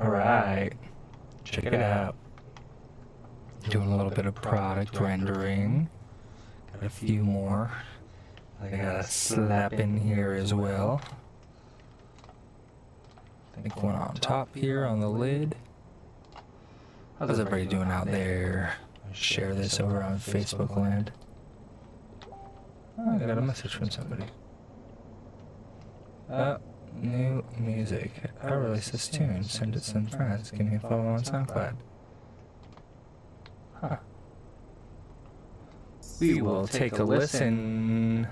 Alright, check it out. Doing a little bit of product rendering. Got a few more. I got a slap in here as well. I think one on top here on the lid. How's everybody doing out there? Share this over on Facebook land. Oh, I got a message from somebody. New music. I released this tune. Send it to some friends. Give me a follow on SoundCloud. Huh. We will take a listen.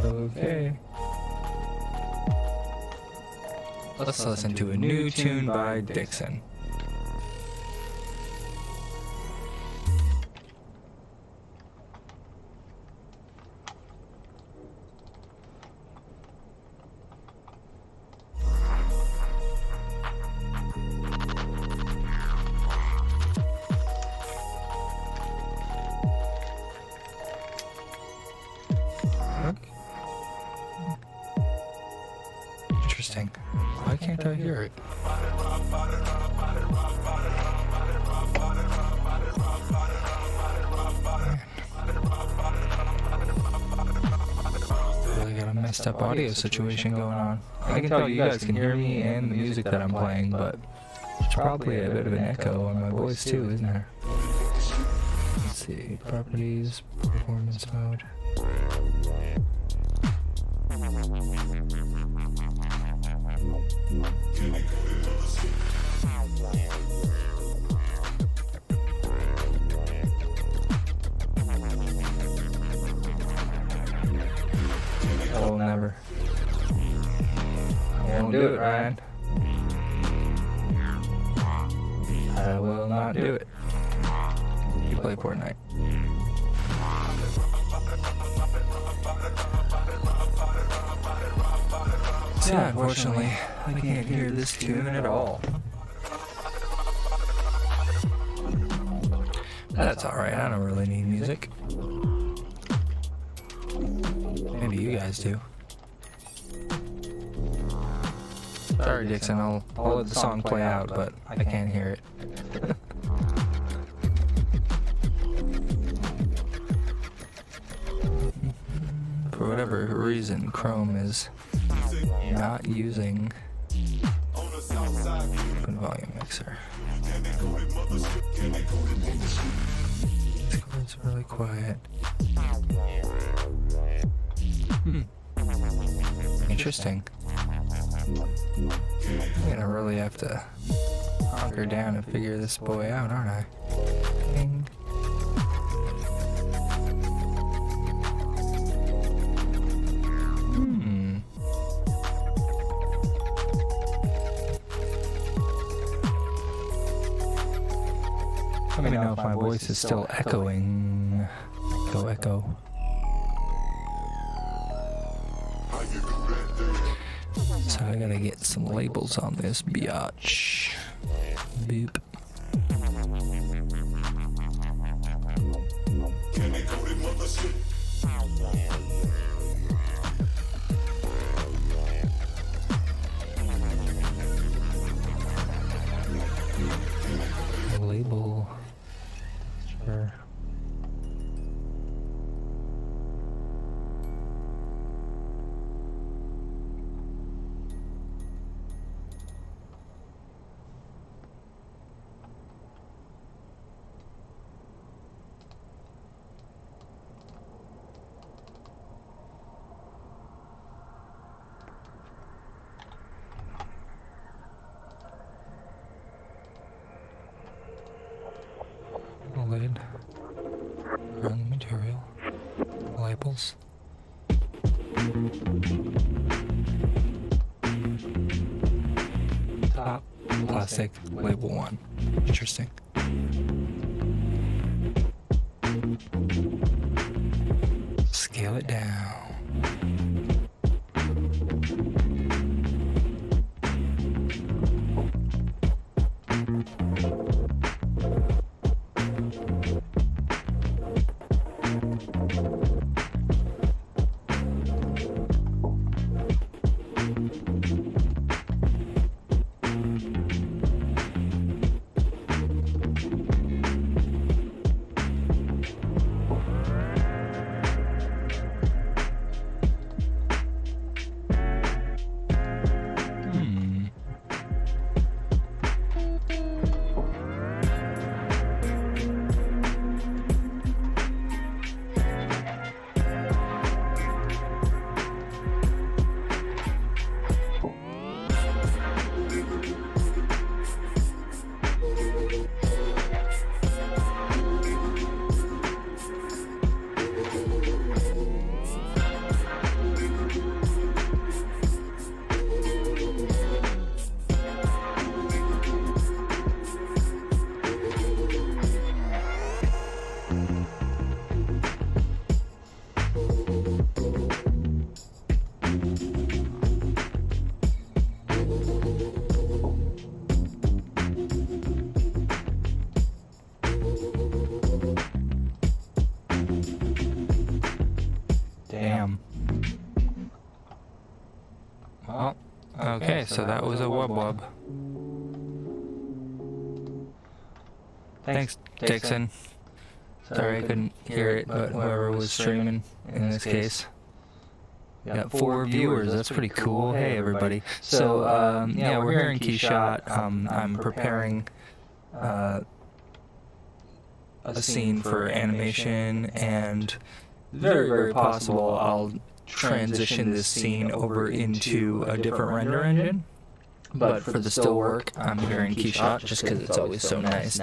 Okay. Let's listen to a new tune by Dixon. Interesting. Why can't I hear it? Really got a messed up audio situation going on. I can tell you guys can hear me and the music that I'm playing, but there's probably a bit of an echo on my voice too, isn't there? Let's see. Properties, performance mode. Oh, never. I won't do it, Ryan. I will not do it. You play Fortnite. Yeah, unfortunately, I can't hear this tune at all. That's alright, I don't really need music. Maybe you guys do. Sorry, Dixon, I'll let the song play out, but I can't hear it. For whatever reason, Chrome is not using open volume mixer. Discord's really quiet. Interesting. I'm gonna really have to hunker down and figure this boy out, aren't I? Ding. Let me know if my voice is still echoing. Echo. So I gotta get some labels on this biatch. Boop. Label. Sure. Lid, run the material, labels. Top, plastic, label 1. Interesting. Scale it down. so that was a wub. Thanks, Dixon. Sorry I couldn't hear it, but whoever was streaming in this case. Got 4 viewers, that's pretty cool. Hey everybody. So, yeah, we're here in Keyshot. I'm preparing a scene for animation, and very, very possible I'll transition this scene over into a different render engine. But for the still work, I'm here in Keyshot just because it's always so nice.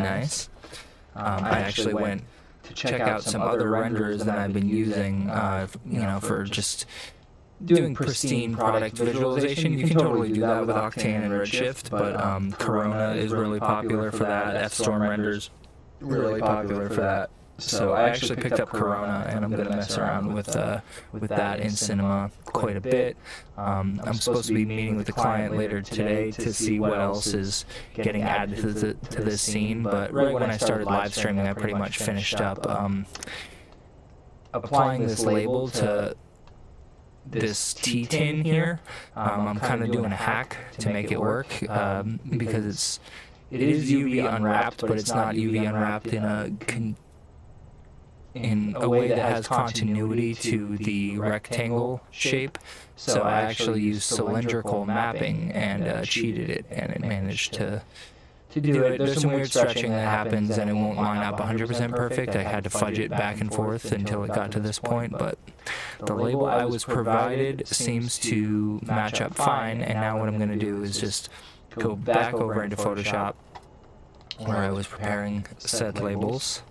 I actually went to check out some other renders that I've been using, you know, for just doing pristine product visualization. You can totally do that with Octane and Redshift, but Corona is really popular for that. F-Storm renders really popular for that. So I actually picked up Corona, and I'm gonna mess around with that in Cinema quite a bit. I'm supposed to be meeting with the client later today to see what else is getting added to this scene. But right when I started live streaming, I pretty much finished up applying this label to this tea tin here. I'm kind of doing a hack to make it work because it is UV unwrapped, but it's not UV unwrapped in a way that has continuity to the rectangle shape. So I actually used cylindrical mapping and cheated it, and it managed to do it. There's some weird stretching that happens, and it won't line up 100% perfect. I had to fudge it back and forth until it got to this point, but the label I was provided seems to match up fine, and now what I'm going to do is just go back over into Photoshop where I was preparing said labels.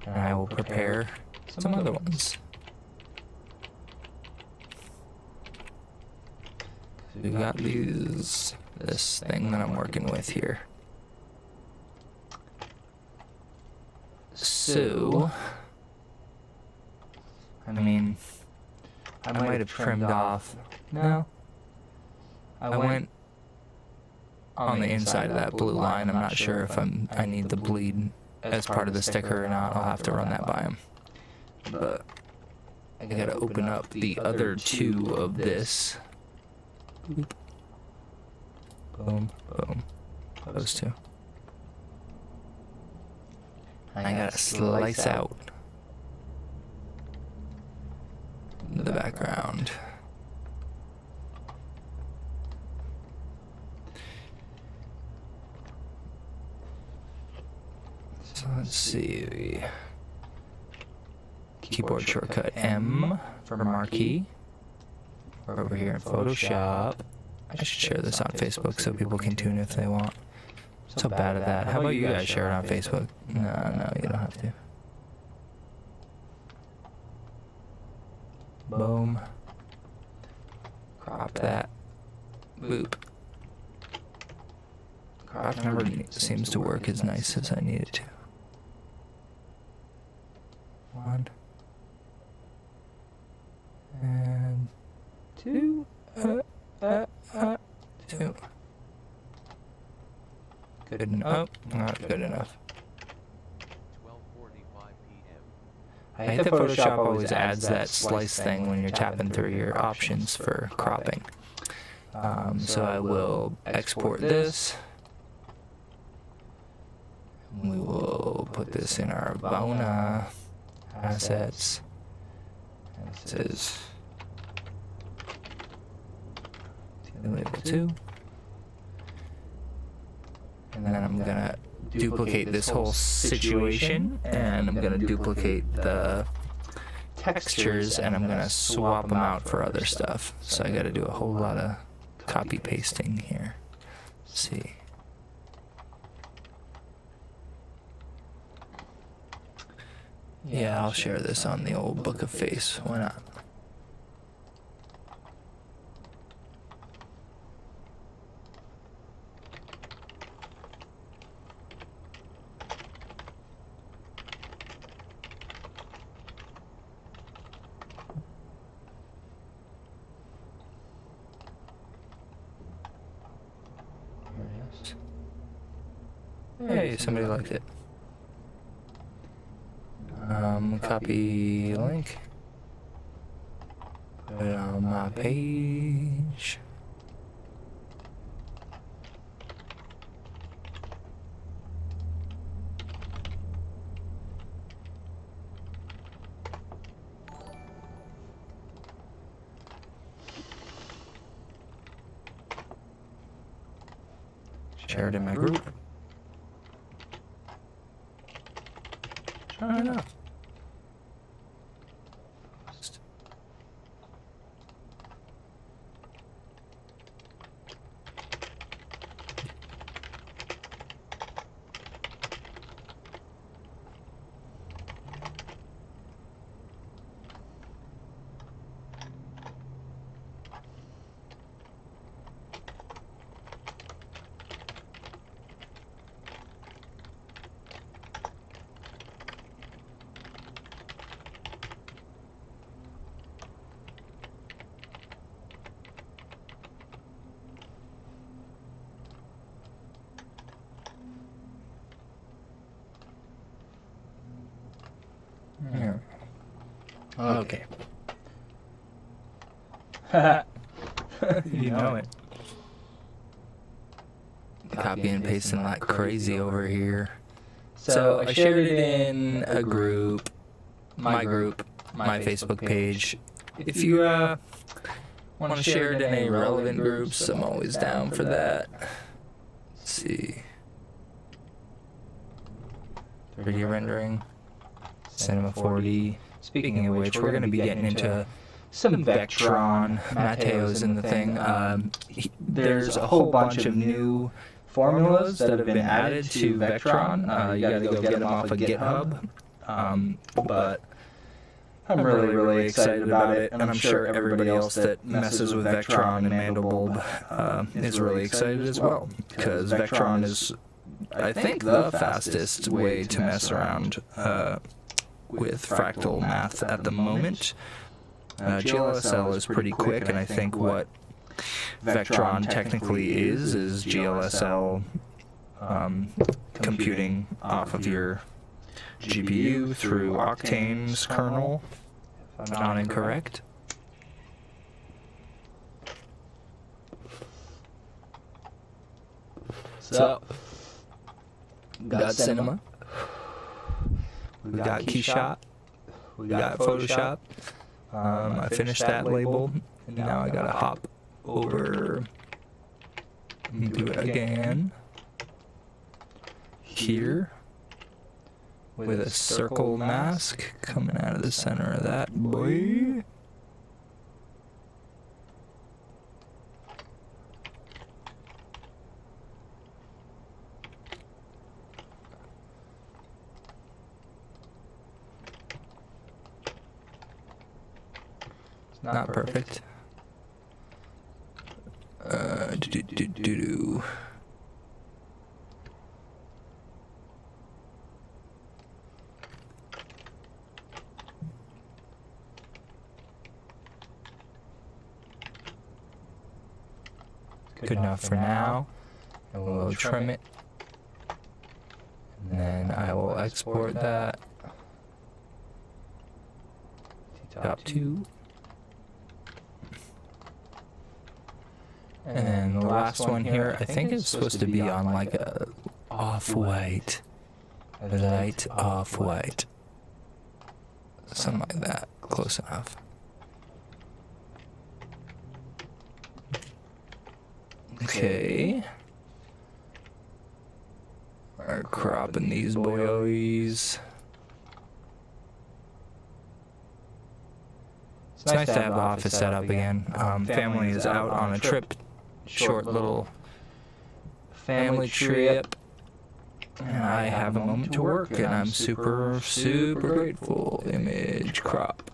And I will prepare some other ones. We've got this thing that I'm working with here. So, I mean, I might have trimmed off. No, I went on the inside of that blue line. I'm not sure if I need the bleed as part of the sticker or not. I'll have to run that by him. But I gotta open up the other 2 of this. Boom, boom. Those 2. And I gotta slice out the background. So let's see. Keyboard shortcut M for marquee. We're over here in Photoshop. I should share this on Facebook so people can tune if they want. So bad at that. How about you guys share it on Facebook? No, you don't have to. Boom. Crop that. Boop. Crop never seems to work as nice as I need it to. 1 and 2. 2. Good enough. Oh, not good enough. 12:45 p.m. I hate that Photoshop always adds that slice thing when you're tapping through your options for cropping. So I will export this. We will put this in our Bona assets. And it says label 2. And then I'm gonna duplicate this whole situation, and I'm gonna duplicate the textures, and I'm gonna swap them out for other stuff. So I gotta do a whole lot of copy pasting here. Let's see. Yeah, I'll share this on the old Book of Face. Why not? Hey, somebody liked it. Copy link. Put it on my page. Share it in my group. Try it out. Here. Okay. You know it. Copy and pasting like crazy over here. So I shared it in a group, my Facebook page. If you want to share it in any relevant groups, I'm always down for that. Let's see. 3D rendering. Cinema 4D. Speaking of which, we're going to be getting into some Vectron. Mateo's in the thing. There's a whole bunch of new formulas that have been added to Vectron. You got to go get them off of GitHub. But I'm really excited about it, and I'm sure everybody else that messes with Vectron and Mandelbulb is really excited as well, because Vectron is, I think, the fastest way to mess around with fractal math at the moment. GLSL is pretty quick, and I think what Vectron technically is GLSL computing off of your GPU through Octane's kernel, if I'm not incorrect. So, we got Cinema. We got Keyshot, we got Photoshop. I finished that label, and now I gotta hop over and do it again. Here, with a circle mask coming out of the center of that boy. Not perfect. Good enough for now. And we'll trim it. And then I will export that. Top 2. And then the last one here, I think it's supposed to be on like a off-white, light off-white, something like that, close enough. Okay. We're cropping these boys. It's nice to have the office set up again. Family is out on a trip. Short little family trip, and I have a moment to work, and I'm super grateful. Image crop.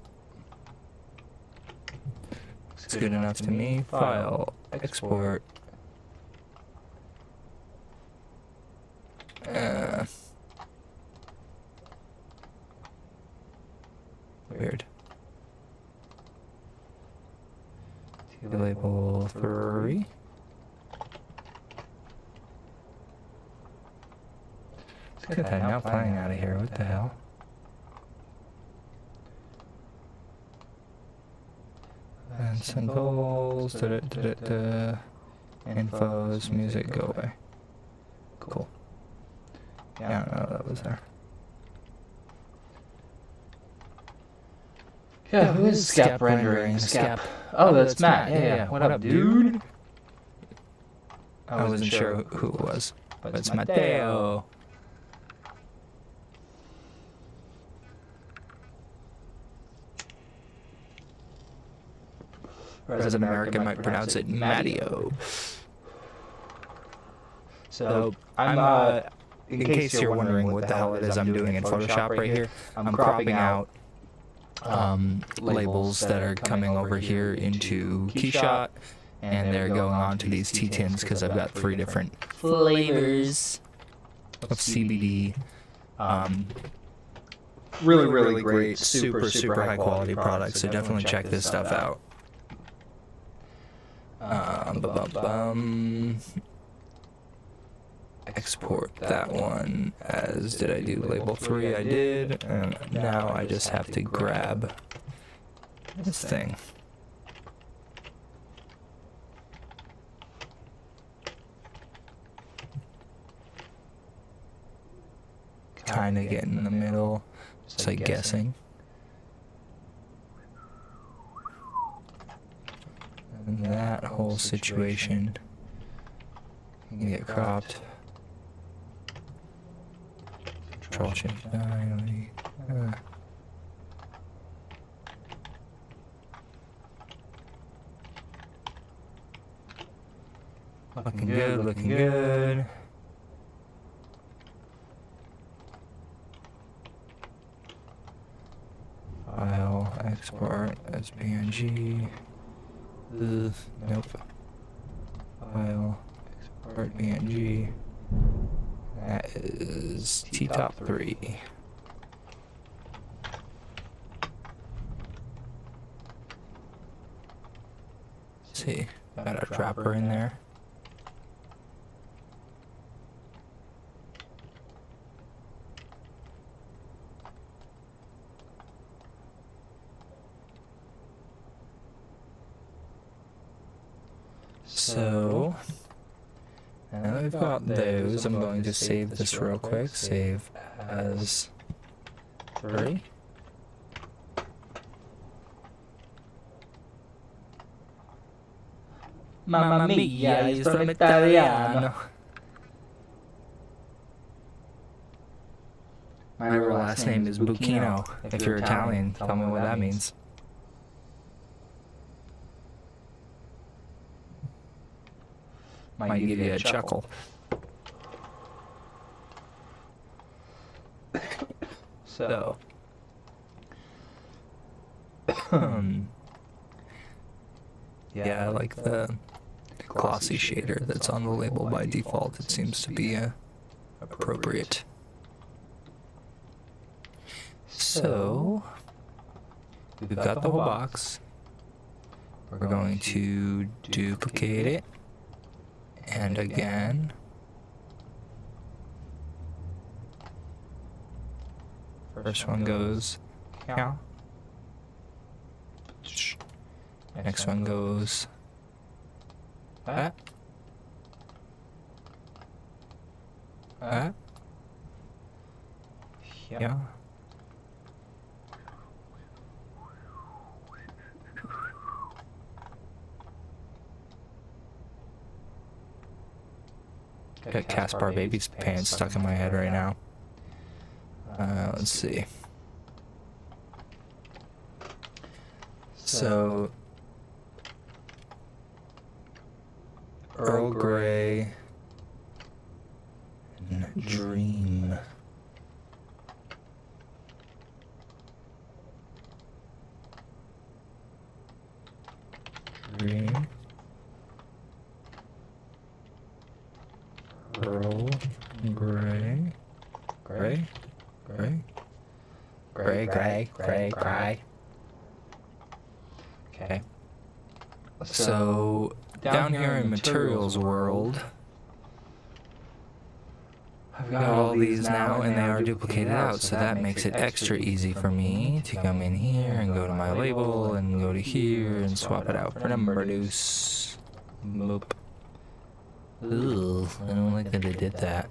It's good enough to me. File, export. Weird. Label 3. Let's get that now playing out of here. What the hell? Events and goals. Infos. Music. Go away. Cool. Yeah, I don't know that was there. Yeah, who is Scap rendering? Scap. Oh, that's Matt. Yeah. What up, dude? I wasn't sure who it was, but it's Mateo. As an American might pronounce it Matteo. So I'm in case you're wondering what the hell it is I'm doing in Photoshop right here, I'm cropping out labels that are coming over here into Keyshot, and they're going on to these T-tins because I've got 3 different flavors of CBD. Really great, super high quality products, so definitely check this stuff out. Export that one as, did I do label 3? I did, and now I just have to grab this thing. Kind of get in the middle, just like guessing. And that whole situation can get cropped. Control change 9. Looking good, looking good. File, export as PNG. Nope. File, export PNG. That is T-top 3. Let's see, got a dropper in there. So, now that we've got those, I'm going to save this real quick. Save as 3. Mamma mia, io sono italiano. My real last name is Bucchino. If you're Italian, tell me what that means. Might give you a chuckle. So, yeah, I like the glossy shader that's on the label by default. It seems to be appropriate. So, we've got the whole box. We're going to duplicate it. And again, first one goes here. Next one goes that. Yeah. Got Caspar Baby's pants stuck in my head right now. Let's see. So, Earl Grey and Dream. Dream. Earl Grey. Grey? Grey? Grey. Okay. So, down here in Materials World, I've got all these now, and they are duplicated out, so that makes it extra easy for me to come in here and go to my label and go to here and swap it out for number deuce. Boop. Ooh, I don't like that I did that.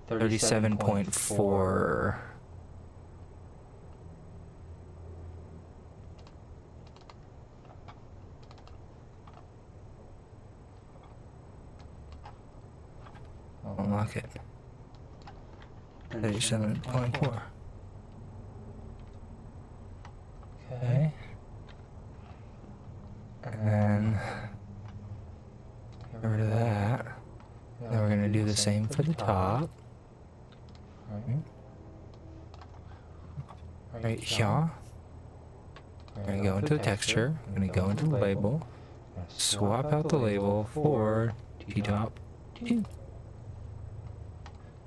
37.4. Unlock it. 37.4. Okay. And get rid of that. Then we're gonna do the same for the top. Right here. We're gonna go into the texture. I'm gonna go into the label. Swap out the label for T-top 2.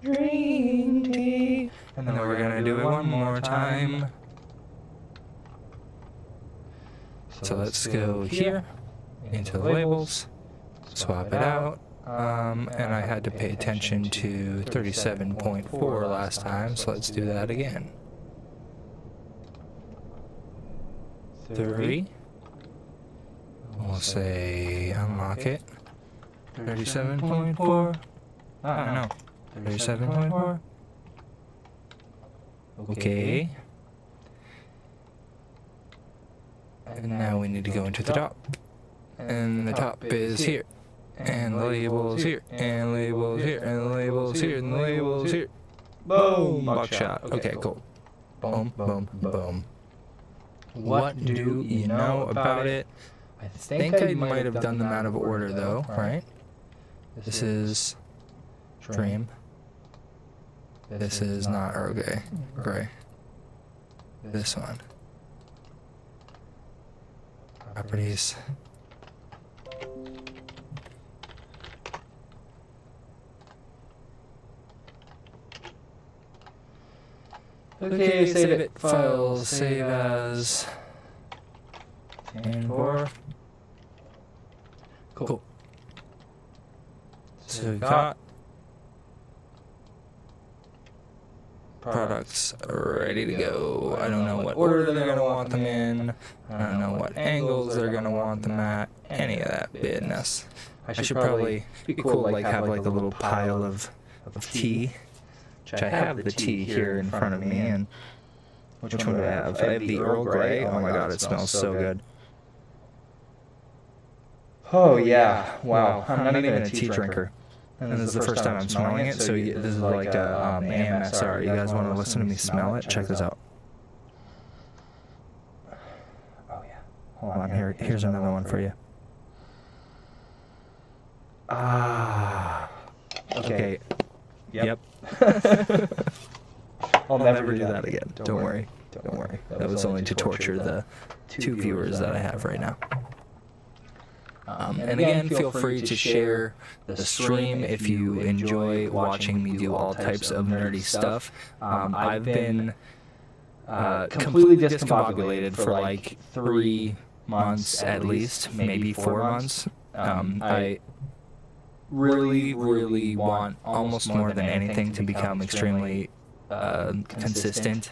Dream tea. And then we're gonna do it one more time. So let's go here into the labels, swap it out. And I had to pay attention to 37.4 last time, so let's do that again. 30. We'll say unlock it. 37.4. I don't know. 37.4. Okay. And now we need to go into the top. And the top is here. And the label's here. And the label's here. And the label's here. And the label's here. Boom! Buckshot. Okay, cool. Boom, boom, boom. What do you know about it? I think I might have done them out of order though, right? This is Dream. This is not okay. Gray. This one. Properties. Okay, save it. Files, save as. And 4. Cool. So we got products ready to go. I don't know what order they're going to want them in. I don't know what angles they're going to want them at. Any of that business. I should probably be cool to like have like a little pile of tea. Which I have the tea here in front of me. And which one do I have? I have the Earl Grey. Oh my god, it smells so good. Oh yeah, wow. I'm not even a tea drinker. And this is the first time I'm smelling it, so this is like a AMSR. You guys want to listen to me smell it? Check this out. Oh yeah. Hold on, here's another one for you. Ah. Okay. Yep. I'll never do that again. Don't worry. Don't worry. That was only to torture the 2 viewers that I have right now. And again, feel free to share the stream if you enjoy watching me do all types of nerdy stuff. I've been completely discombobulated for like 3 months at least, maybe 4 months. I really want, almost more than anything, to become extremely consistent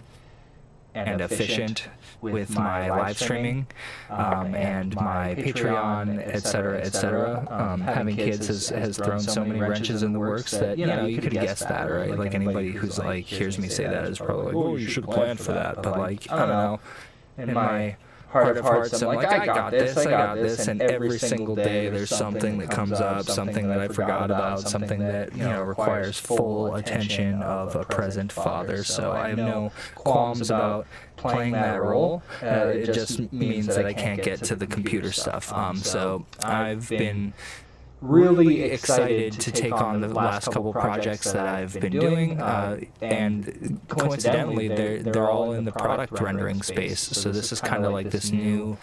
and efficient with my live streaming and my Patreon, etc., etc. Having kids has thrown so many wrenches in the works that, you know, you could guess that, right? Like anybody who's like hears me say that is probably like, oh, you should plan for that. But like, I don't know, in my heart of hearts, I'm like, I got this, and every single day there's something that comes up, something that I forgot about, something that, you know, requires full attention of a present father. So I have no qualms about playing that role. It just means that I can't get to the computer stuff. So I've been really excited to take on the last couple projects that I've been doing, and coincidentally they're all in the product rendering space, so this is kind of like this new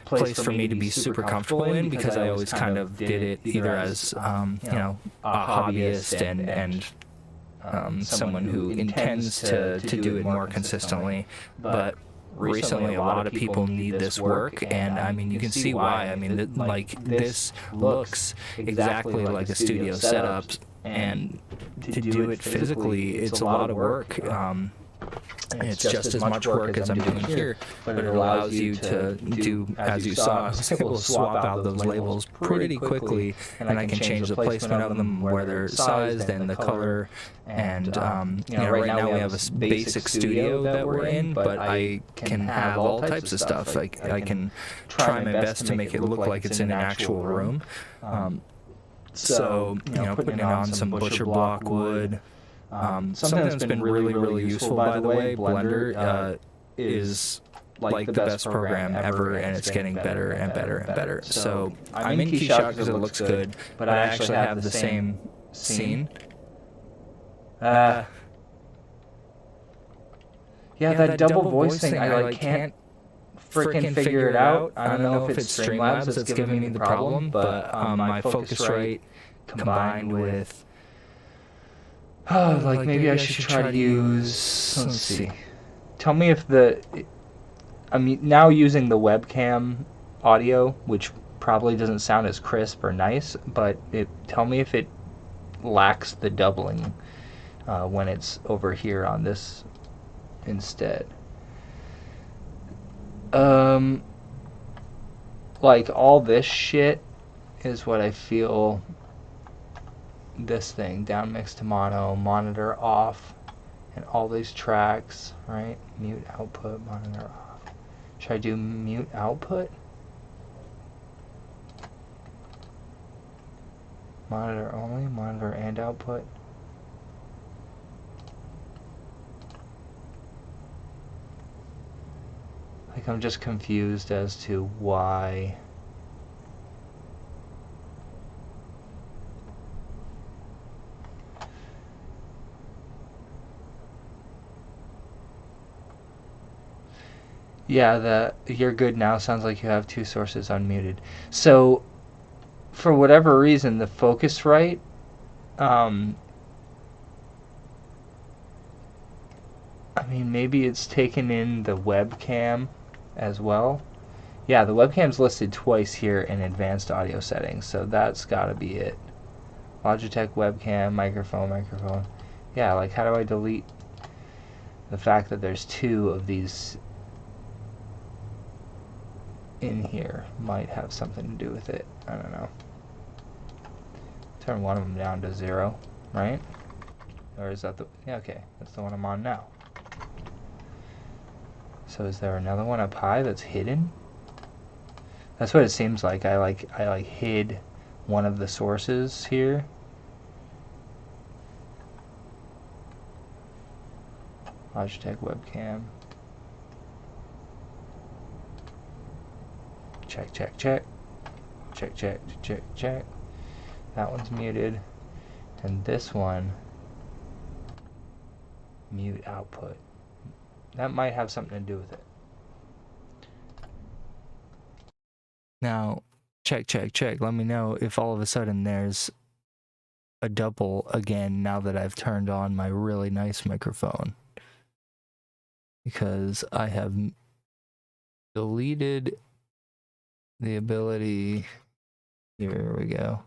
place for me to be super comfortable in, because I always kind of did it either as you know, a hobbyist and someone who intends to do it more consistently, but recently a lot of people need this work, and I mean, you can see why. I mean, like, this looks exactly like a studio setup, and to do it physically, it's a lot of work. It's just as much work as I'm doing here, but it allows you to do, as you saw, I was able to swap out those labels pretty quickly, and I can change the placement of them, where they're sized and the color. And right now we have a basic studio that we're in, but I can have all types of stuff. Like I can try my best to make it look like it's in an actual room. So putting it on some butcher block wood. Something that's been really, really useful, by the way, Blender is like the best program ever, and it's getting better and better and better. So I'm in KeyShot because it looks good, but I actually have the same scene. Yeah, that double voice thing, I can't freaking figure it out. I don't know if it's Streamlabs that's giving me the problem, but my Focusrite combined with... like maybe I should try to use... Let's see. Tell me if I'm now using the webcam audio, which probably doesn't sound as crisp or nice, but tell me if it lacks the doubling when it's over here on this instead. Like all this shit is what I feel. This thing, down mix to mono, monitor off, and all these tracks, right? Mute output, monitor off. Should I do mute output? Monitor only, monitor and output. Like I'm just confused as to why. Yeah, you're good now sounds like you have two sources unmuted. So, for whatever reason, the Focusrite, I mean, maybe it's taken in the webcam as well. Yeah, the webcam's listed twice here in advanced audio settings, so that's gotta be it. Logitech webcam, microphone. Yeah, like how do I delete the fact that there's two of these in here? Might have something to do with it. I don't know. Turn one of them down to 0, right? Or is that yeah, okay, that's the one I'm on now. So is there another one up high that's hidden? That's what it seems like. I hid one of the sources here. Logitech webcam. Check. Check. That one's muted. And this one, mute output. That might have something to do with it. Now, check. Let me know if all of a sudden there's a double again now that I've turned on my really nice microphone. Because I have deleted the ability. Here we go.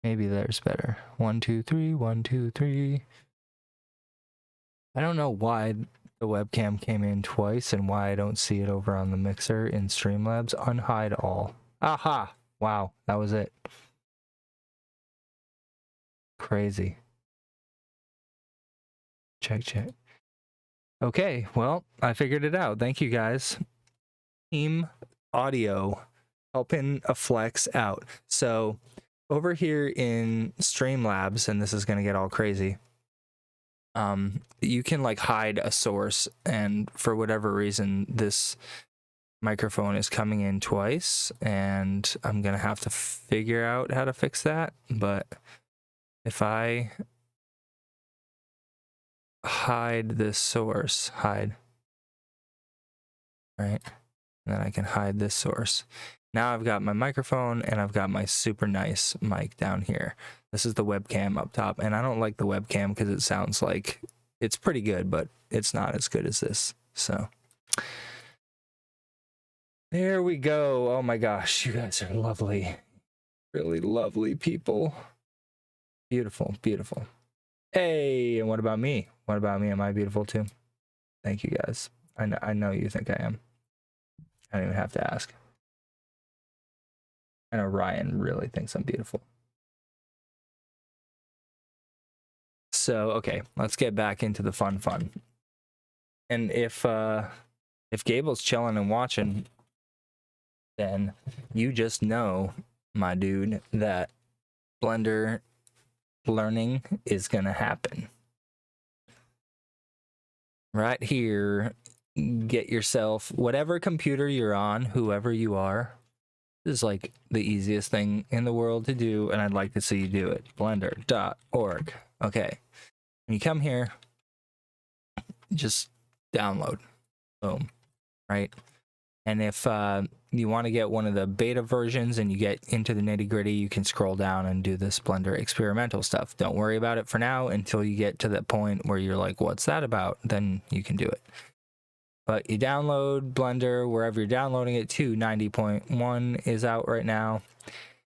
Maybe there's better. 1, 2, 3, 1, 2, 3. I don't know why the webcam came in twice and why I don't see it over on the mixer in Streamlabs. Unhide all. Aha! Wow, that was it. Crazy. Check. Okay, well, I figured it out. Thank you guys. Team Audio helping a flex out. So over here in Streamlabs, and this is going to get all crazy, you can like hide a source, and for whatever reason this microphone is coming in twice, and I'm going to have to figure out how to fix that. But if I hide this source, right? And then I can hide this source. Now I've got my microphone and I've got my super nice mic down here. This is the webcam up top, and I don't like the webcam because it sounds like it's pretty good, but it's not as good as this. So there we go. Oh my gosh, you guys are lovely. Really lovely people. Beautiful. Hey, and what about me? What about me? Am I beautiful too? Thank you guys. I know you think I am. I don't even have to ask. I know Ryan really thinks I'm beautiful. So, okay, let's get back into the fun. And if Gable's chilling and watching, then you just know, my dude, that Blender learning is gonna happen. Right here, get yourself whatever computer you're on, whoever you are. This is like the easiest thing in the world to do, and I'd like to see you do it. Blender.org. Okay. When you come here, just download. Boom. Right? And if you want to get one of the beta versions and you get into the nitty gritty, you can scroll down and do this Blender experimental stuff. Don't worry about it for now until you get to that point where you're like, what's that about? Then you can do it. But you download Blender wherever you're downloading it to. 90.1 is out right now.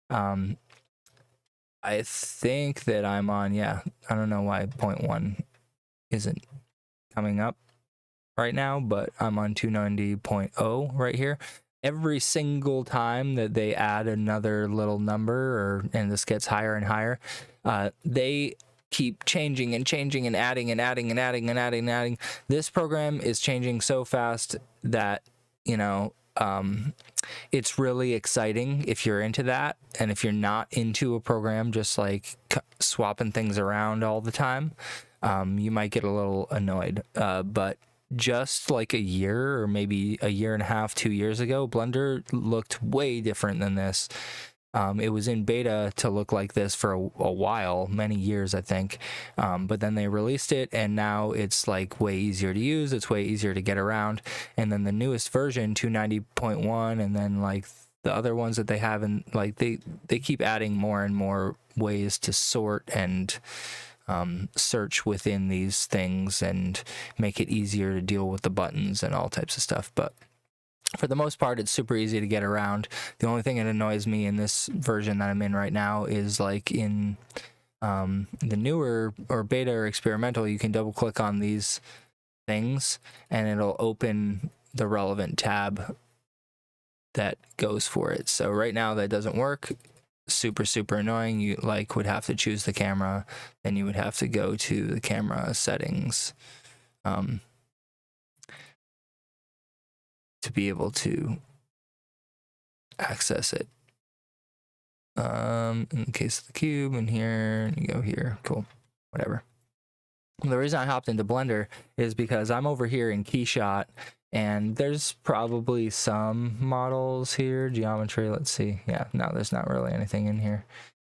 I think that I'm on, I don't know why 0.1 isn't coming up right now, but I'm on 290.0 right here. Every single time that they add another little number, and this gets higher and higher, they keep changing and changing and adding and adding and adding and adding and adding. This program is changing so fast that, it's really exciting if you're into that. And if you're not into a program just like swapping things around all the time, you might get a little annoyed. But just like a year or maybe a year and a half, 2 years ago, Blender looked way different than this. It was in beta to look like this for a while, many years, I think. But then they released it, and now it's like way easier to use. It's way easier to get around. And then the newest version, 290.1, and then like the other ones that they have, and like they keep adding more and more ways to sort and search within these things and make it easier to deal with the buttons and all types of stuff. But for the most part, it's super easy to get around. The only thing that annoys me in this version that I'm in right now is like in the newer or beta or experimental, you can double click on these things and it'll open the relevant tab that goes for it. So right now that doesn't work. Super annoying. You would have to choose the camera, then you would have to go to the camera settings to be able to access it. In the case of the cube, and here, and you go here, cool, whatever. The reason I hopped into Blender is because I'm over here in Keyshot, and there's probably some models here, geometry, let's see. Yeah, no, there's not really anything in here.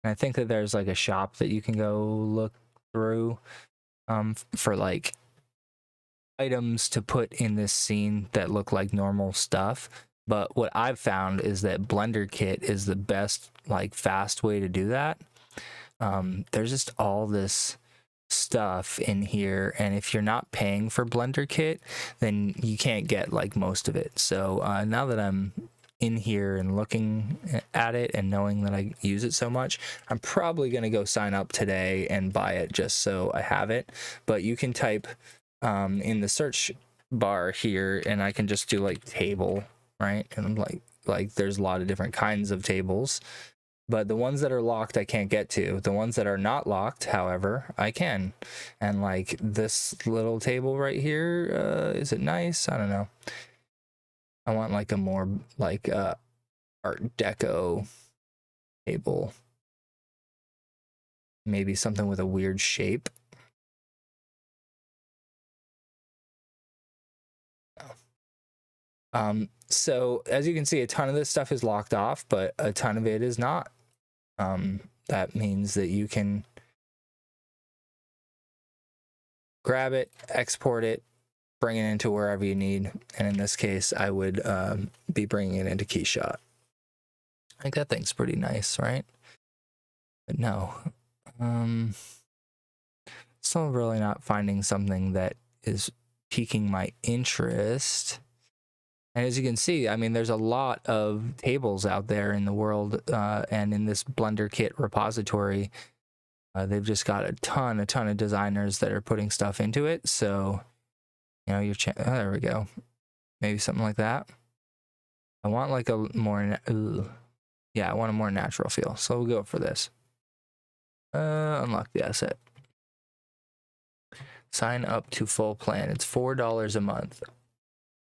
And I think that there's like a shop that you can go look through for like items to put in this scene that look like normal stuff. But what I've found is that Blender Kit is the best, like, fast way to do that. There's just all this stuff in here, and if you're not paying for Blender Kit, then you can't get like most of it. So now that I'm in here and looking at it and knowing that I use it so much, I'm probably going to go sign up today and buy it just so I have it. But you can type in the search bar here, and I can just do like table, right? And I'm like there's a lot of different kinds of tables, but the ones that are locked I can't get to. The ones that are not locked, however, I can. And like this little table right here, is it nice? I don't know. I want like a more like Art Deco table, maybe something with a weird shape. So as you can see, a ton of this stuff is locked off, but a ton of it is not. That means that you can grab it, export it, bring it into wherever you need. And in this case, I would be bringing it into Keyshot. I think that thing's pretty nice, right? But no, still really not finding something that is piquing my interest. And as you can see, I mean, there's a lot of tables out there in the world, and in this Blender Kit repository, They've just got a ton of designers that are putting stuff into it. So, you know, there we go. Maybe something like that. I want like a more, yeah, I want a more natural feel. So we'll go for this. Unlock the asset. Sign up to full plan. It's $4 a month.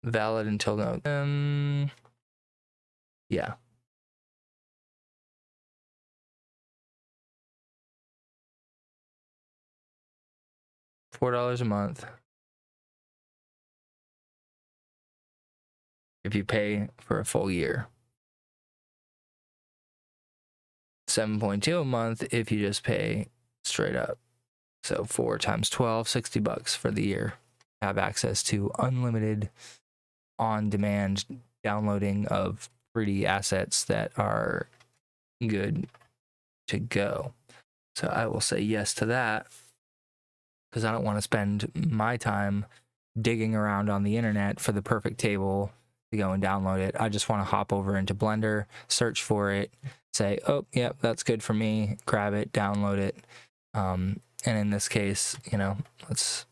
Valid until no. Yeah. $4 a month. If you pay for a full year. 7.2 a month if you just pay straight up. So 4 times 12, $60 for the year. Have access to unlimited on-demand downloading of 3D assets that are good to go. So I will say yes to that because I don't want to spend my time digging around on the internet for the perfect table to go and download it. I just want to hop over into Blender, search for it, say, oh, yep, that's good for me, grab it, download it. And in this case, you know, let's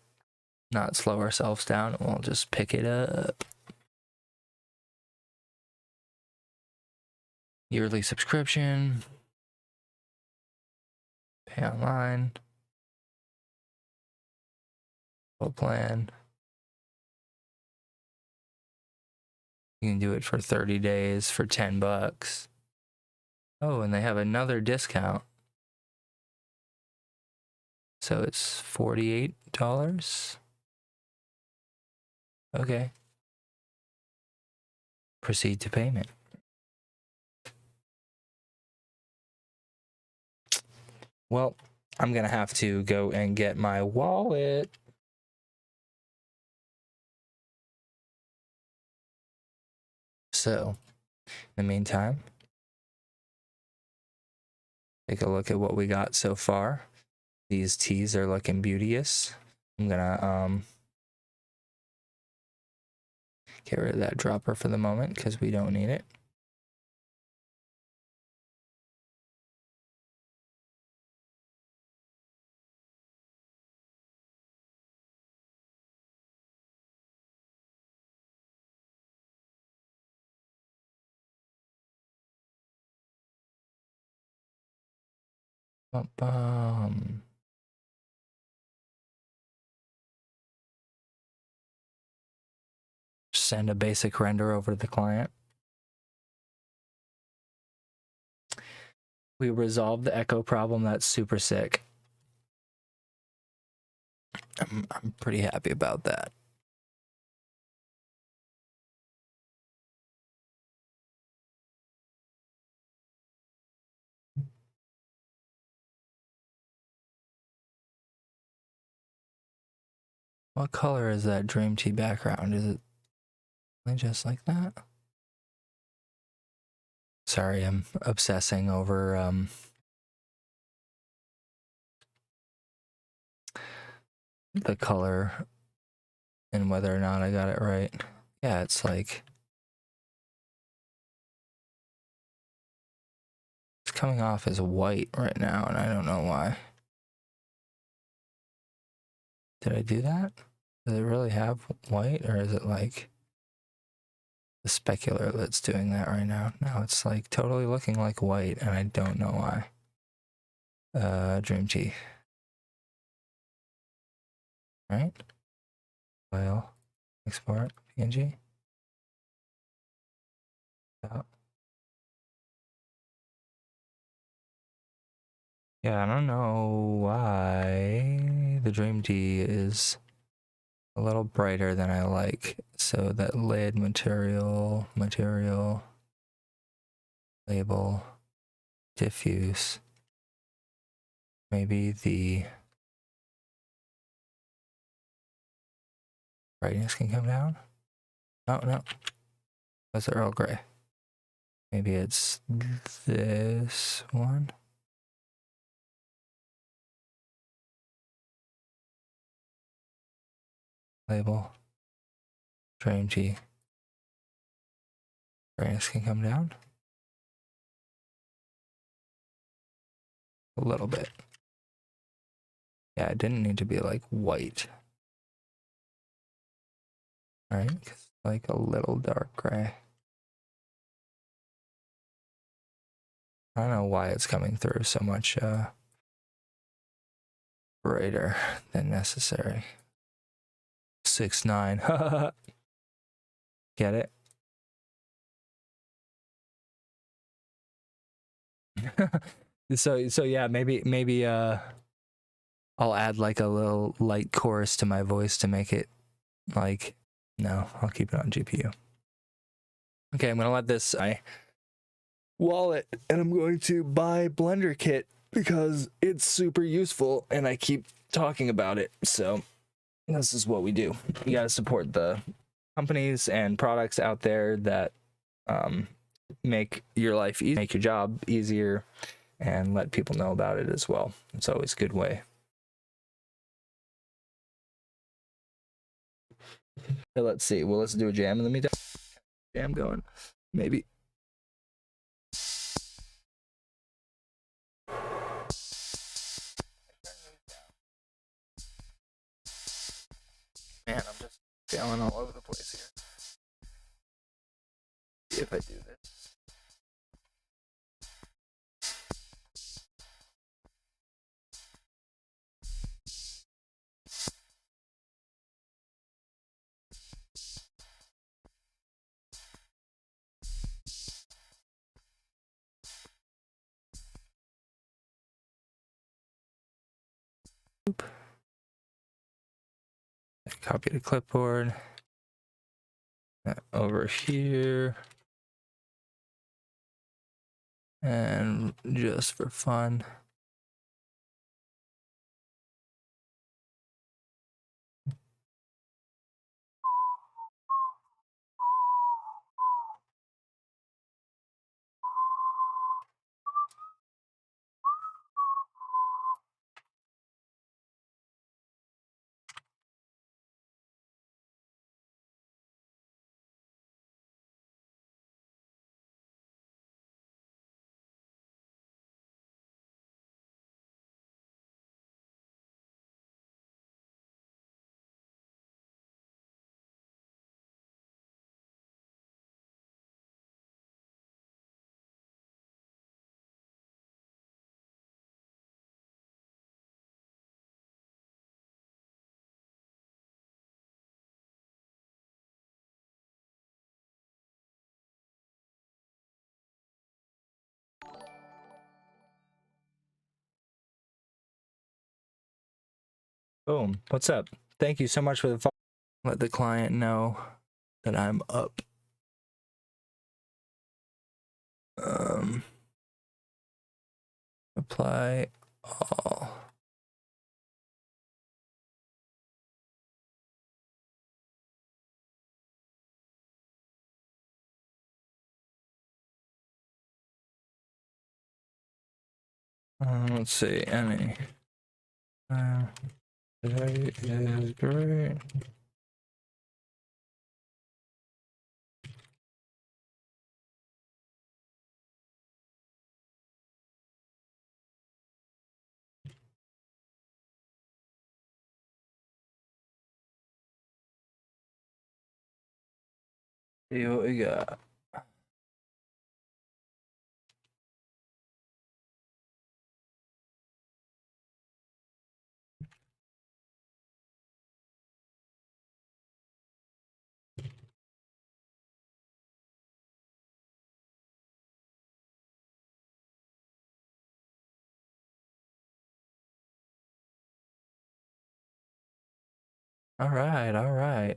not slow ourselves down. We'll just pick it up. Yearly subscription. Pay online. Full plan. You can do it for 30 days for $10. Oh, and they have another discount. So it's $48. Okay. Proceed to payment. Well, I'm going to have to go and get my wallet. So, in the meantime, take a look at what we got so far. These tees are looking beauteous. I'm going to get rid of that dropper for the moment because we don't need it. Send a basic render over to the client. We resolved the echo problem. That's super sick. I'm pretty happy about that. What color is that Dream Tea background? Is it just like that? Sorry, I'm obsessing over the color and whether or not I got it right. Yeah, it's like it's coming off as white right now, and I don't know why. Did I do that? Does it really have white, or is it like the specular that's doing that right now? No, it's like totally looking like white, and I don't know why. Dream Tea. Right? File, export, PNG. Oh. Yeah, I don't know why the Dream Tea is a little brighter than I like. So that lid material, label, diffuse. Maybe the brightness can come down. Oh, no. That's the Earl Grey. Maybe it's this one. Label. Dream Tea. Brightness can come down. A little bit. Yeah, it didn't need to be like white. Right? Like a little dark gray. I don't know why it's coming through so much brighter than necessary. 6.9. Get it? so yeah, maybe I'll add like a little light chorus to my voice to make it like, no, I'll keep it on GPU. Okay, I'm gonna let this wallet, and I'm going to buy Blender Kit because it's super useful and I keep talking about it. So this is what we do. You gotta support the companies and products out there that make your life easy, make your job easier, and let people know about it as well. It's always a good way. So let's see. Well, let's do a jam in the meantime. Jam going, maybe. Man, I'm just failing all over the place here. See if I do this. Oop. Copy the clipboard. Over here. And just for fun. Boom. What's up? Thank you so much for the follow. Let the client know that I'm up. Apply all. Let's see, any. Today is great. See what we got. All right, all right.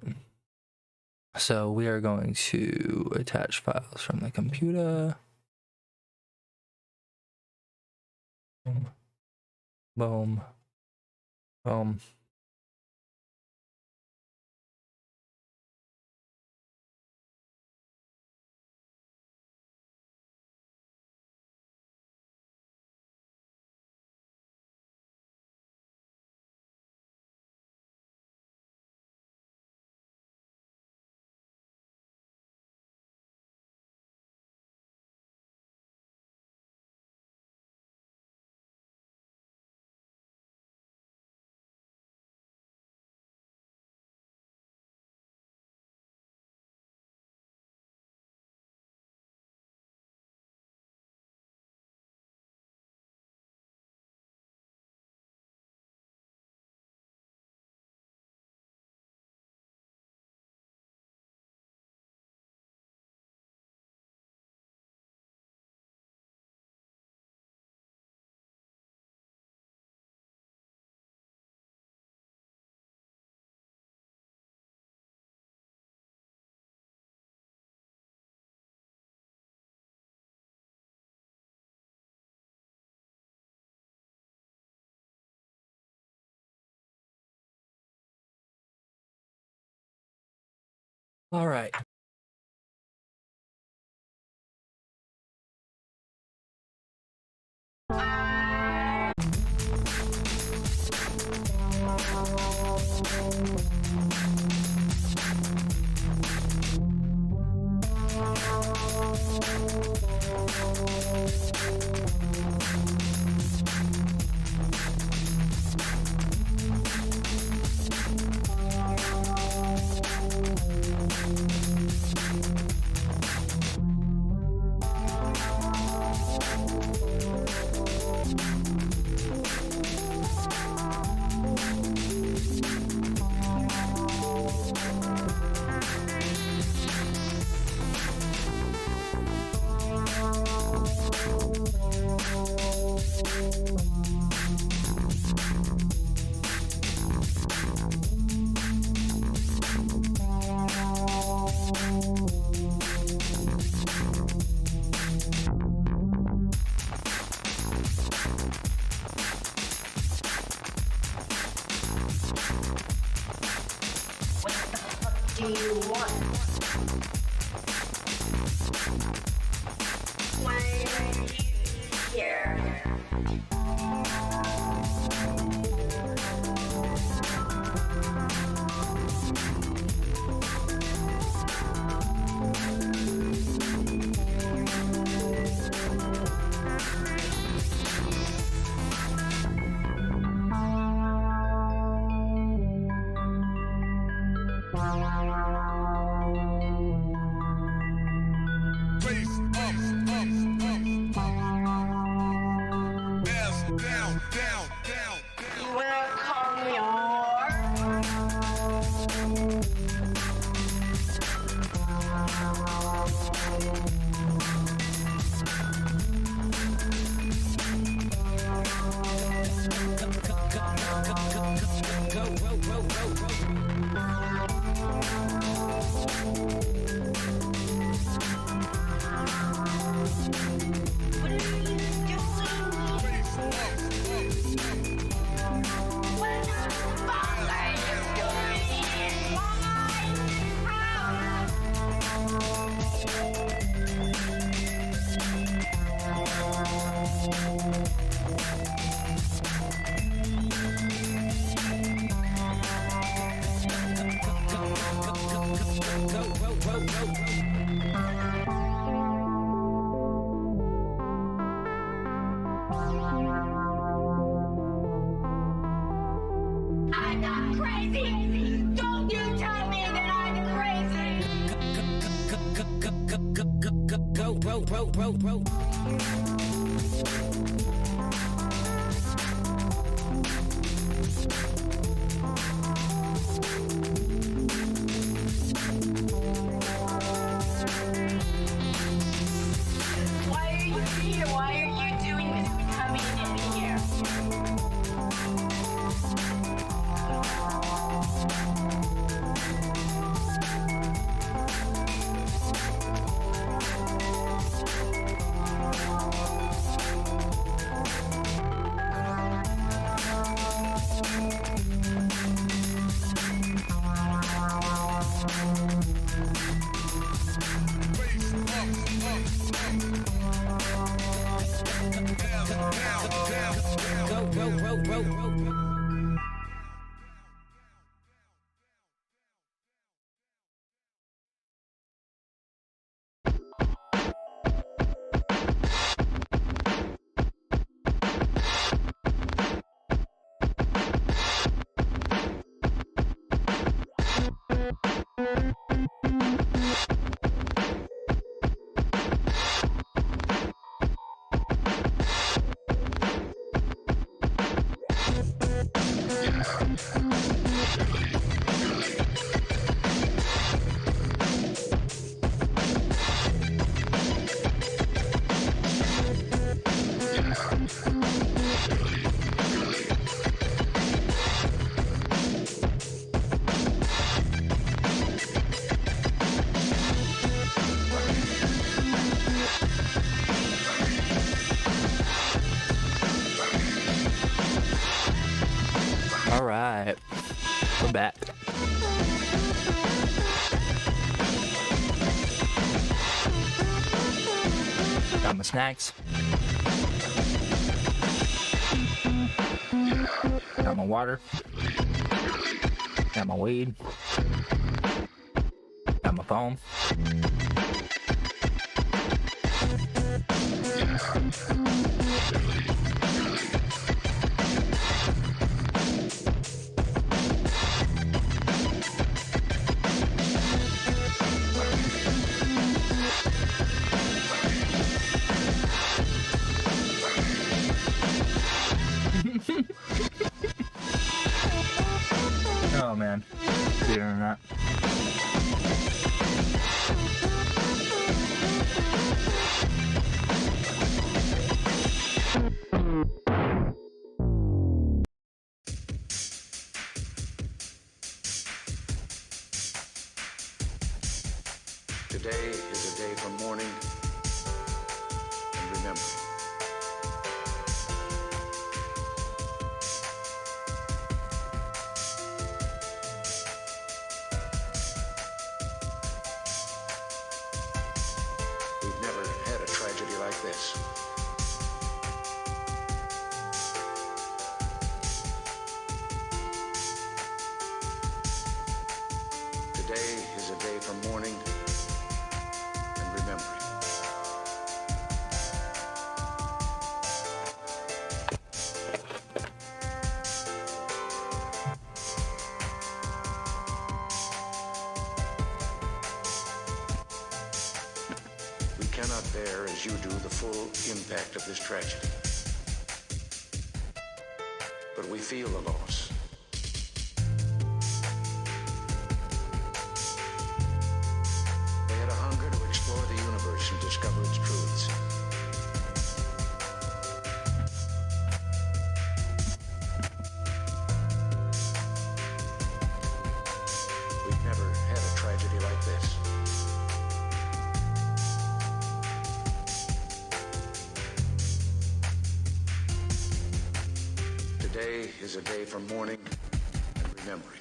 So we are going to attach files from the computer. Boom, boom, boom. All right. Do you want? Why are you here? Welcome I'm not crazy! Don't you tell me that I'm crazy! Why are you here? Why are you doing this? Coming in here? All right. We're back. Got my snacks. Got my water. Got my weed. Got my phone. Oh man, the internet. Today is a day for mourning and remembering. We've never had a tragedy like this. Today is a day for mourning and remembering. We cannot bear, as you do, the full impact of this tragedy. But we feel the loss. They had a hunger to explore the universe and discover its truths. We've never had a tragedy like this. Today is a day for mourning and remembering.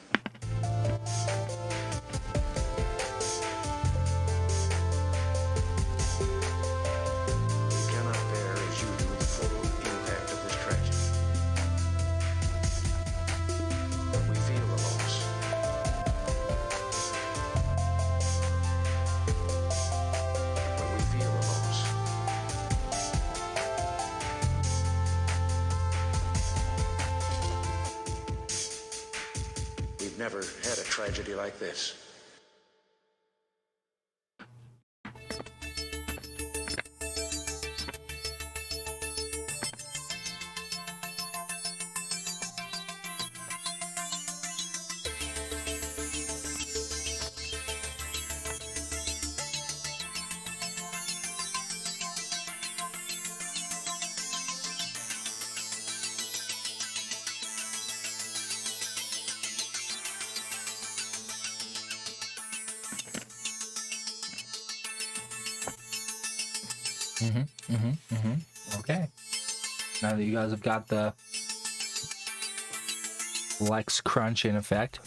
We cannot bear, as you do, the full impact of this tragedy. But we feel the loss. But we feel the loss. We've never had a tragedy like this. Okay. Now that you guys have got the Lex Crunch in effect,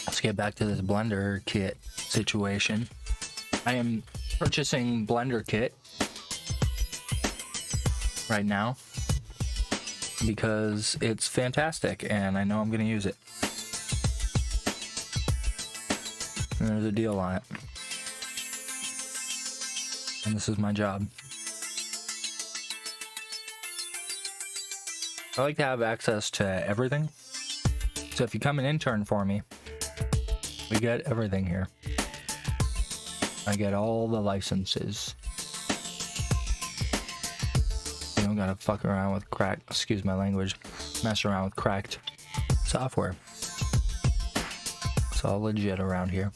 let's get back to this blender kit situation. I am purchasing blender kit right now because it's fantastic and I know I'm going to use it. And there's a deal on it. And this is my job. I like to have access to everything. So if you come an intern for me, we get everything here. I get all the licenses. You don't gotta fuck around with excuse my language, mess around with cracked software. It's all legit around here.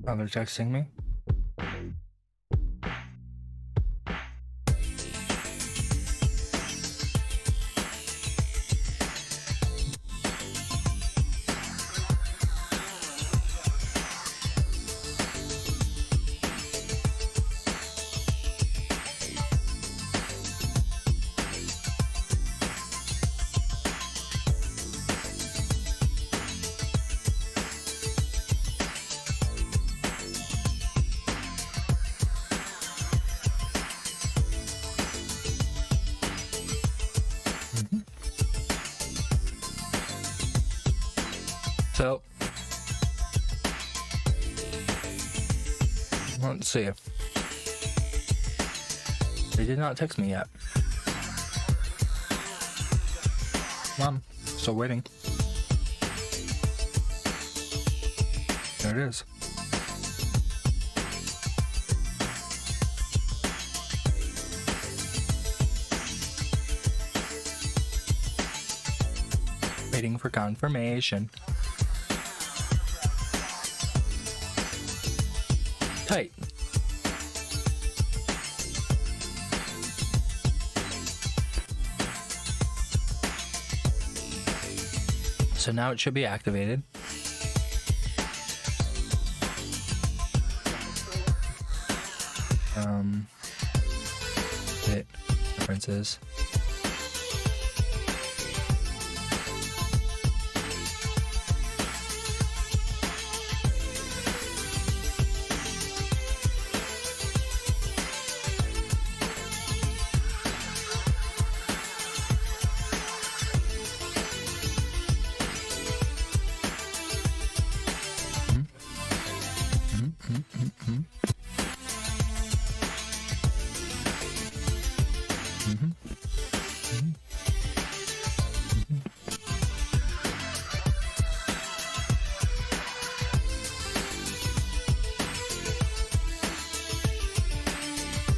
Oh, they're texting me? So, let's see. They did not text me yet. Mom, still waiting. There it is. Waiting for confirmation. Tight. So now it should be activated. Hit preferences.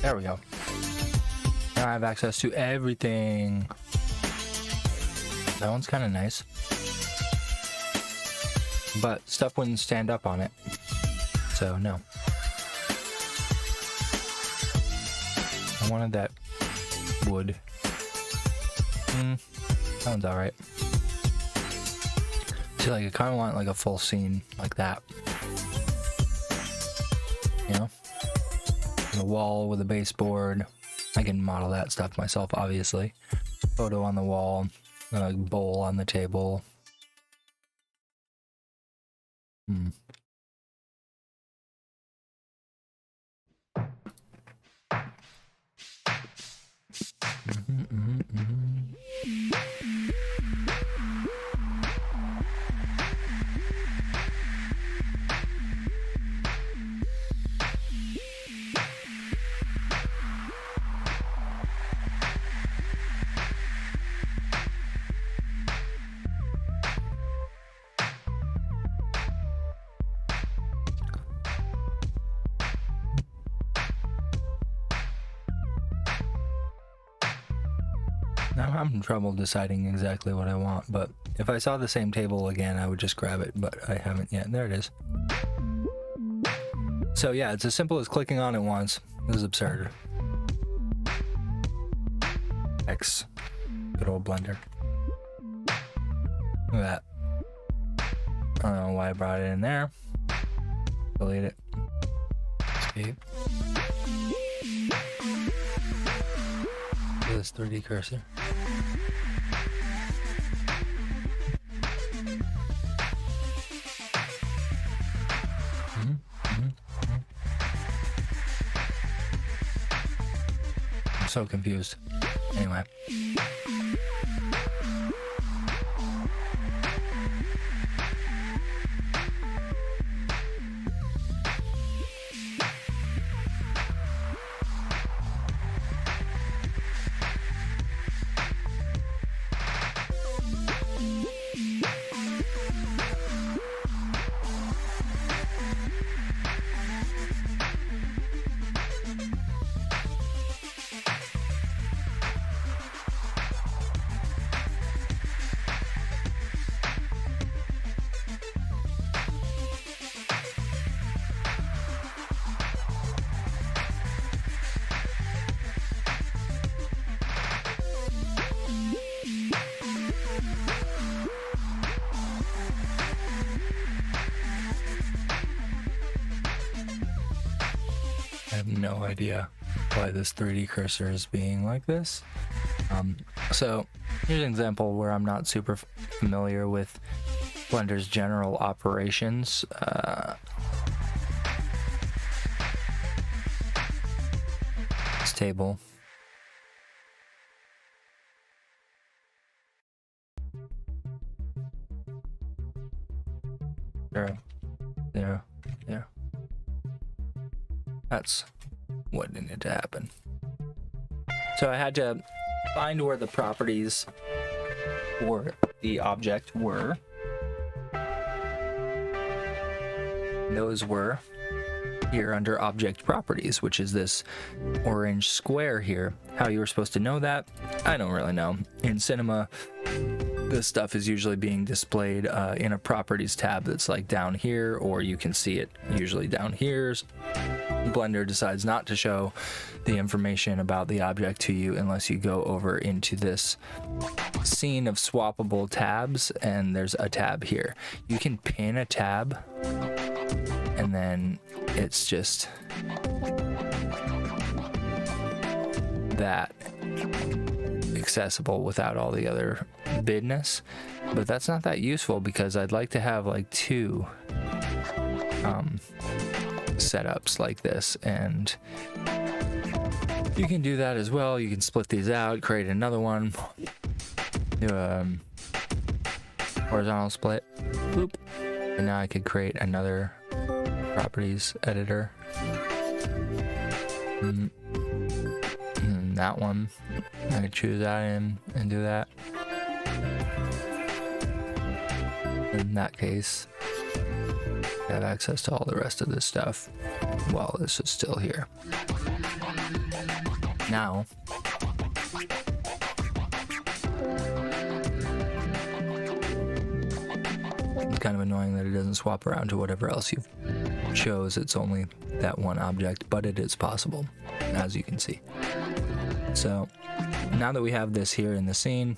There we go. Now I have access to everything. That one's kind of nice. But stuff wouldn't stand up on it. So, no. I wanted that wood. That one's alright. See, like, I kind of want like a full scene like that. You know? The wall with a baseboard. I can model that stuff myself, obviously. Photo on the wall, a bowl on the table. Now I'm having trouble deciding exactly what I want, but if I saw the same table again, I would just grab it, but I haven't yet. There it is. So yeah, it's as simple as clicking on it once. This is absurd. X. Good old Blender. Look at that. I don't know why I brought it in there. Delete it. Escape. This 3D cursor. I'm so confused. Anyway. I have no idea why this 3D cursor is being like this. So here's an example where I'm not super familiar with Blender's general operations. This table. 0, 0, 0. That's what needed to happen. So I had to find where the properties for the object were. Those were here under object properties, which is this orange square here. How you were supposed to know that, I don't really know. In Cinema, this stuff is usually being displayed in a properties tab that's like down here, or you can see it usually down here. Blender decides not to show the information about the object to you unless you go over into this scene of swappable tabs, and there's a tab here. You can pin a tab, and then it's just that accessible without all the other business. But that's not that useful because I'd like to have like two setups like this, and you can do that as well. You can split these out, create another one, do a horizontal split, boop, and now I could create another properties editor. And that one, I could choose that and do that. In that case, I have access to all the rest of this stuff while this is still here. Now, it's kind of annoying that it doesn't swap around to whatever else you've chose. It's only that one object, but it is possible, as you can see. So now that we have this here in the scene,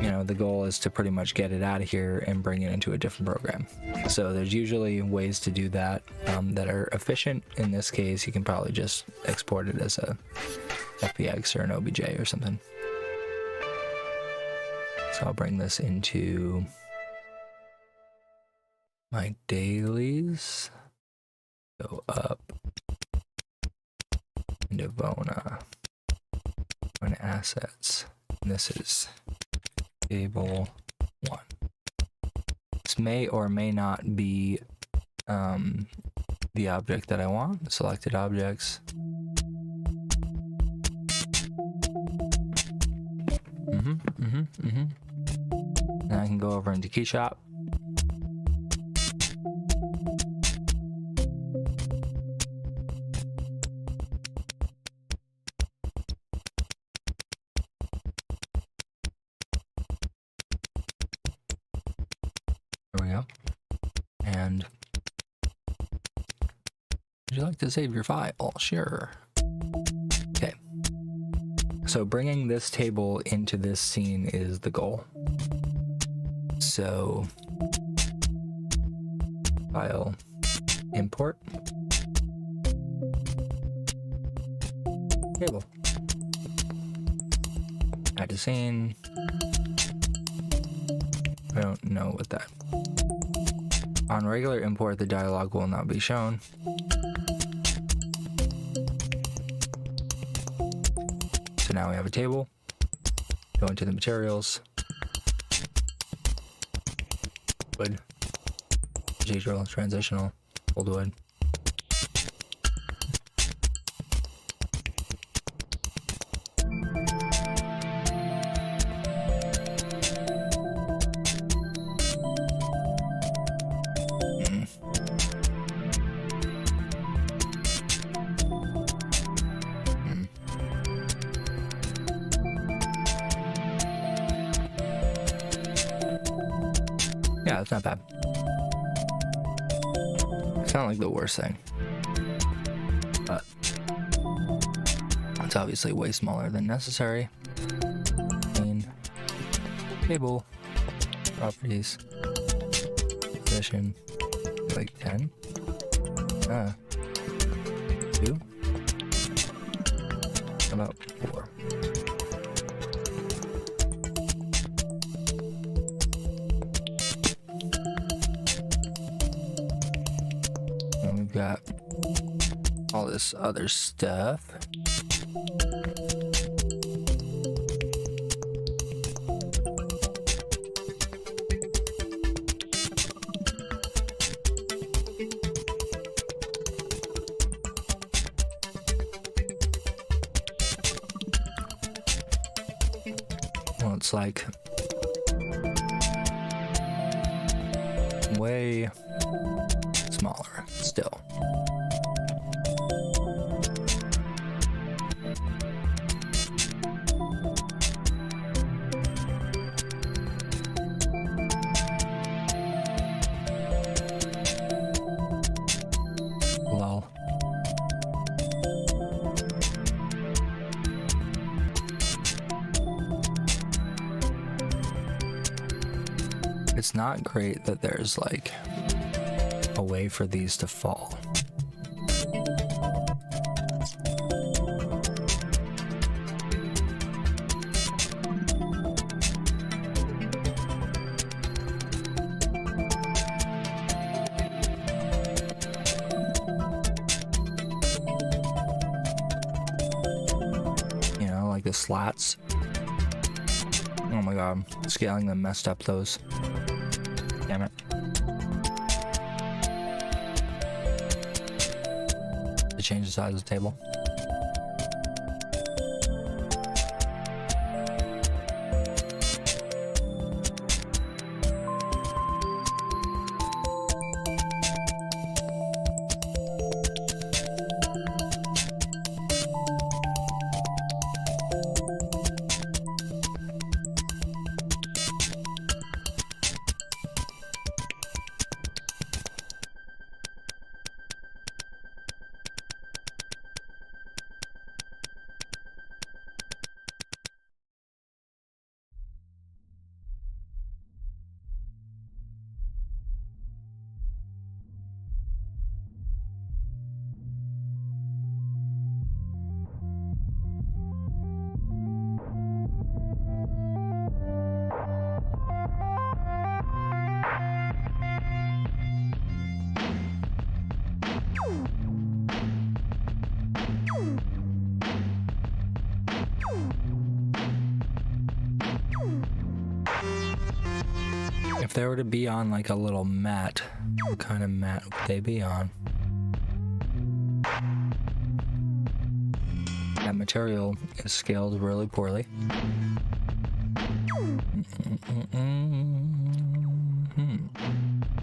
you know, the goal is to pretty much get it out of here and bring it into a different program. So there's usually ways to do that that are efficient. In this case, you can probably just export it as a FBX or an OBJ or something. So I'll bring this into my dailies, go up into Vona, and assets. And this is table 1. This may or may not be the object that I want. Selected objects. Now I can go over into Keyshop. There we go. And would you like to save your file? Sure. Okay. So bringing this table into this scene is the goal. So file, import, table, add to scene. I don't know what that. On regular import, the dialog will not be shown. So now we have a table. Go into the materials. Wood. Procedural, transitional, old wood. Yeah, it's not bad. It's not like the worst thing, but it's obviously way smaller than necessary. Main, table, properties, position, like 10, 2, about 4. Got all this other stuff. it's like way smaller still. Lol. It's not great that there's like a way for these to fall. You know, like the slats. Oh my god, scaling them messed up those. Damn it. To change the size of the table. If they were to be on like a little mat, what kind of mat would they be on? That material is scaled really poorly.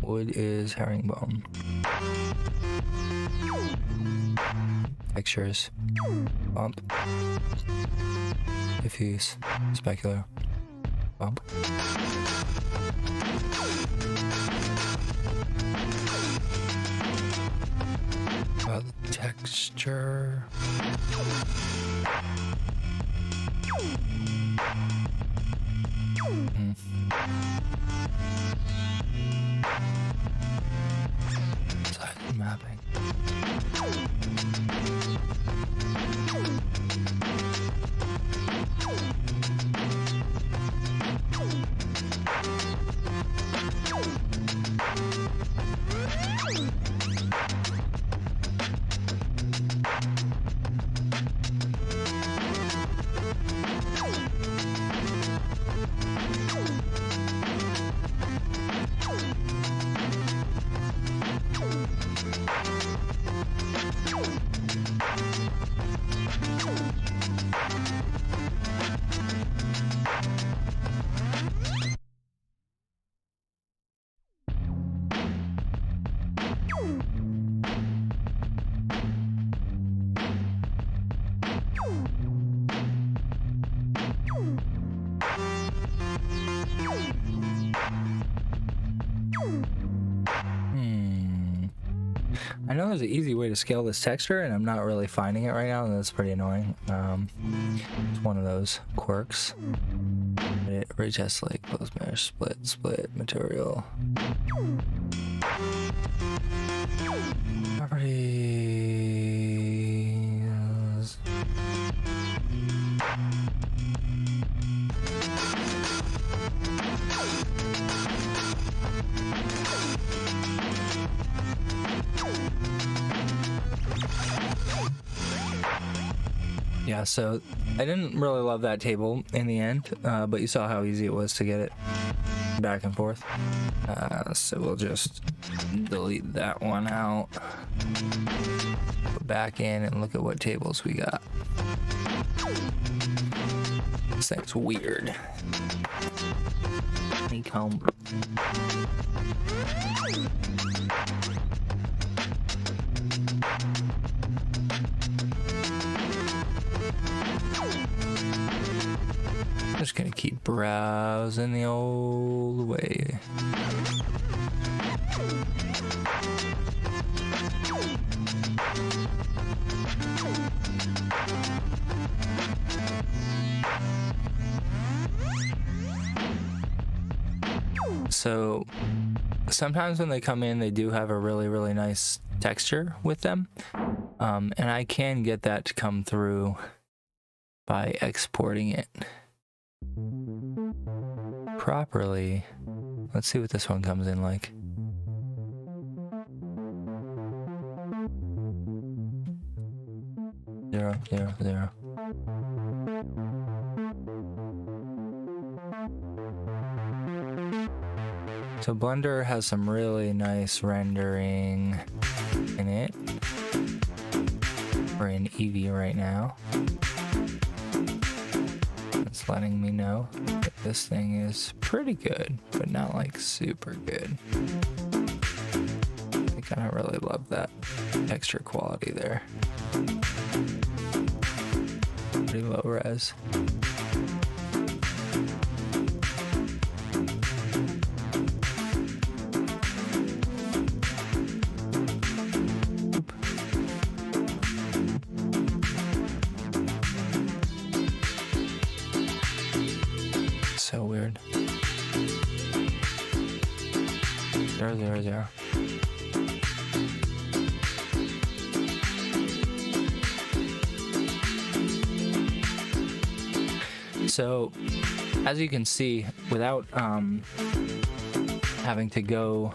Wood is herringbone. Textures. Bump. Diffuse. Specular. Bump. About the texture. Side mapping. I know there's an easy way to scale this texture, and I'm not really finding it right now, and that's pretty annoying. It's one of those quirks. It readjusts like close mesh, split material. Properties. Yeah, so I didn't really love that table in the end, but you saw how easy it was to get it back and forth. So we'll just delete that one out. Go back in and look at what tables we got. This thing's weird. Honeycomb. I'm just gonna keep browsing the old way. So sometimes when they come in, they do have a really, really nice texture with them. And I can get that to come through by exporting it properly. Let's see what this one comes in like. Zero, zero, zero. So Blender has some really nice rendering in it. We're in Eevee right now. It's letting me know that this thing is pretty good, but not like super good. I kind of really love that texture quality there. Pretty low res. So weird. 0, 0, 0. So, as you can see, without having to go...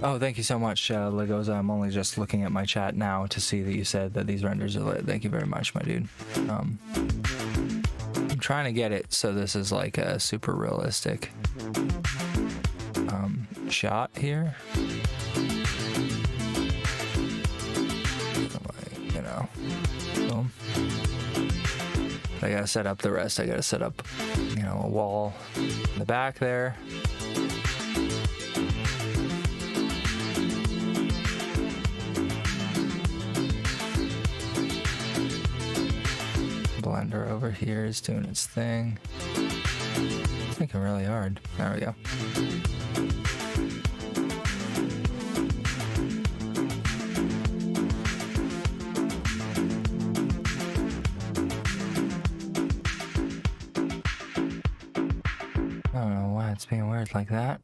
Oh, thank you so much, Legos. I'm only just looking at my chat now to see that you said that these renders are lit. Thank you very much, my dude. I'm trying to get it so this is like a super realistic shot here. Like, you know, boom. I gotta set up the rest. I gotta set up, you know, a wall in the back there. Blender over here is doing its thing. It's thinking really hard. There we go. I don't know why it's being weird like that.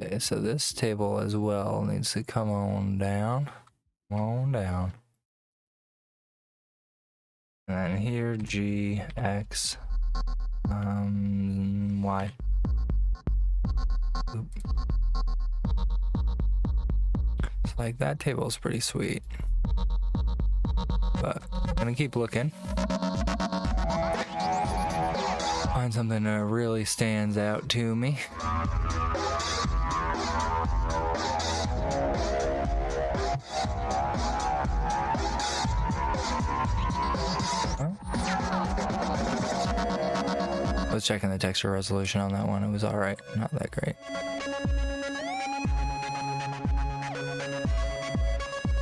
Okay, so this table as well needs to come on down. Come on down. And then here, G, X, Y. Oop. It's like that table is pretty sweet. But I'm gonna keep looking. Find something that really stands out to me. I was checking the texture resolution on that one. It was alright, not that great.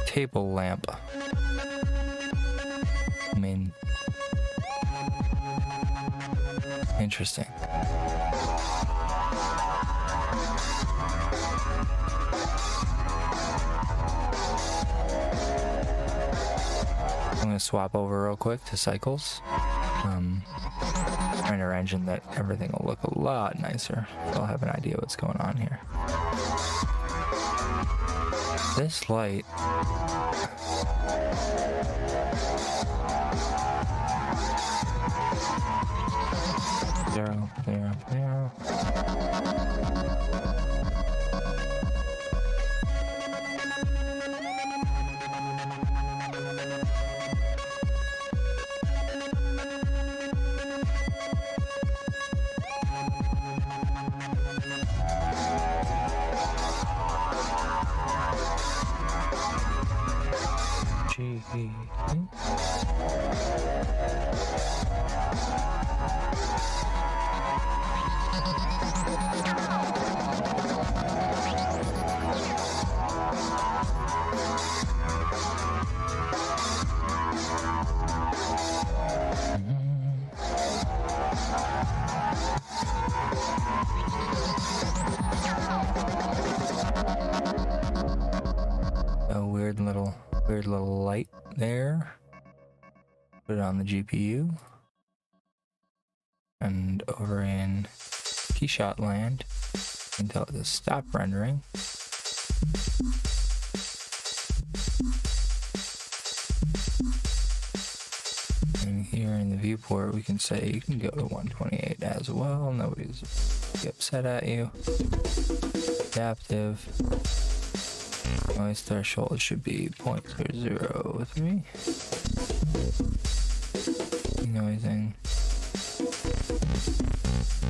Table lamp. I mean, interesting. I'm gonna swap over real quick to cycles. Render engine that everything will look a lot nicer. So I'll have an idea what's going on here. This light. Zero, zero, zero. A weird little light there. Put it on the GPU. And over in keyshot land, you can tell it to stop rendering. And here in the viewport, we can say you can go to 128 as well. Nobody's upset at you. Adaptive. Noise threshold should be 0.003. Noising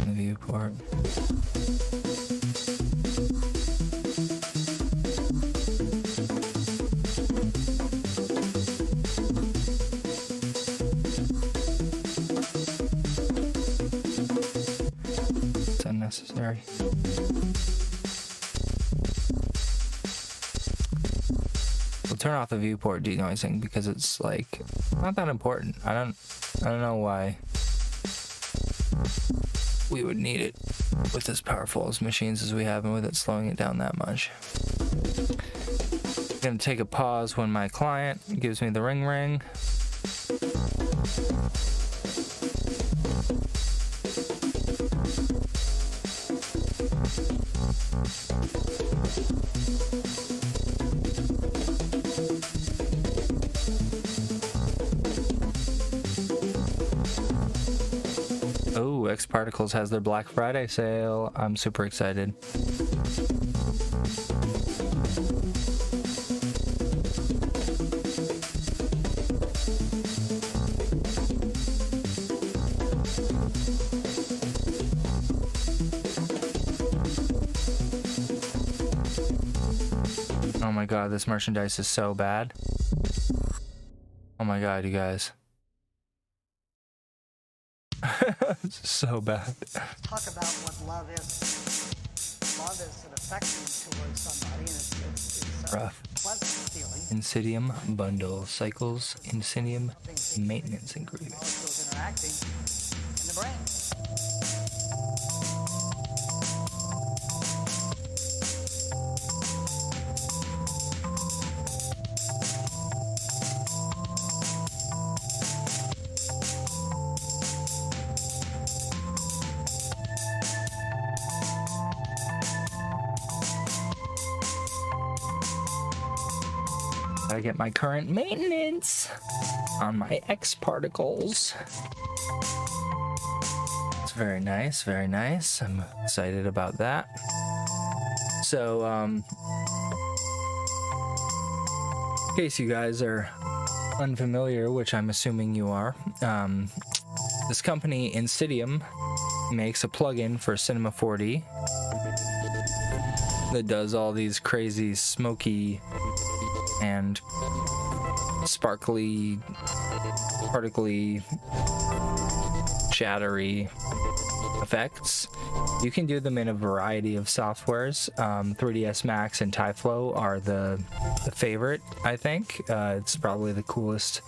in the viewport. It's unnecessary. We'll turn off the viewport denoising because it's like not that important. I don't know why we would need it with as powerful as machines as we have and with it slowing it down that much. I'm gonna take a pause when my client gives me the ring. Oh, X Particles has their Black Friday sale. I'm super excited. Oh my god, this merchandise is so bad. Oh my god, you guys. It's so bad. Talk about what love is. Love is an affection towards somebody, and it's Rough. a pleasant feeling. Insidium bundle cycles Insidium maintenance ingredient. Molecules interacting in the brain. Gotta get my current maintenance on my X Particles. It's very nice, very nice. I'm excited about that. So, in case you guys are unfamiliar, which I'm assuming you are, this company, Insidium, makes a plugin for Cinema 4D that does all these crazy smoky and sparkly, particly, shattery effects. You can do them in a variety of softwares. 3ds Max and Tyflow are the favorite, I think. It's probably the coolest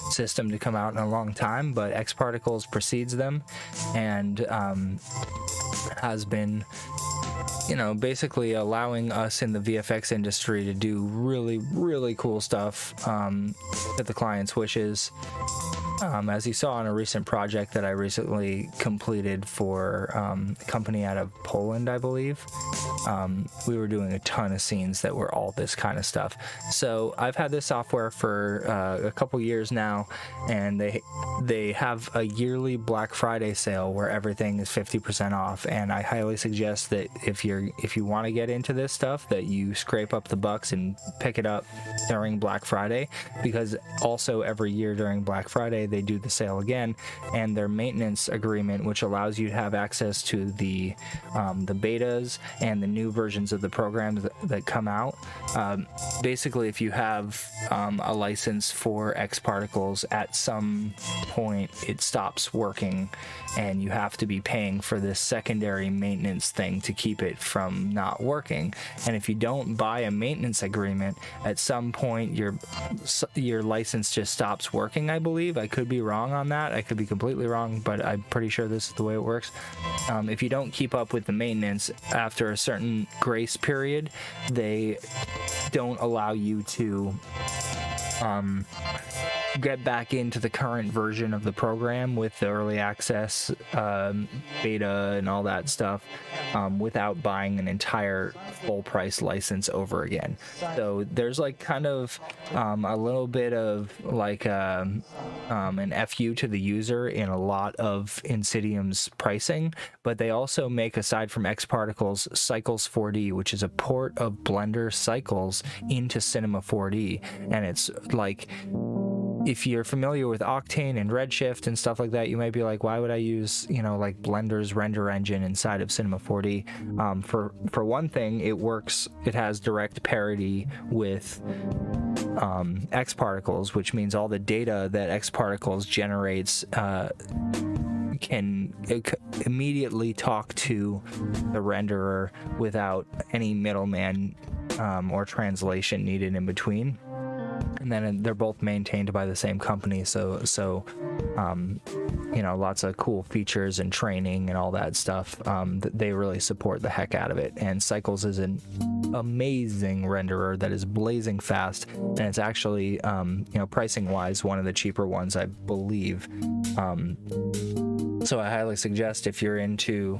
system to come out in a long time, but X Particles precedes them and has been, you know, basically allowing us in the VFX industry to do really, really cool stuff that the client's wishes. As you saw in a recent project that I recently completed for a company out of Poland, I believe, we were doing a ton of scenes that were all this kind of stuff. So I've had this software for a couple years now, and they have a yearly Black Friday sale where everything is 50% off. And I highly suggest that if you want to get into this stuff, that you scrape up the bucks and pick it up during Black Friday, because also every year during Black Friday they do the sale again, and their maintenance agreement, which allows you to have access to the betas and the new versions of the programs that come out. Basically, if you have a license for X particles, at some point it stops working, and you have to be paying for this secondary maintenance thing to keep it from not working. And if you don't buy a maintenance agreement, at some point your license just stops working, I believe. I could be wrong on that. I could be completely wrong, but I'm pretty sure this is the way it works. If you don't keep up with the maintenance after a certain grace period, they don't allow you to get back into the current version of the program with the early access beta and all that stuff without buying an entire full price license over again. So there's like kind of a little bit of like an FU to the user in a lot of Insidium's pricing, but they also make, aside from X Particles, Cycles 4D, which is a port of Blender Cycles into Cinema 4D. And it's like, if you're familiar with Octane and Redshift and stuff like that, you might be like, why would I use, like Blender's render engine inside of Cinema 4D? For one thing, it works, it has direct parity with X Particles, which means all the data that X Particles generates can immediately talk to the renderer without any middleman or translation needed in between. And then they're both maintained by the same company, so lots of cool features and training and all that stuff. They really support the heck out of it. And Cycles is an amazing renderer that is blazing fast, and it's actually pricing wise one of the cheaper ones, I believe. So I highly suggest, if you're into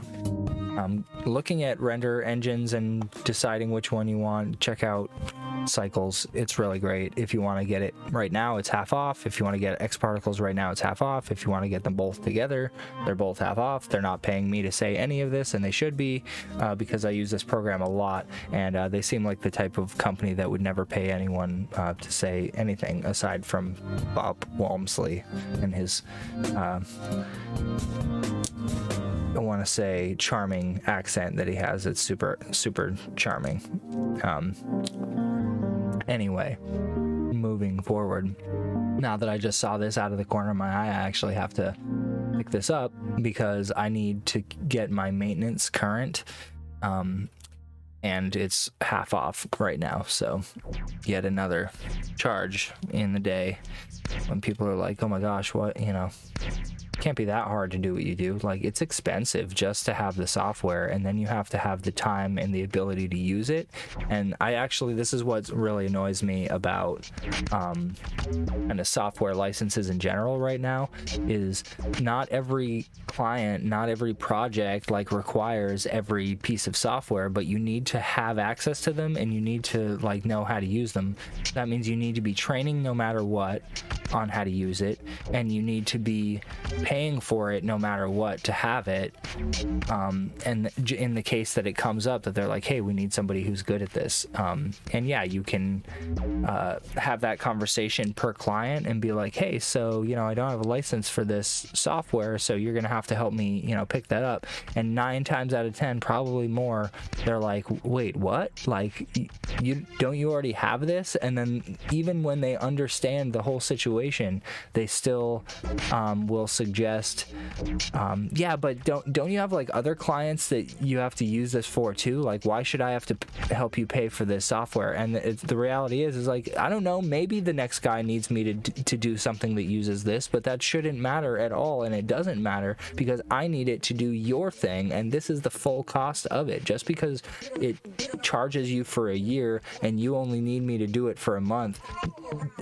looking at render engines and deciding which one you want, check out Cycles. It's really great. If you want to get it right now, it's half off. If you want to get X Particles right now, it's half off. If you want to get them both together, they're both half off. They're not paying me to say any of this, and they should be, because I use this program a lot, and they seem like the type of company that would never pay anyone to say anything aside from Bob Walmsley and his I want to say charming accent that he has. It's super charming. Anyway, moving forward, now that I just saw this out of the corner of my eye, I actually have to pick this up because I need to get my maintenance current, and it's half off right now. So yet another charge in the day when people are like, oh my gosh, what, can't be that hard to do what you do. Like, it's expensive just to have the software, and then you have to have the time and the ability to use it. And this is what really annoys me about kind of software licenses in general right now, is not every client, not every project requires every piece of software, but you need to have access to them, and you need to know how to use them. That means you need to be training no matter what on how to use it, and you need to be paying for it no matter what to have it. And in the case that it comes up that they're like, hey, we need somebody who's good at this, and yeah, you can have that conversation per client and be like, hey, so I don't have a license for this software, so you're gonna have to help me pick that up. And 9 times out of 10, probably more, they're like, wait, what? You already have this? And then even when they understand the whole situation, they still will suggest, yeah, but don't you have other clients that you have to use this for too? Why should I have to help you pay for this software? And the reality is I don't know, maybe the next guy needs me to do something that uses this, but that shouldn't matter at all. And it doesn't matter because I need it to do your thing, and this is the full cost of it. Just because it charges you for a year and you only need me to do it for a month,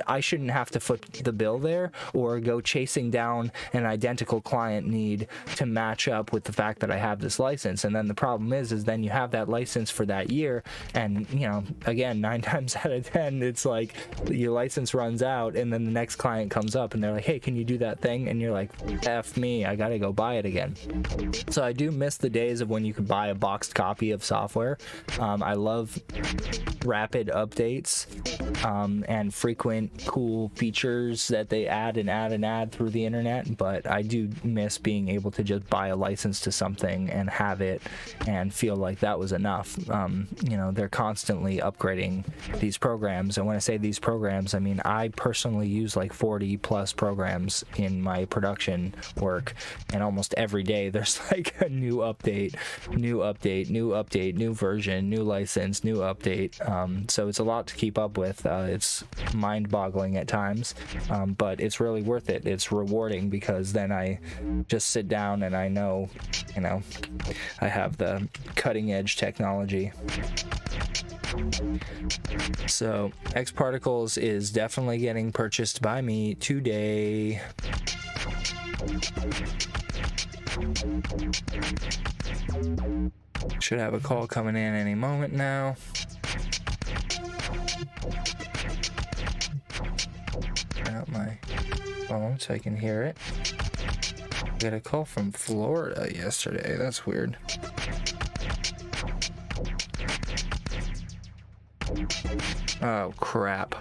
I shouldn't have to foot the bill there or go chasing down an identical client need to match up with the fact that I have this license. And then the problem is then you have that license for that year, and again, 9 times out of 10, it's like your license runs out, and then the next client comes up and they're like, hey, can you do that thing? And you're like, F me, I gotta go buy it again. So I do miss the days of when you could buy a boxed copy of software. I love rapid updates and frequent cool features that they add through the internet, but I do miss being able to just buy a license to something and have it and feel like that was enough. You know, they're constantly upgrading these programs, and when I say these programs, I mean I personally use like 40 plus programs in my production work, and almost every day there's like a new update, new version, new license, new update. So it's a lot to keep up with. It's mind-boggling at times, but it's really worth it. It's rewarding because then I just sit down and I know, you know, I have the cutting-edge technology. So X Particles is definitely getting purchased by me today. Should have a call coming in any moment now. Turn up my phone so I can hear it. Got a call from Florida yesterday. That's weird. Oh crap.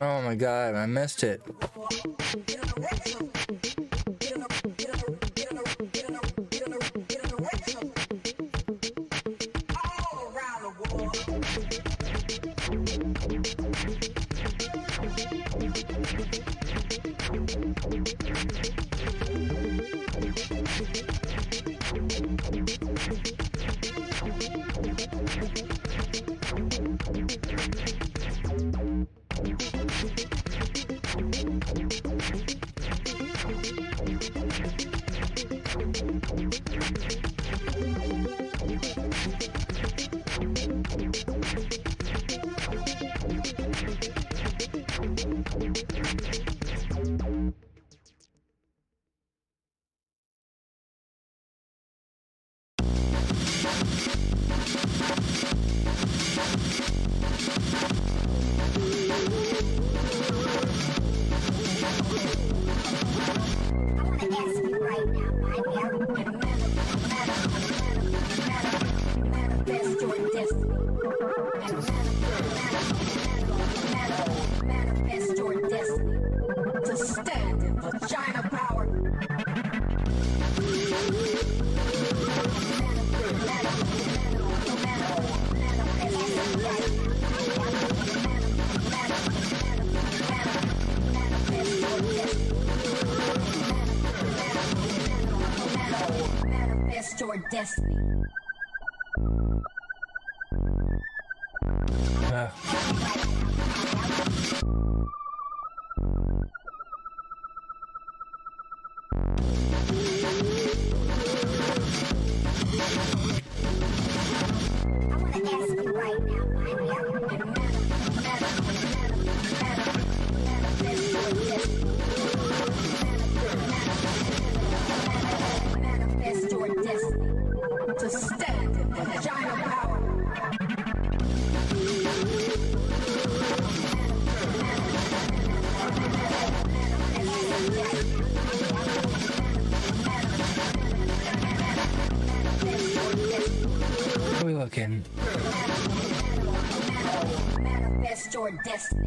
Oh my god, I missed it. What are we looking? Manifest your destiny.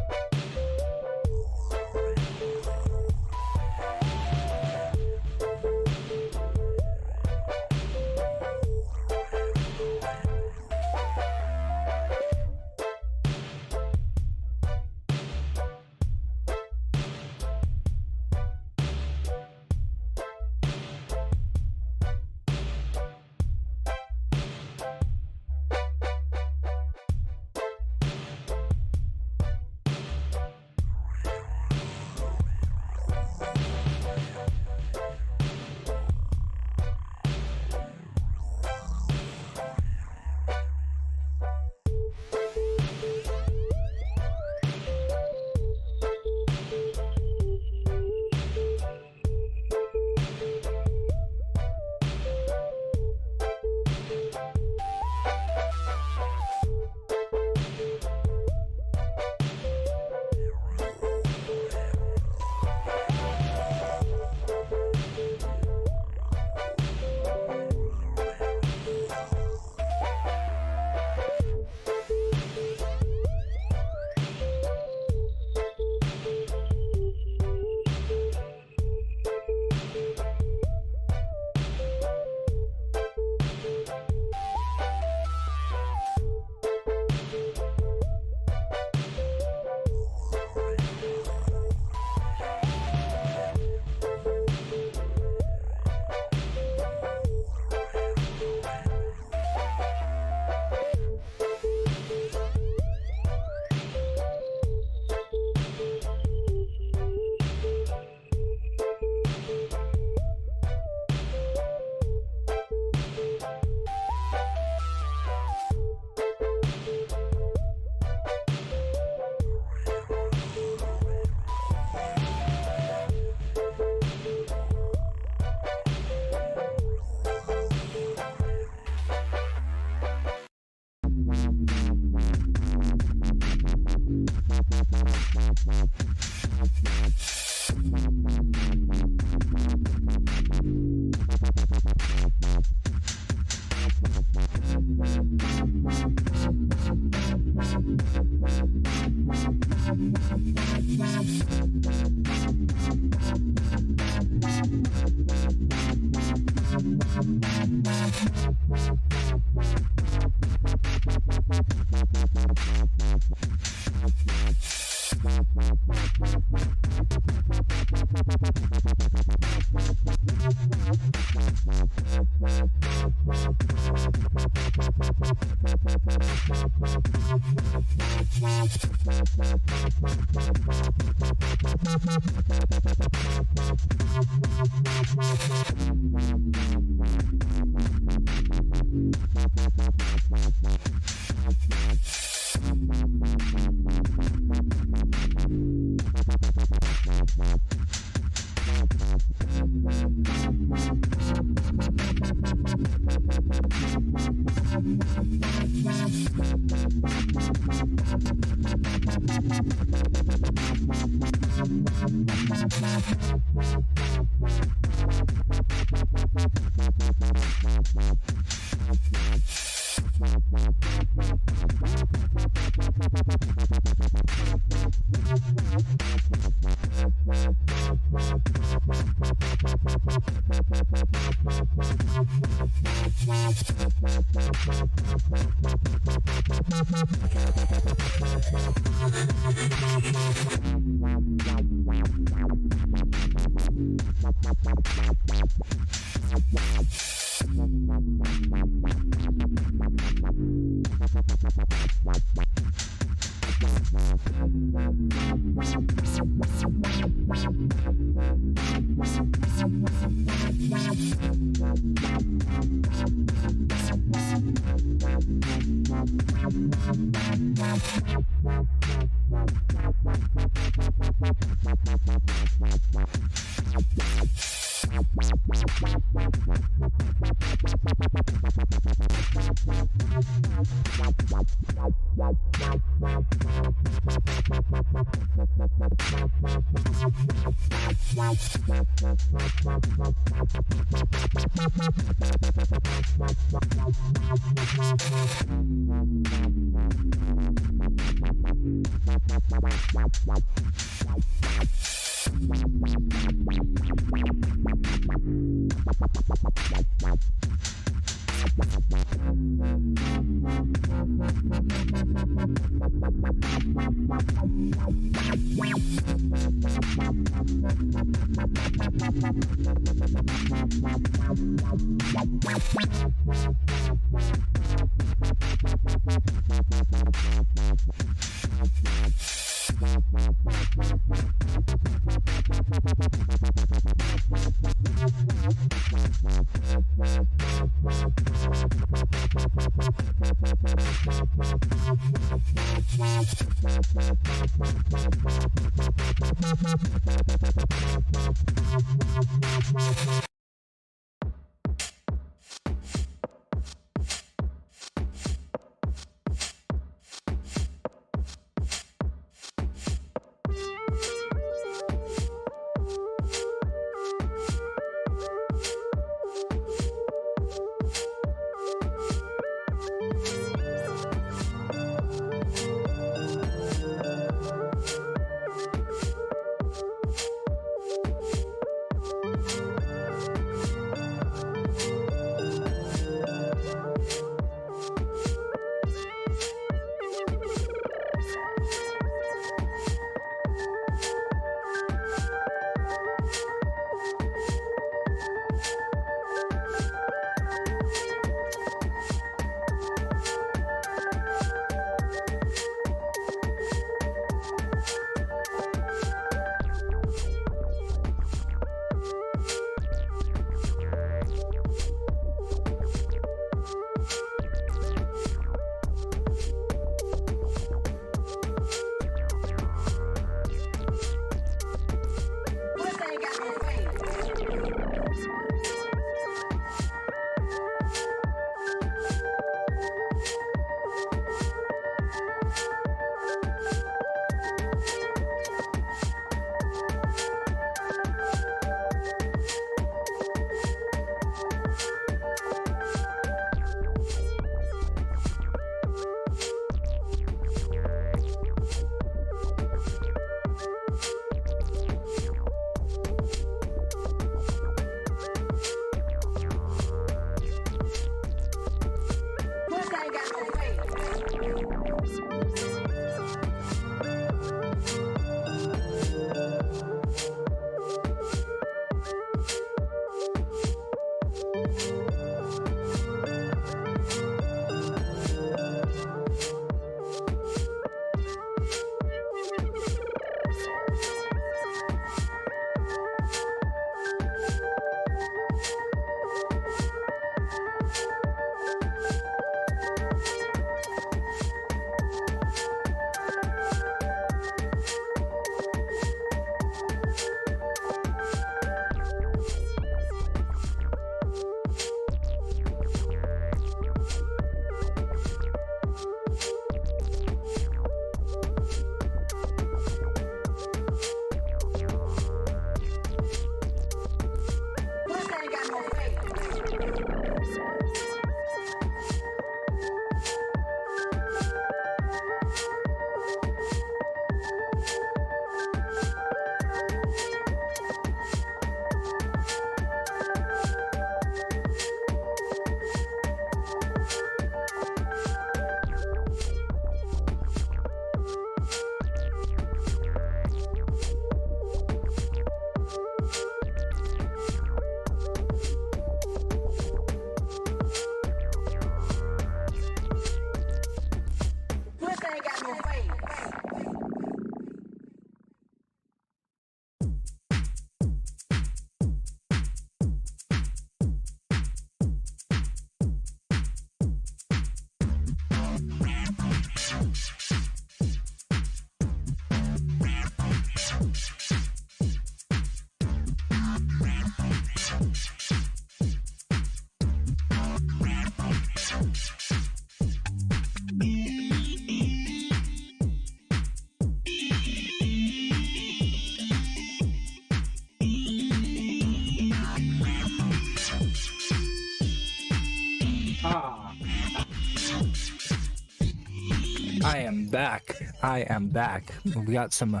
I am back. I am back. We got some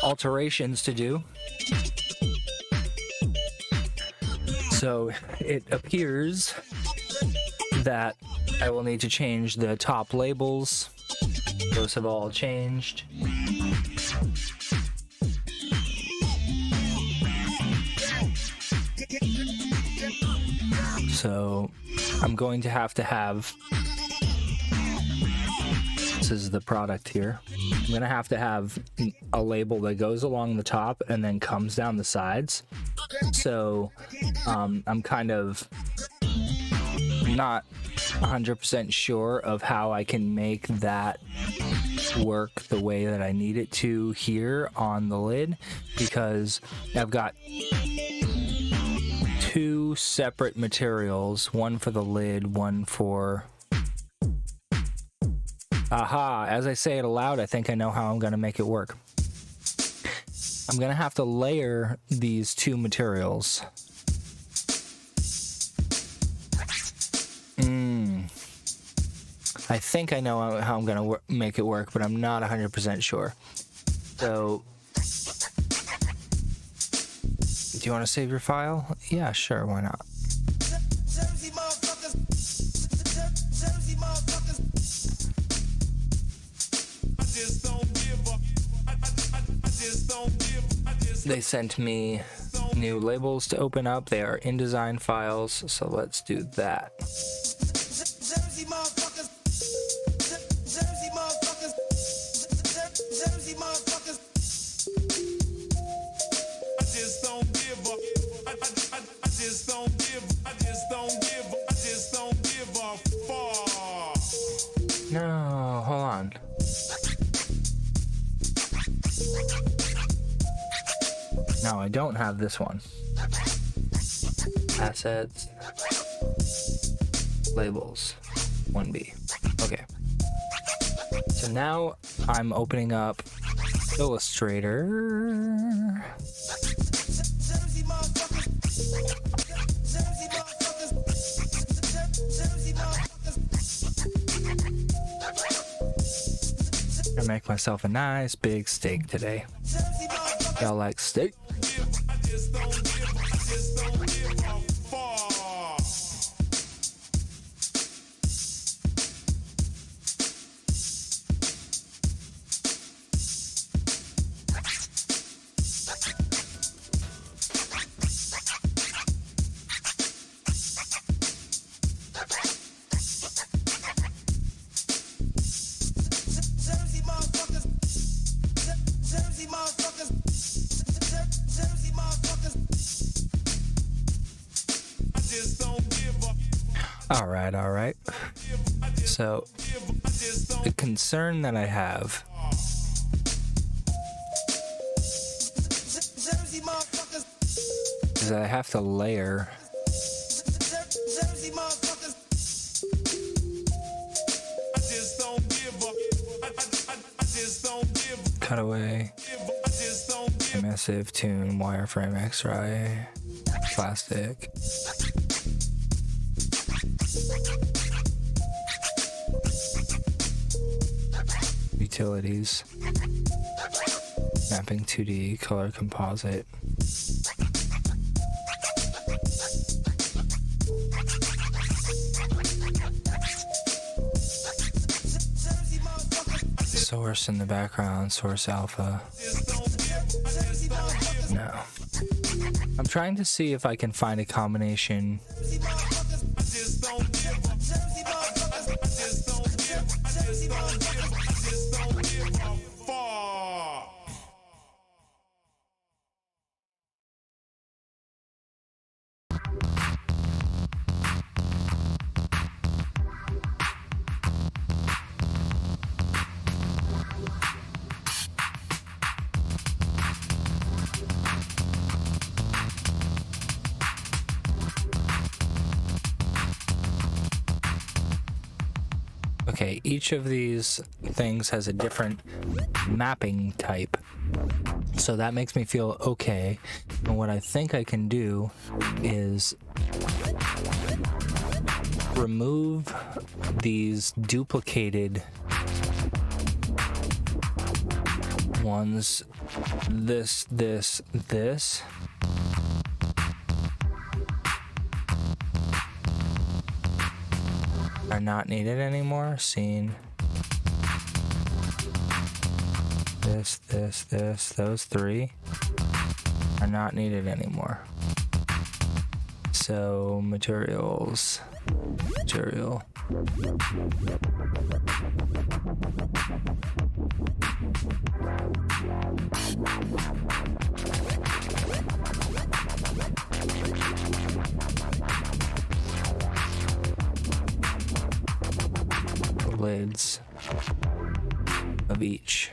alterations to do. So it appears that I will need to change the top labels. Those have all changed. So I'm going to have this is the product here. I'm gonna have to have a label that goes along the top and then comes down the sides. So I'm kind of not 100% sure of how I can make that work the way that I need it to here on the lid, because I've got two separate materials, one for the lid, one for... Aha, as I say it aloud, I think I know how I'm going to make it work. I'm going to have to layer these two materials. I think I know how I'm going to make it work, but I'm not 100% sure. So, do you want to save your file? Yeah, sure, why not? They sent me new labels to open up. They are InDesign files, so let's do that. No, hold on. No, I don't have this one. Assets, labels, 1B. Okay. So now I'm opening up Illustrator. I'm gonna make myself a nice big steak today. Y'all like steak? All right. So the concern that I have is that I have to layer cutaway, emissive, tune, wireframe, X-ray, plastic. Utilities, mapping 2D, color composite. Source in the background, source alpha. No. I'm trying to see if I can find a combination. Okay, each of these things has a different mapping type. So that makes me feel okay. And what I think I can do is remove these duplicated ones. This. Are not needed anymore. Scene. This, those three are not needed anymore. So materials, material. Lids of each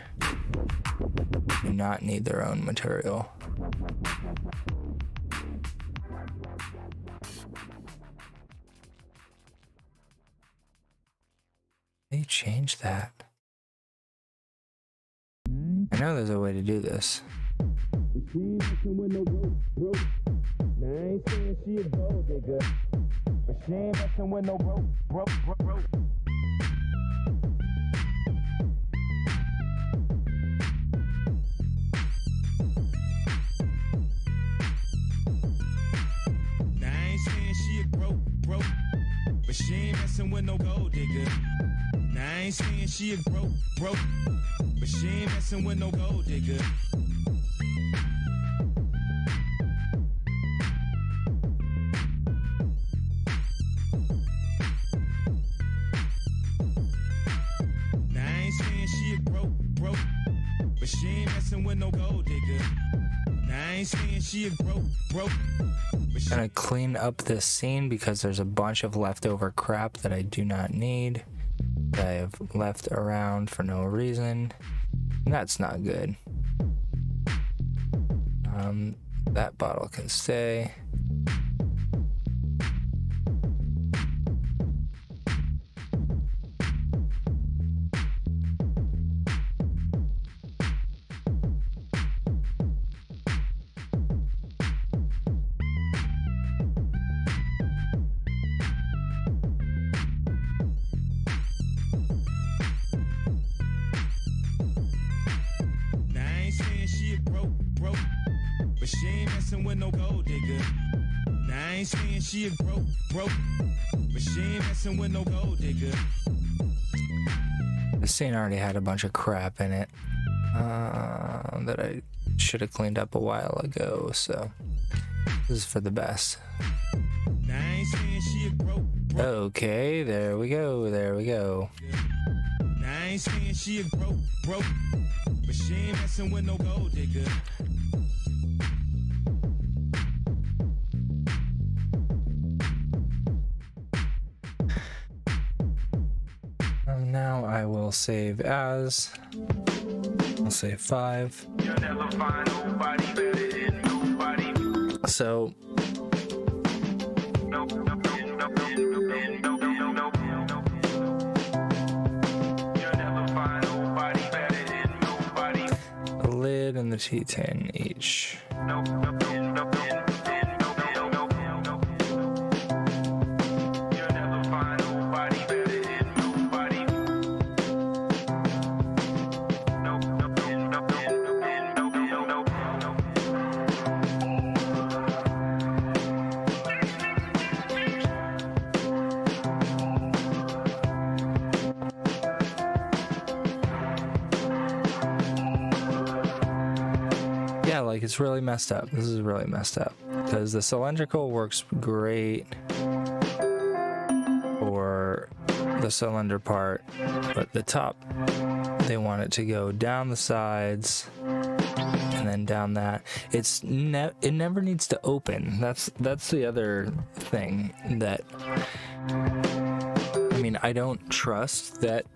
do not need their own material. They changed that. I know there's a way to do this. But she ain't messing with no gold digger. Now I ain't saying she a broke, but she ain't messing with no gold digger. Now I ain't saying she a broke, but she ain't messing with no gold digger. Now I ain't saying she a broke. I'm gonna clean up this scene because there's a bunch of leftover crap that I do not need, that I have left around for no reason. That's not good. That bottle can stay. But she ain't messing with no gold digger. Now I ain't saying she a broke, but she ain't messing with no gold digger. The scene already had a bunch of crap in it that I should have cleaned up a while ago, so this is for the best. Now I ain't saying she a broke. Okay, there we go. Now I ain't saying she a broke, but she ain't messing with no gold digger. Now I will save as. I'll save 5. So the lid and the T10 each. Yeah, like it's really messed up. This is really messed up because the cylindrical works great for the cylinder part, but the top, they want it to go down the sides and then down that. It never needs to open. That's the other thing that, I mean, I don't trust that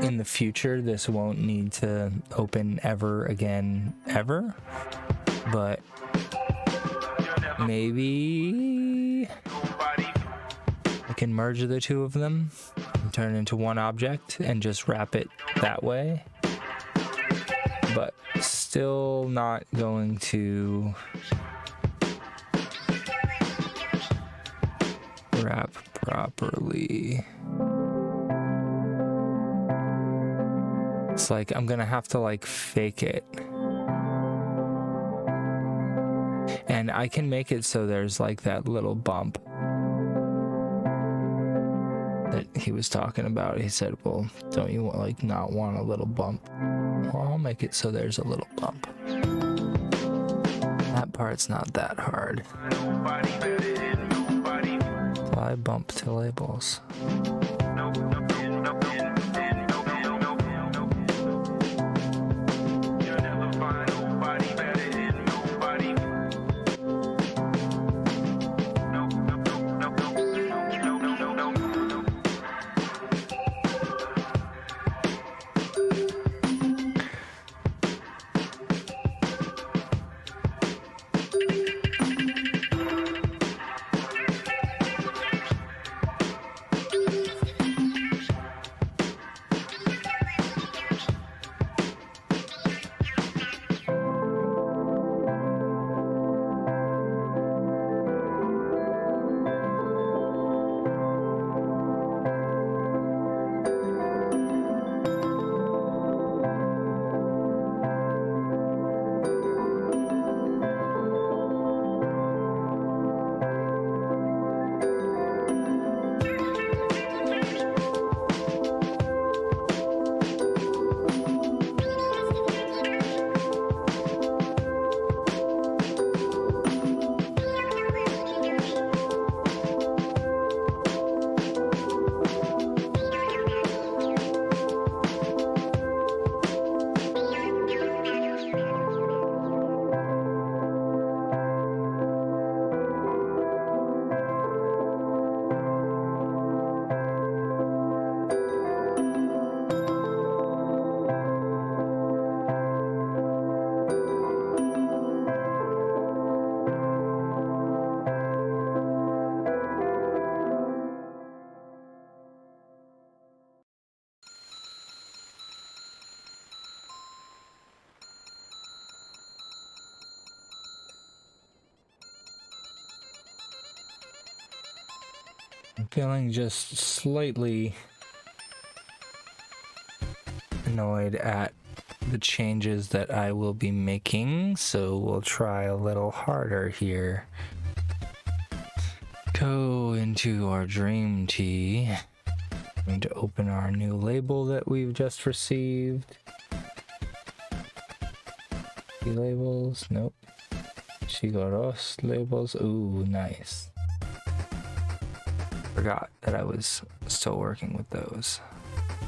in the future this won't need to open ever again, ever. But maybe I can merge the two of them, turn into one object and just wrap it that way. But still not going to wrap properly. It's like I'm gonna have to like fake it. And I can make it so there's like that little bump that he was talking about. He said, well, don't you like not want a little bump? Well, I'll make it so there's a little bump. That part's not that hard. Apply bump to labels. I'm feeling just slightly annoyed at the changes that I will be making, so we'll try a little harder here. Go into our Dream Tea. I'm going to open our new label that we've just received. Key labels, nope. Shigoros labels, ooh, nice. Forgot that I was still working with those.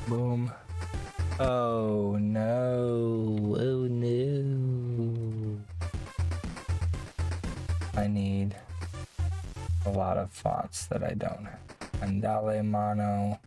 Boom. Oh no, oh no. I need a lot of fonts that I don't have. Andale Mono.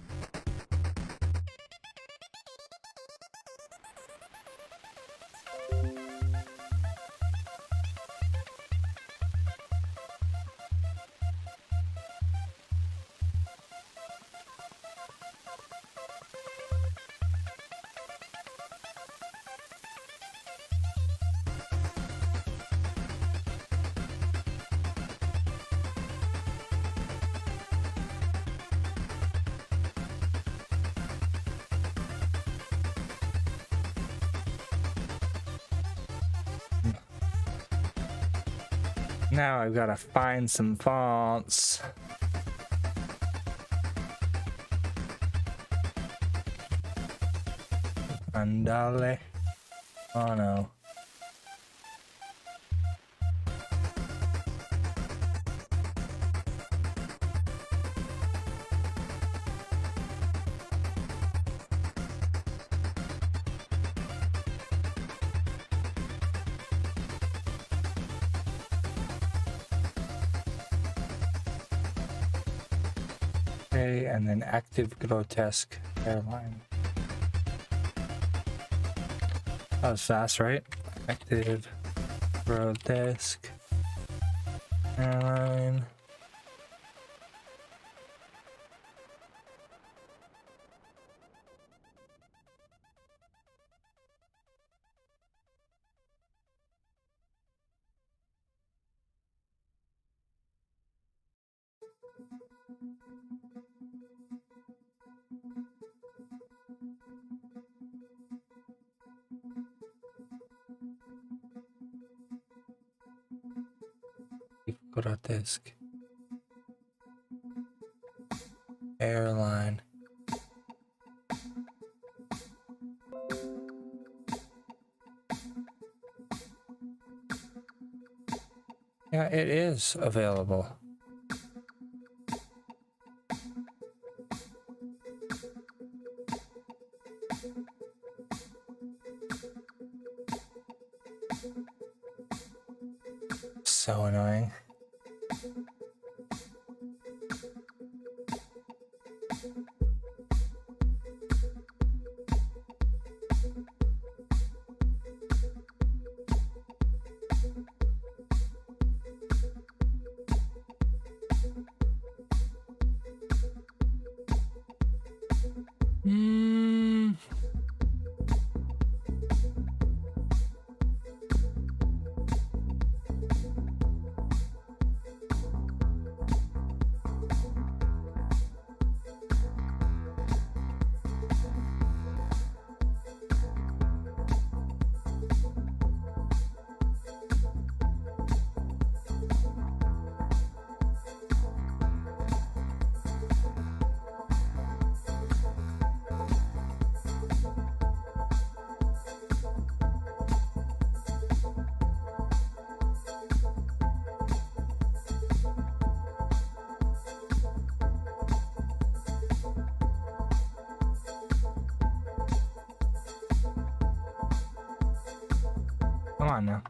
Now I've got to find some fonts. Andale Mono. Okay, and then active grotesque hairline. That was fast, right? Active grotesque hairline. Grotesk. Airline. Yeah, it is available. So annoying. Come on now.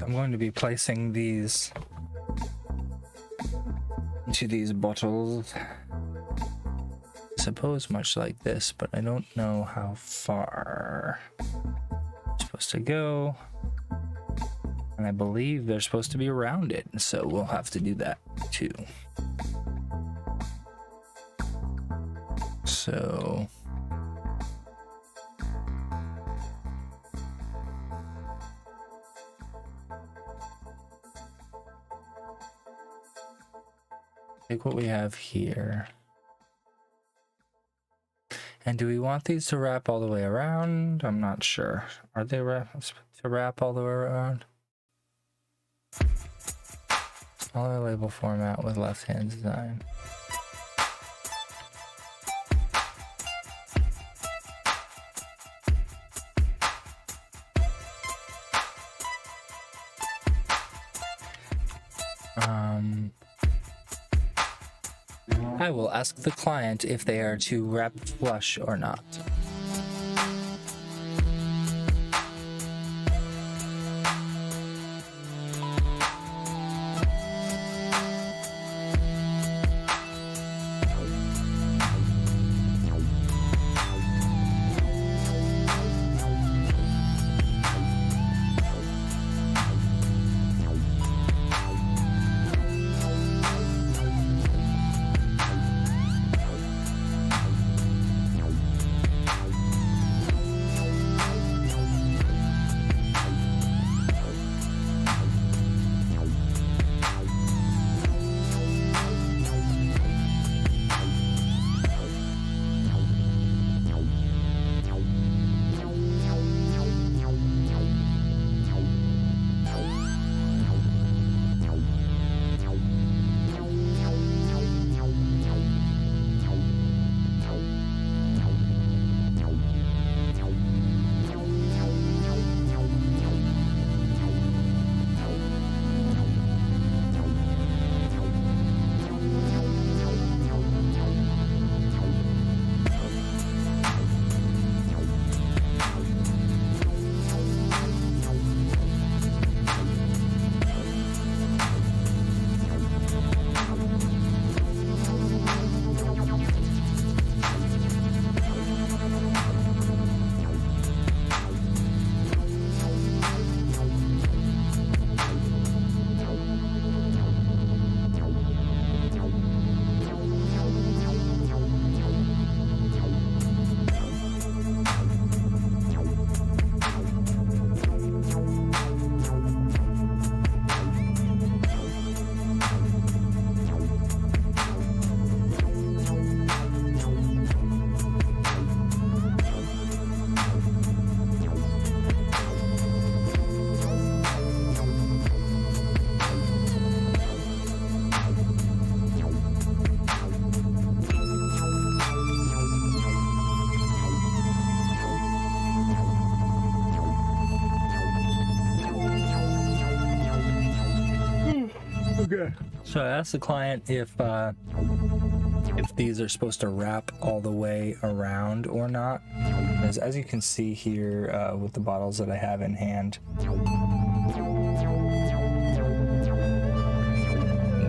I'm going to be placing these into these bottles. I suppose much like this, but I don't know how far it's supposed to go. And I believe they're supposed to be rounded, so we'll have to do that too. So take what we have here. And do we want these to wrap all the way around? I'm not sure. Are they to wrap all the way around? Smaller label format with left-hand design. I will ask the client if they are to wrap flush or not. So I asked the client if these are supposed to wrap all the way around or not. As you can see here with the bottles that I have in hand,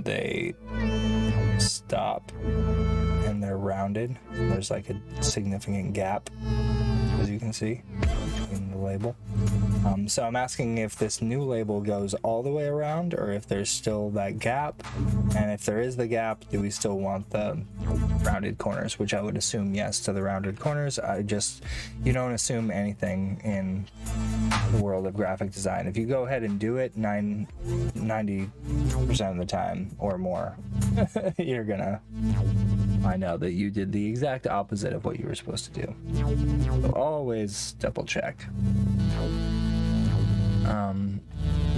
they stop and they're rounded. There's like a significant gap, as you can see, between the label. So I'm asking if this new label goes all the way around or if there's still that gap, and if there is the gap, do we still want the rounded corners, which I would assume yes to the rounded corners. You don't assume anything in the world of graphic design. If you go ahead and do it 90% of the time or more, you're gonna find out that you did the exact opposite of what you were supposed to do. So always double check.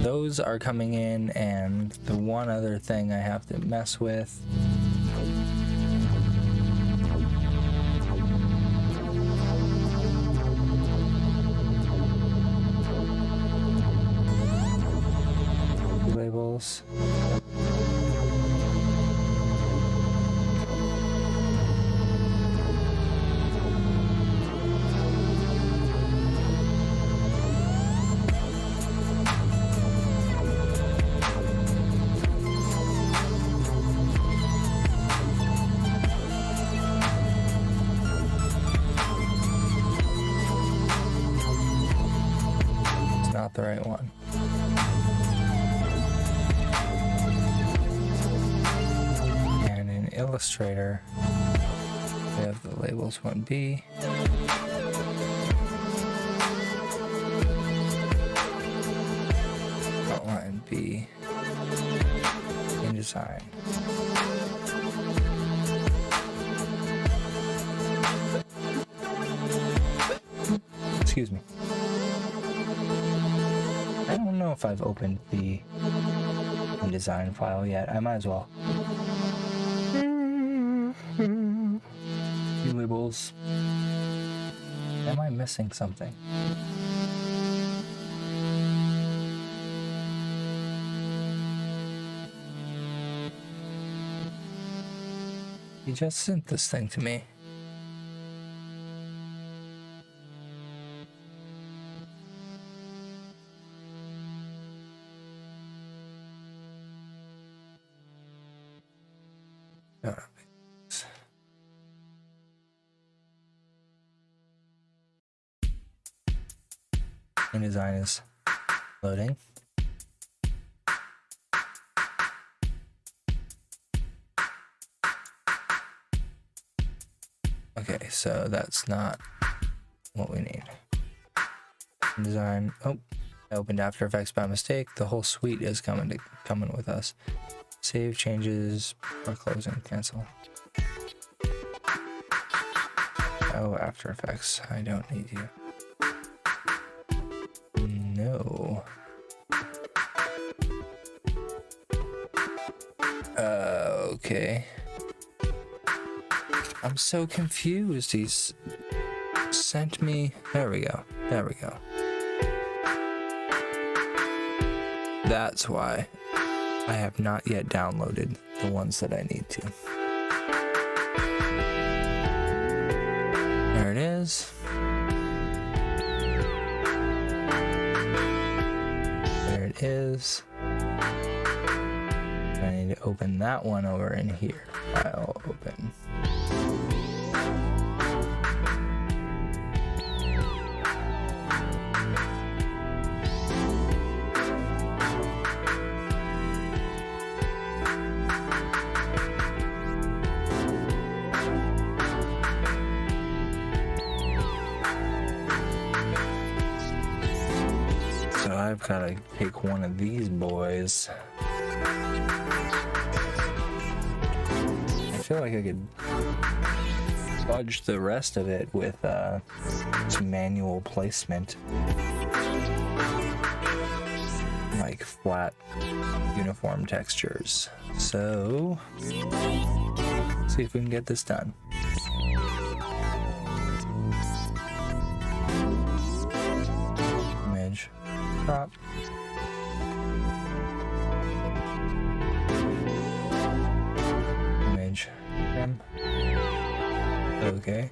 Those are coming in, and the one other thing I have to mess with labels. the right one. And in Illustrator, we have the labels 1B. Outline B. InDesign. Excuse me. I don't know if I've opened the InDesign file yet. I might as well. Few labels. Am I missing something? You just sent this thing to me. InDesign is loading. Okay, so that's not what we need. InDesign. Oh, I opened After Effects by mistake. The whole suite is coming with us. Save changes or closing, cancel. Oh, After Effects. I don't need you. No. Okay. I'm so confused. He's sent me. There we go. There we go. That's why I have not yet downloaded the ones that I need to. There it is. There it is. I need to open that one over in here. File open. So I've got to pick one of these boys. I feel like I could fudge the rest of it with some manual placement. Like flat uniform textures. So, let's see if we can get this done. Image, crop. Image, trim. Okay.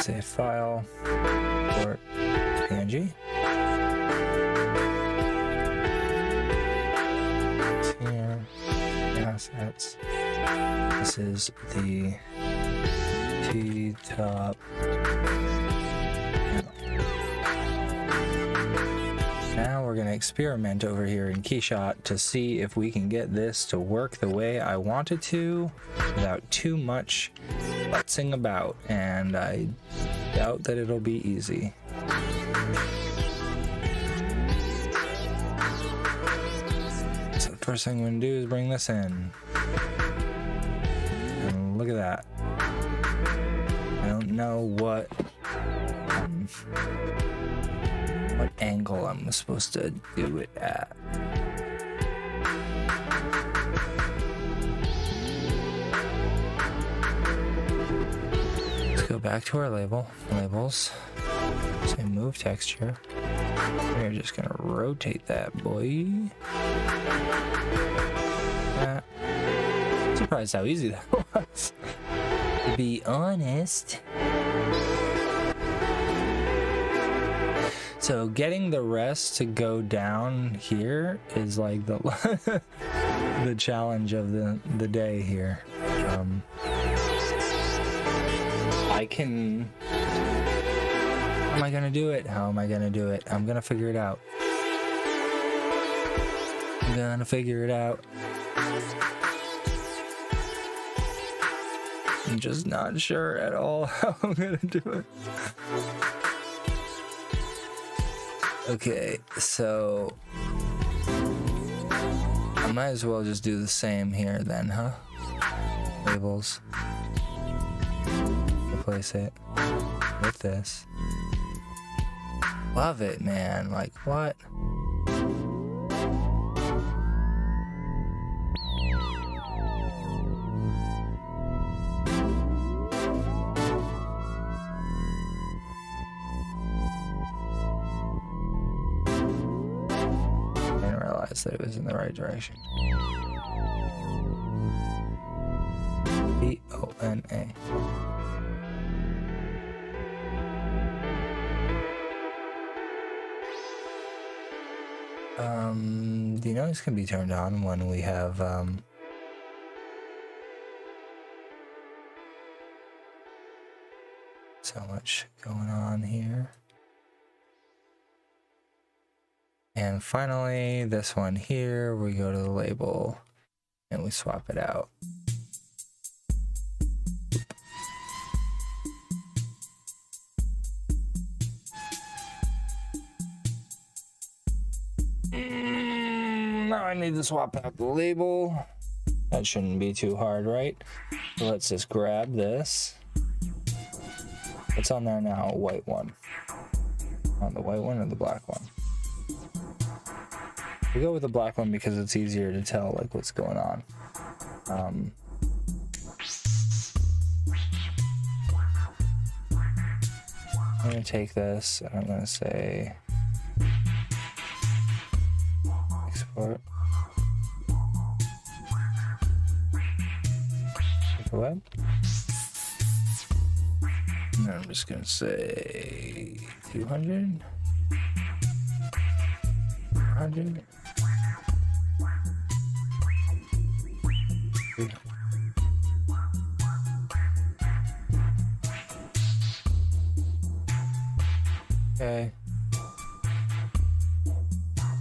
Save file, import PNG. Here, assets. This is the T-top. Now we're going to experiment over here in KeyShot to see if we can get this to work the way I want it to without too much futzing about, and I doubt that it'll be easy. So the first thing I'm going to do is bring this in. And look at that. I don't know what angle I'm supposed to do it at. Let's go back to our labels. Say move texture. We're just gonna rotate that boy. Surprised how easy that was. To be honest. So getting the rest to go down here is like the the challenge of the day here. I can... How am I gonna do it? How am I gonna do it? I'm gonna figure it out. I'm gonna figure it out. I'm just not sure at all how I'm gonna do it. Okay, so I might as well just do the same here then, huh? Labels. Replace it with this. Love it, man. Like, what? That it was in the right direction. B-O-N-A. The noise can be turned on when we have so much going on here. And finally, this one here, we go to the label and we swap it out. Now I need to swap out the label. That shouldn't be too hard, right? So let's just grab this. What's on there now? A white one. On the white one or the black one? We go with the black one because it's easier to tell like what's going on. I'm gonna take this and I'm gonna say export. Take a web. And then I'm just gonna say 200. 100. Okay.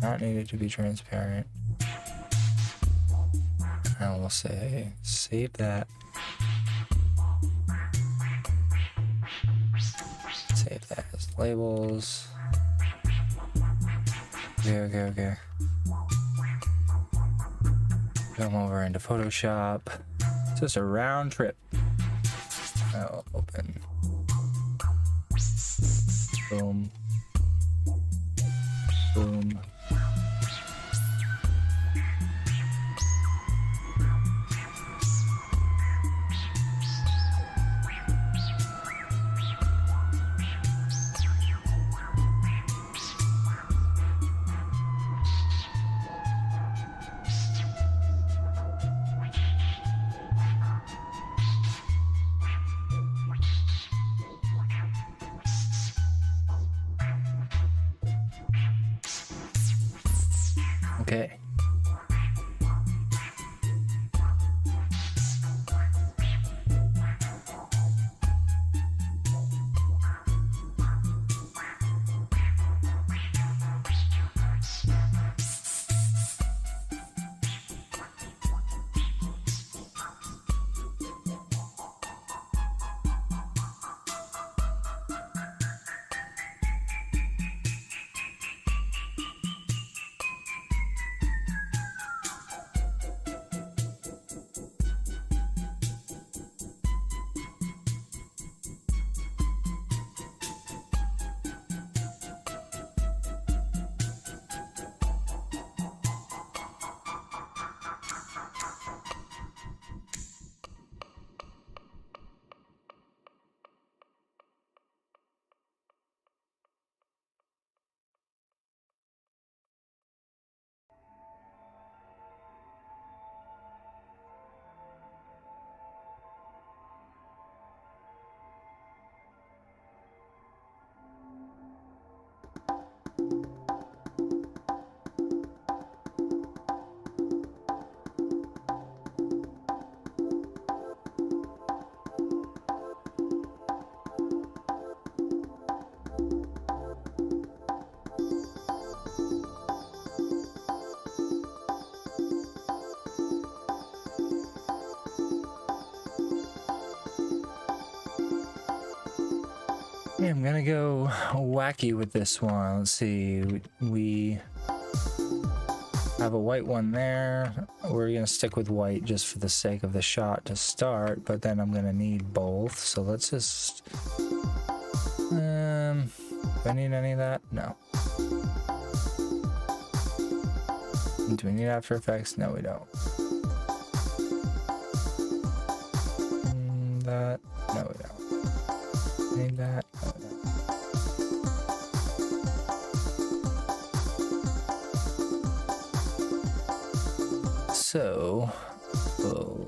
Not needed to be transparent. And we'll say save that. Save that as labels. Okay. Come over into Photoshop. It's just a round trip. I'll open. Boom. Boom. Okay. Yeah, I'm gonna go wacky with this one. Let's see. We have a white one there. We're gonna stick with white just for the sake of the shot to start, but then I'm gonna need both. So let's just do I need any of that? No. Do we need After Effects? No, we don't. That? No, we don't. Need that? No, we don't. So, we'll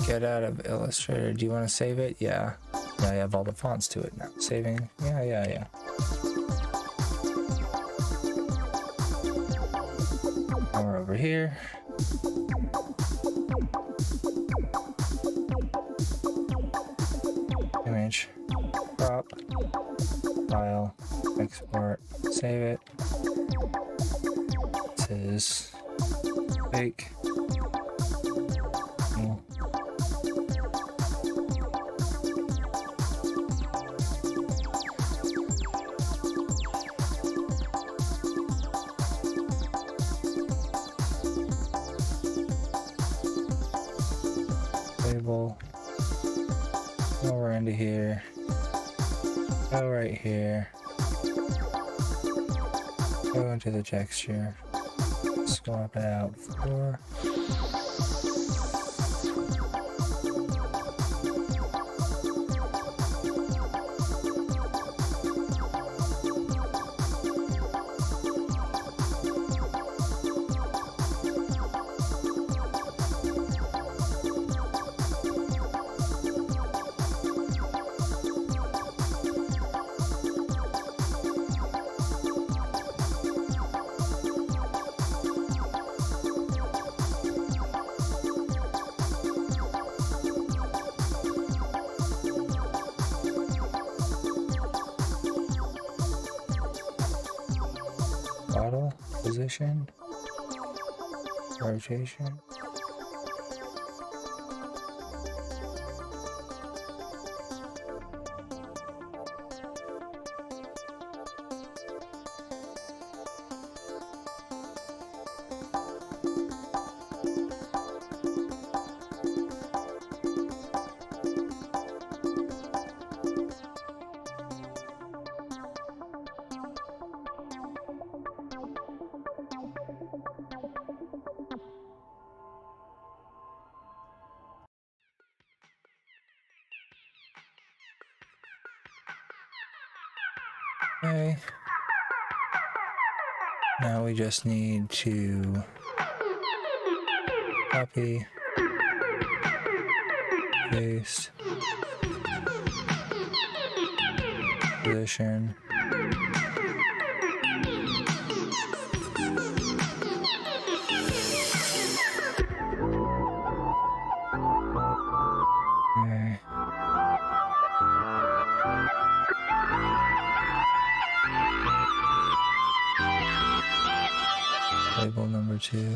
get out of Illustrator. Do you want to save it? Yeah. Yeah, I have all the fonts to it now. Saving. Yeah. Now we're over here. Image. Crop. File. Export. Save it. This is fake. Label. Go over into here. Go right here. Go into the texture. Swap it out for. Bottle, position, rotation. Okay. Now we just need to copy, paste, position. Okay. Label number 2.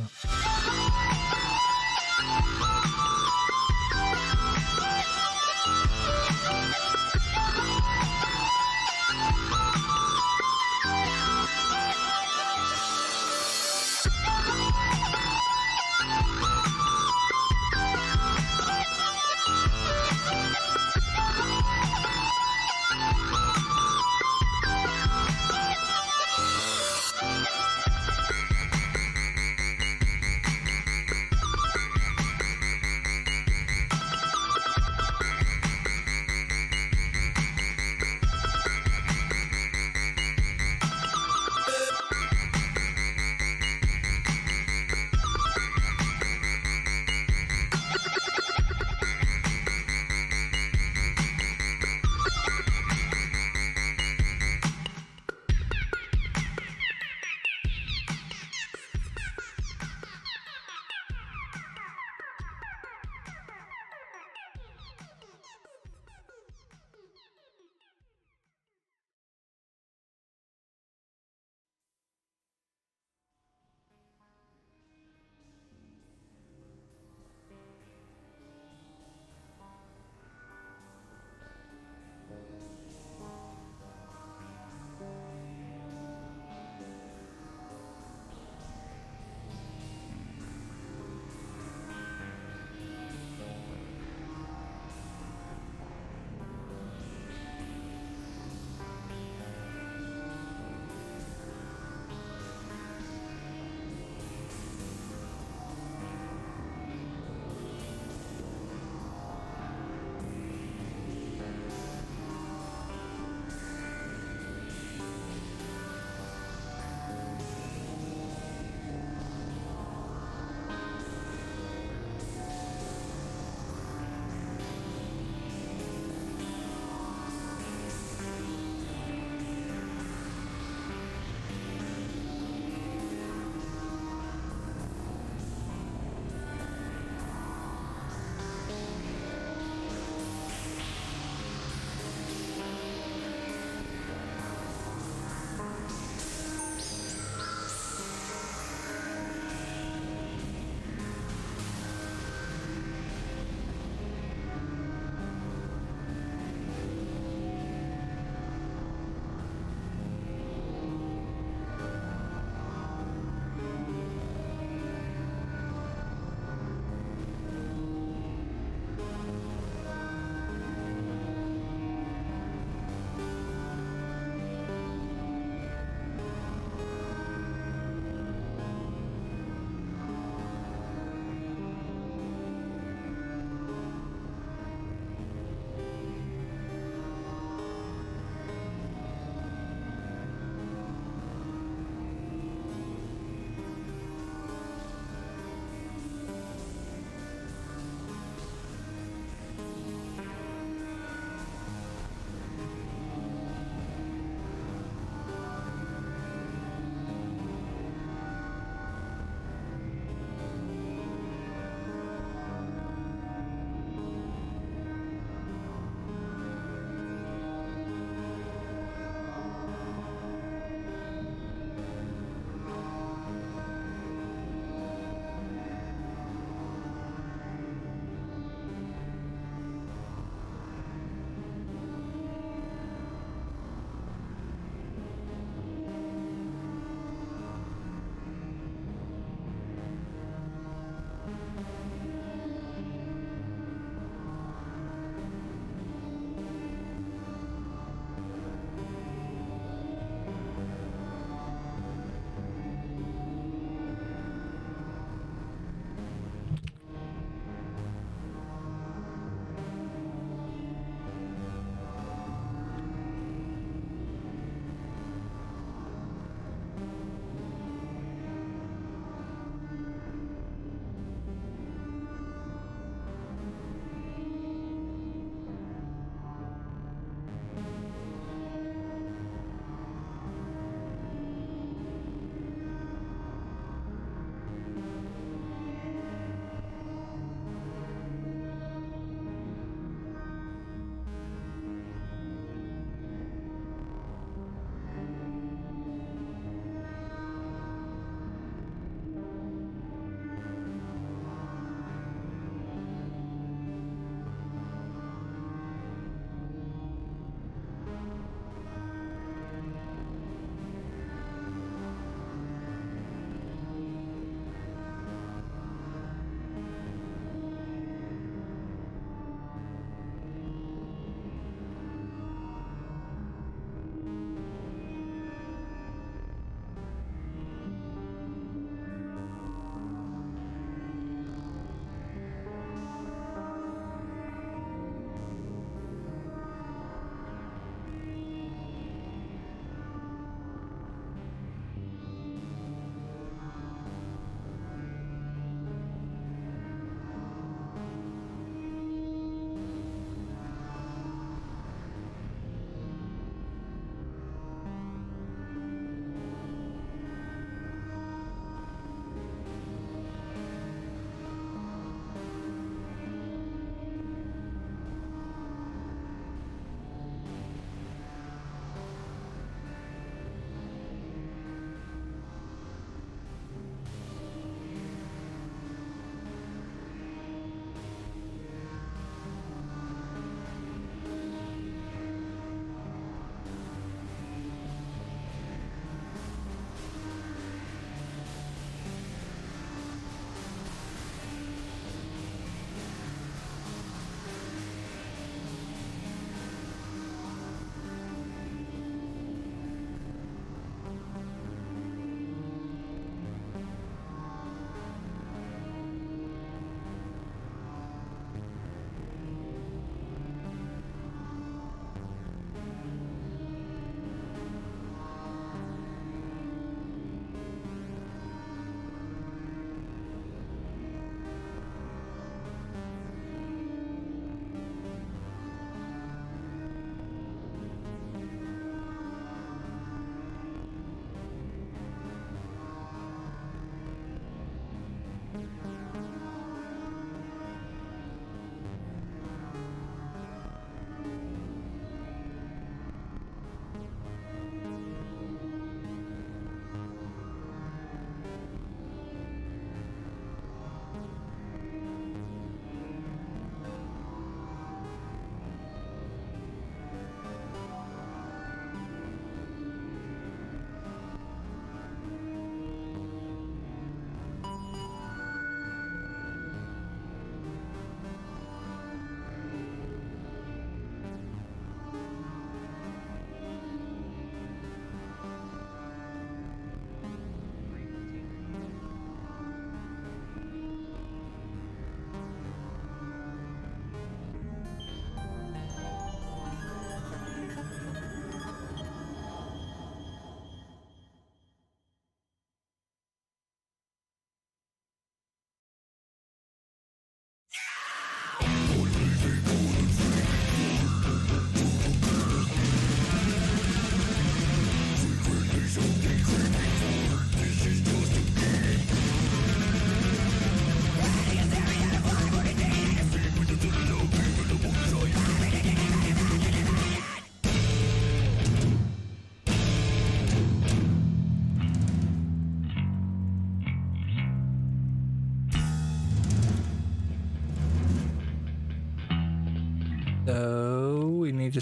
So we need to.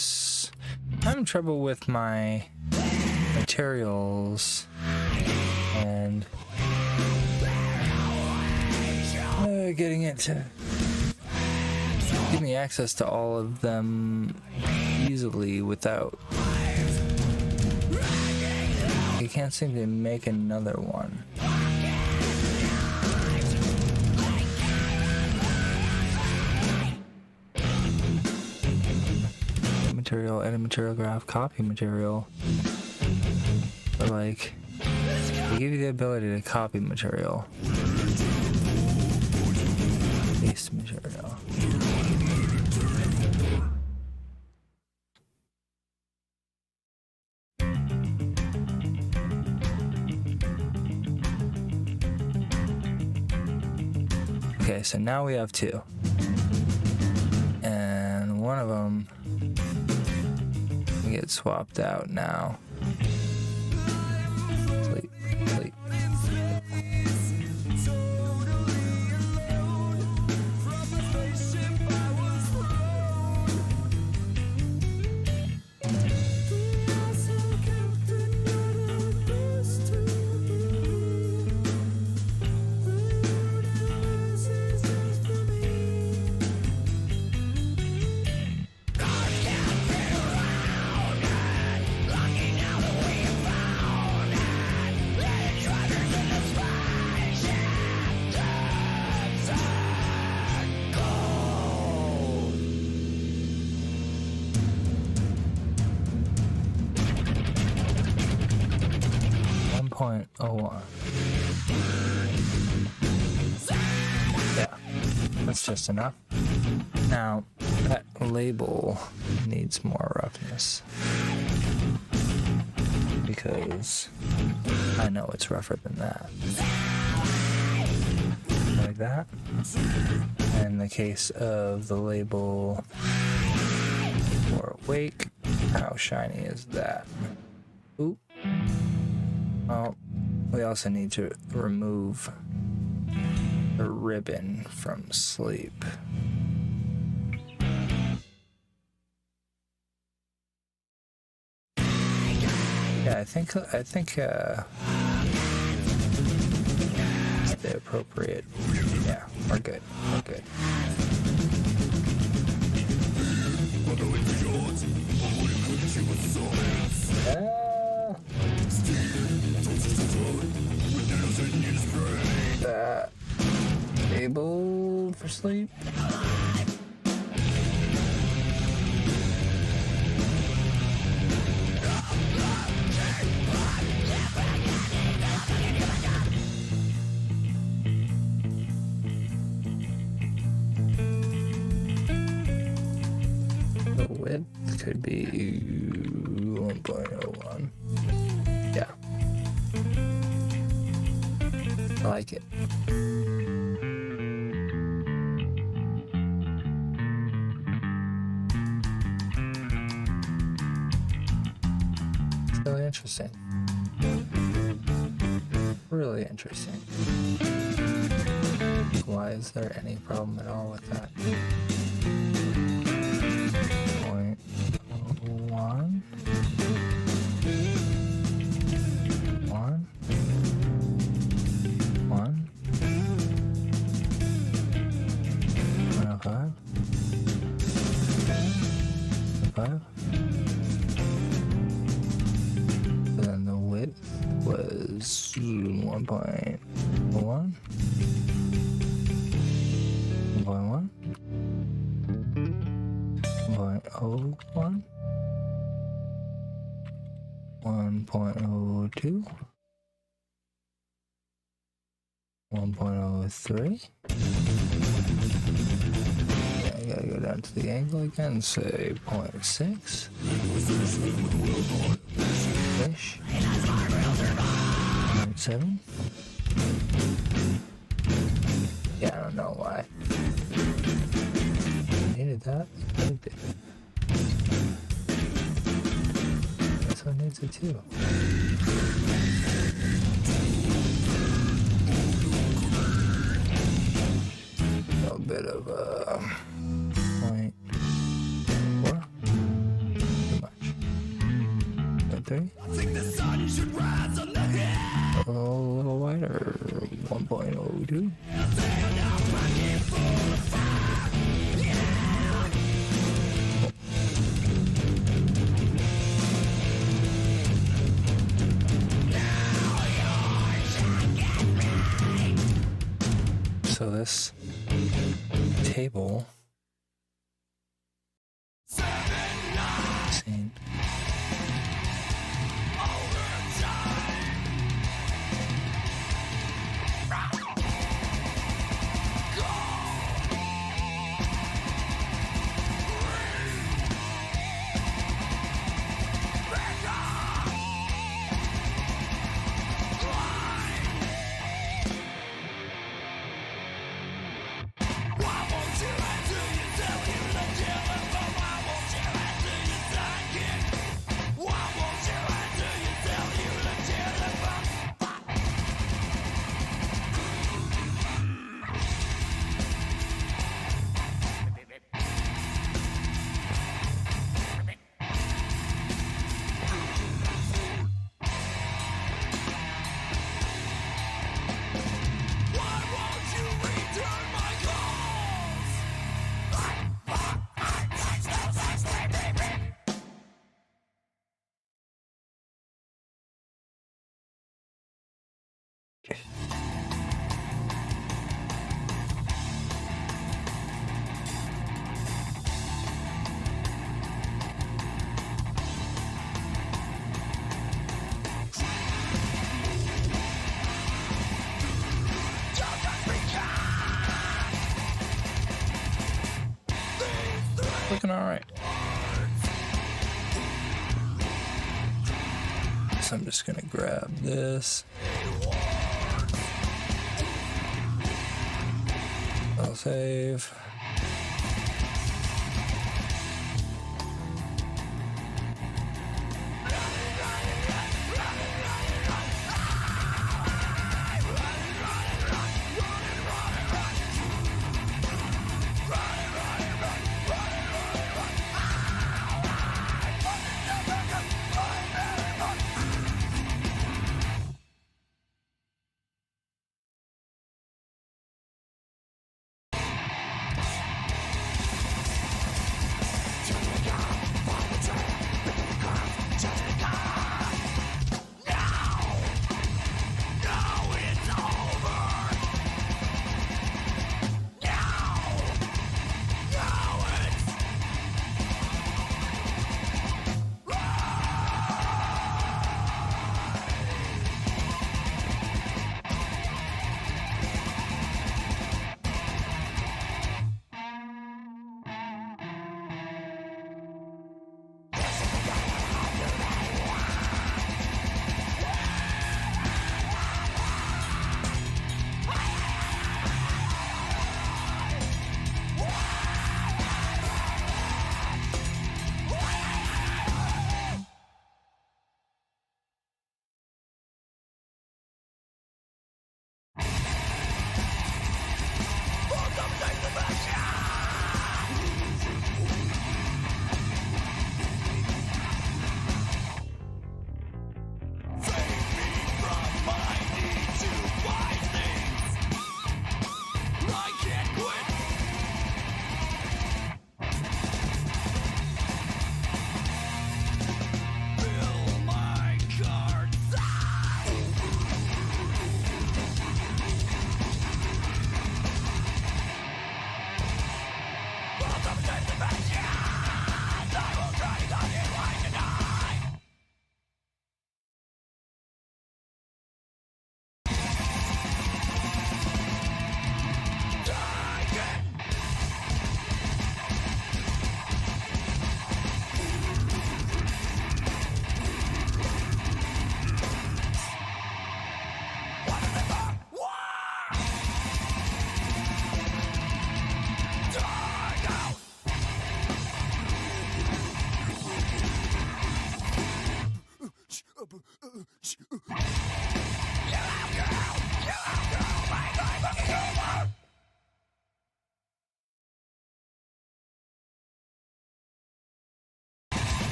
I'm having trouble with my materials and getting it to give me access to all of them easily without. I can't seem to make another one. Material, edit material graph, copy material. But like, they give you the ability to copy material. Paste material. Okay, so now we have two. And one of them get swapped out now. Sleep, sleep. 1.01. Yeah, that's just enough. Now, that label needs more roughness, because I know it's rougher than that. Like that. In the case of the label for Wake, how shiny is that? Oop. Well, we also need to remove the ribbon from Sleep. Yeah, I think the appropriate. Yeah, we're good. We're good. That table for Sleep. The width could be 1.01. Yeah. I like it. It's really interesting. Really interesting. Why is there any problem at all with that? 0.01. 1. 1. 105. 5. And then the width was 1.1. 1.1. 1.01. 1.02. 1.03. Yeah, I gotta go down to the angle again and say 0.6. Ish. 0.7. Yeah, I don't know why. Needed that. Needed it. This one needs it too. A bit of a point. do. So this table scene. Looking all right. So I'm just gonna grab this. I'll save.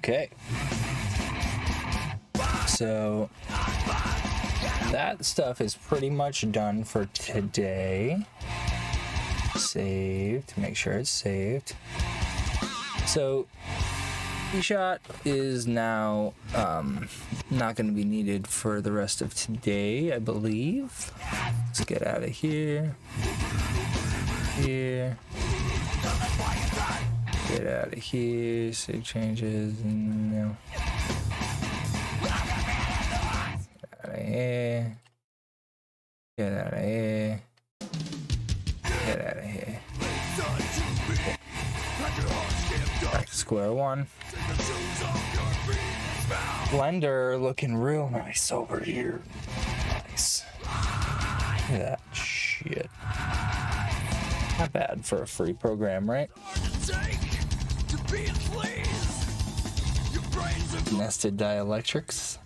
Okay. So that stuff is pretty much done for today. Saved. Make sure it's saved. So eShot is now not going to be needed for the rest of today, I believe. Let's get out of here. Here. Get out of here. Save changes. No. Get out of here. Get out of here. Get out of here. Back to square one. Blender looking real nice over here. Nice. Look at that shit. Not bad for a free program, right? Nested dielectrics.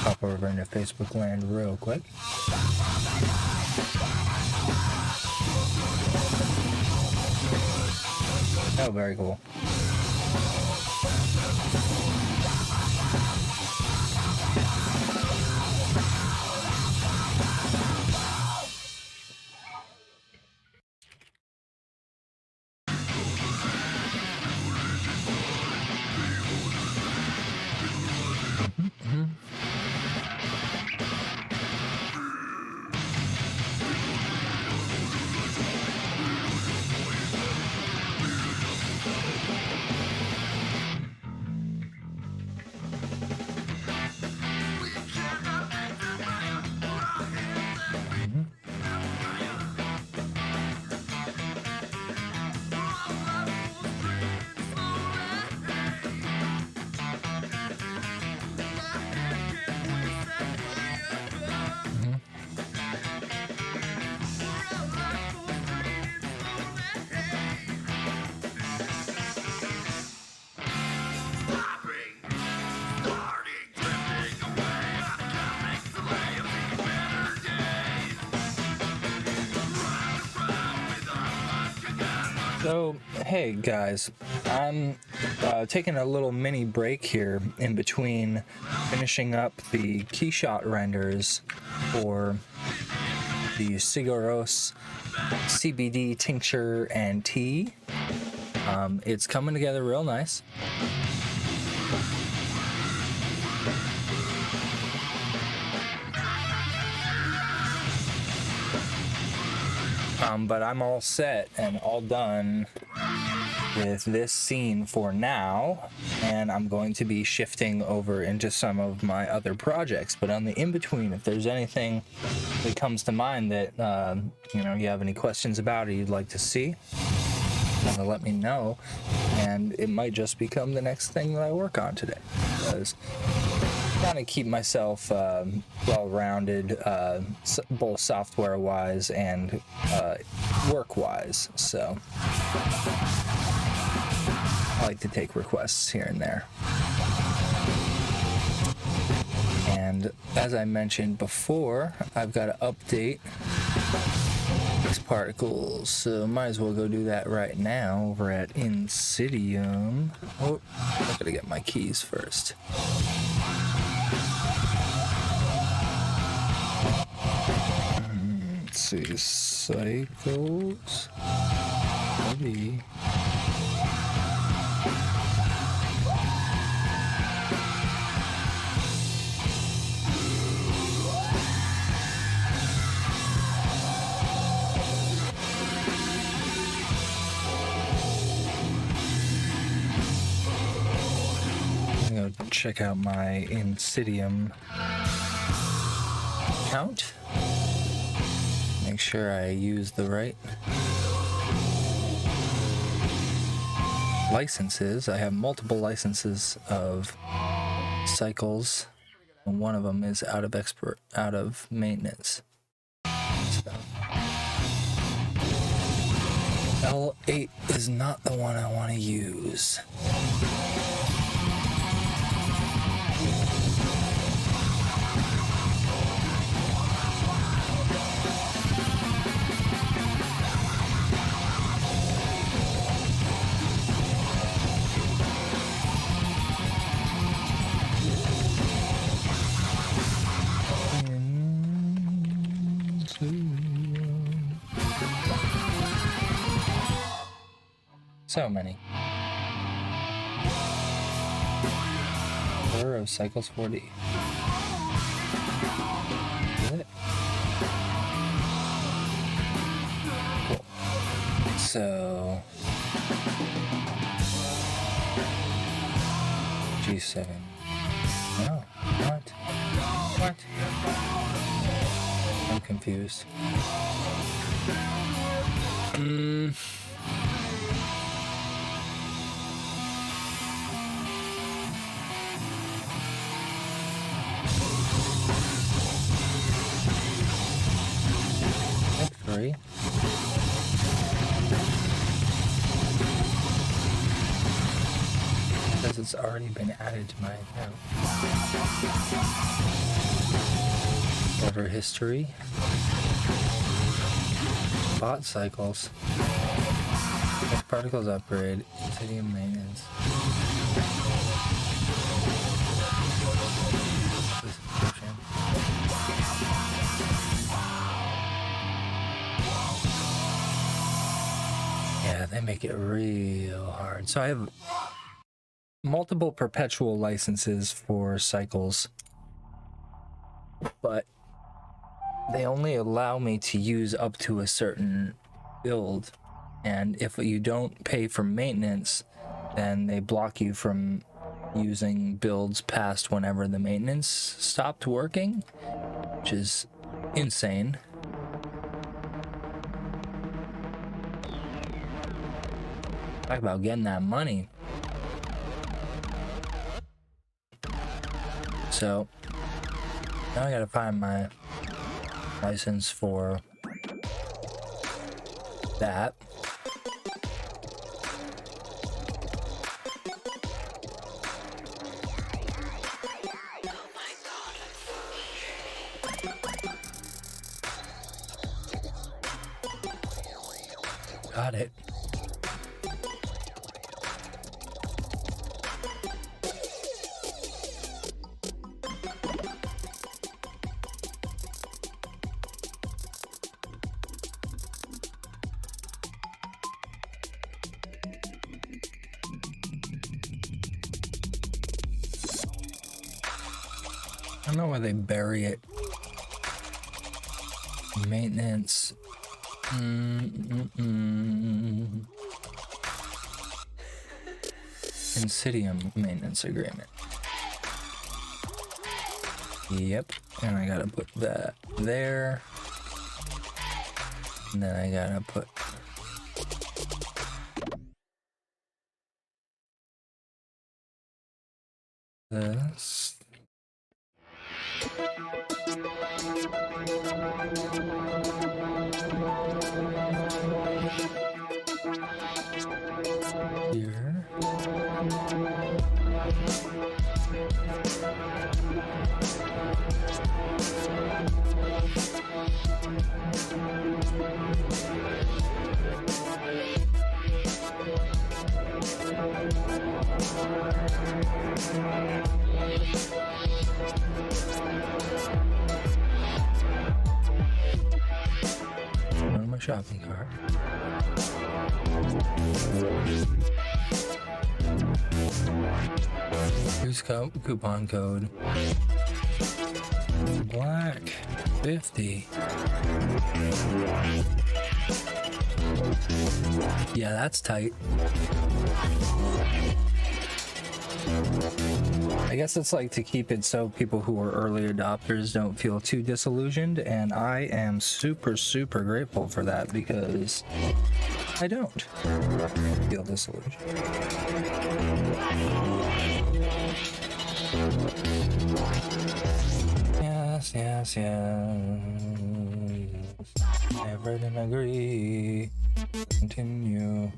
Hop over into Facebook land real quick. Oh, very cool. So, hey guys, I'm taking a little mini break here in between finishing up the keyshot renders for the Sigaros CBD tincture and tea. It's coming together real nice. But I'm all set and all done with this scene for now, and I'm going to be shifting over into some of my other projects. But on the in-between, if there's anything that comes to mind that you have any questions about or you'd like to see, let me know, and it might just become the next thing that I work on today, because I'm trying to keep myself well-rounded, both software-wise and work-wise. So I like to take requests here and there. And as I mentioned before, I've got to update these particles, so might as well go do that right now over at Insidium. Oh, I gotta get my keys first. Let's see, cycles. Maybe. Check out my Insidium account. Make sure I use the right licenses. I have multiple licenses of cycles, and one of them is out of maintenance. So, L8 is not the one I want to use. So many. Of Cycles 4D. Is it? Cool. So G7. No. What? I'm confused. F3. Because it's already been added to my account. Over history. Bot cycles. Next particles upgrade. Insidium maintenance. Description. Yeah, they make it real hard. So I have multiple perpetual licenses for cycles, but they only allow me to use up to a certain build, and if you don't pay for maintenance, then they block you from using builds past whenever the maintenance stopped working, which is insane. Talk about getting that money. So now I gotta find my license for that. Got it. I don't know why they bury it. Maintenance. Insidium maintenance agreement. Yep. And I gotta put that there. And then I gotta put this. Here. Run my shopping cart. Use coupon code Black 50. Yeah, that's tight. I guess it's like to keep it so people who are early adopters don't feel too disillusioned, and I am super, super grateful for that because I don't feel disillusioned. Yes, yes, yes. Never didn't agree. Continue.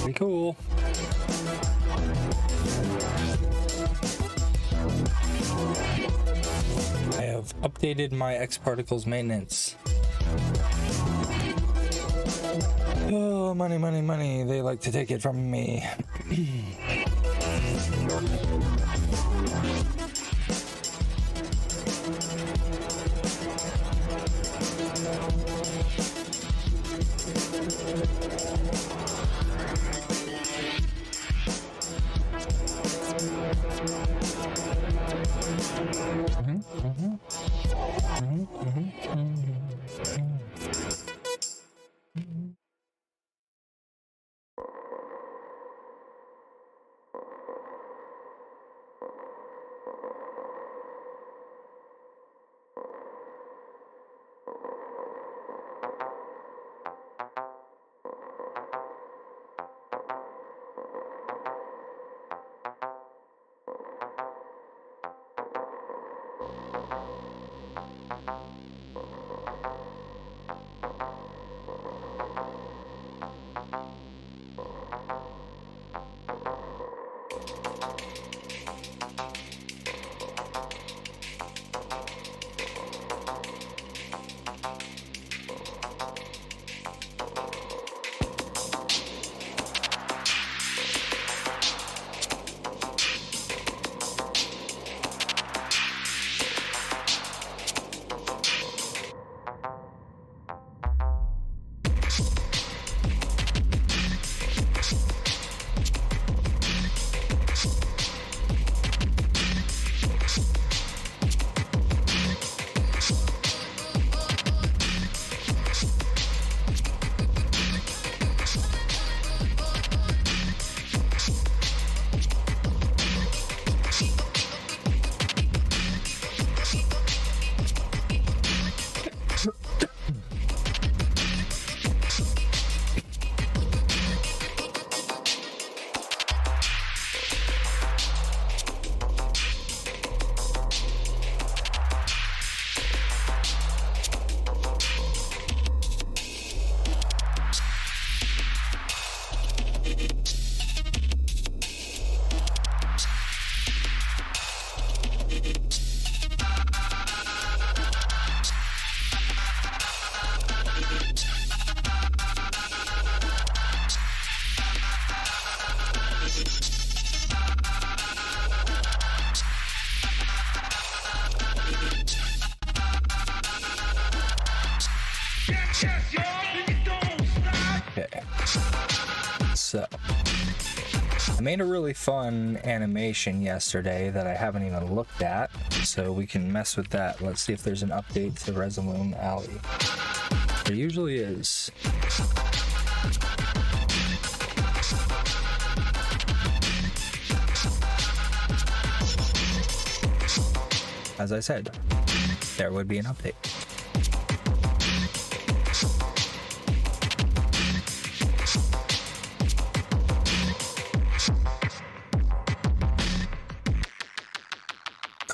Pretty cool. I have updated my X Particles maintenance. Oh, money, money, money. They like to take it from me. Okay. So, I made a really fun animation yesterday that I haven't even looked at, so we can mess with that. Let's see if there's an update to Resolume Alley. There usually is. As I said, there would be an update.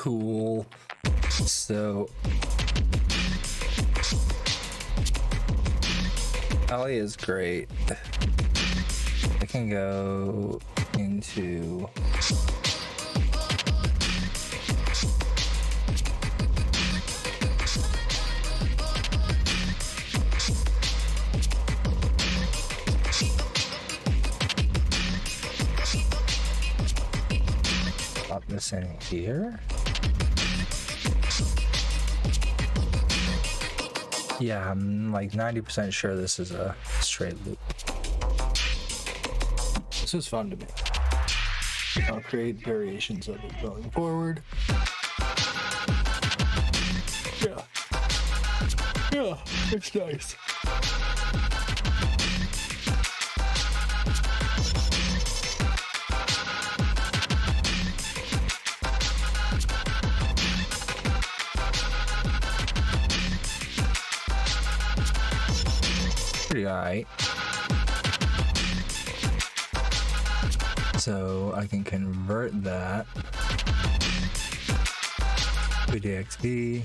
Cool. So Ollie is great. I can go into pop this in here. Yeah, I'm like 90% sure this is a straight loop. This is fun to me. I'll create variations of it going forward. Yeah. Yeah, it's nice. Pretty alright. So I can convert that to DXD.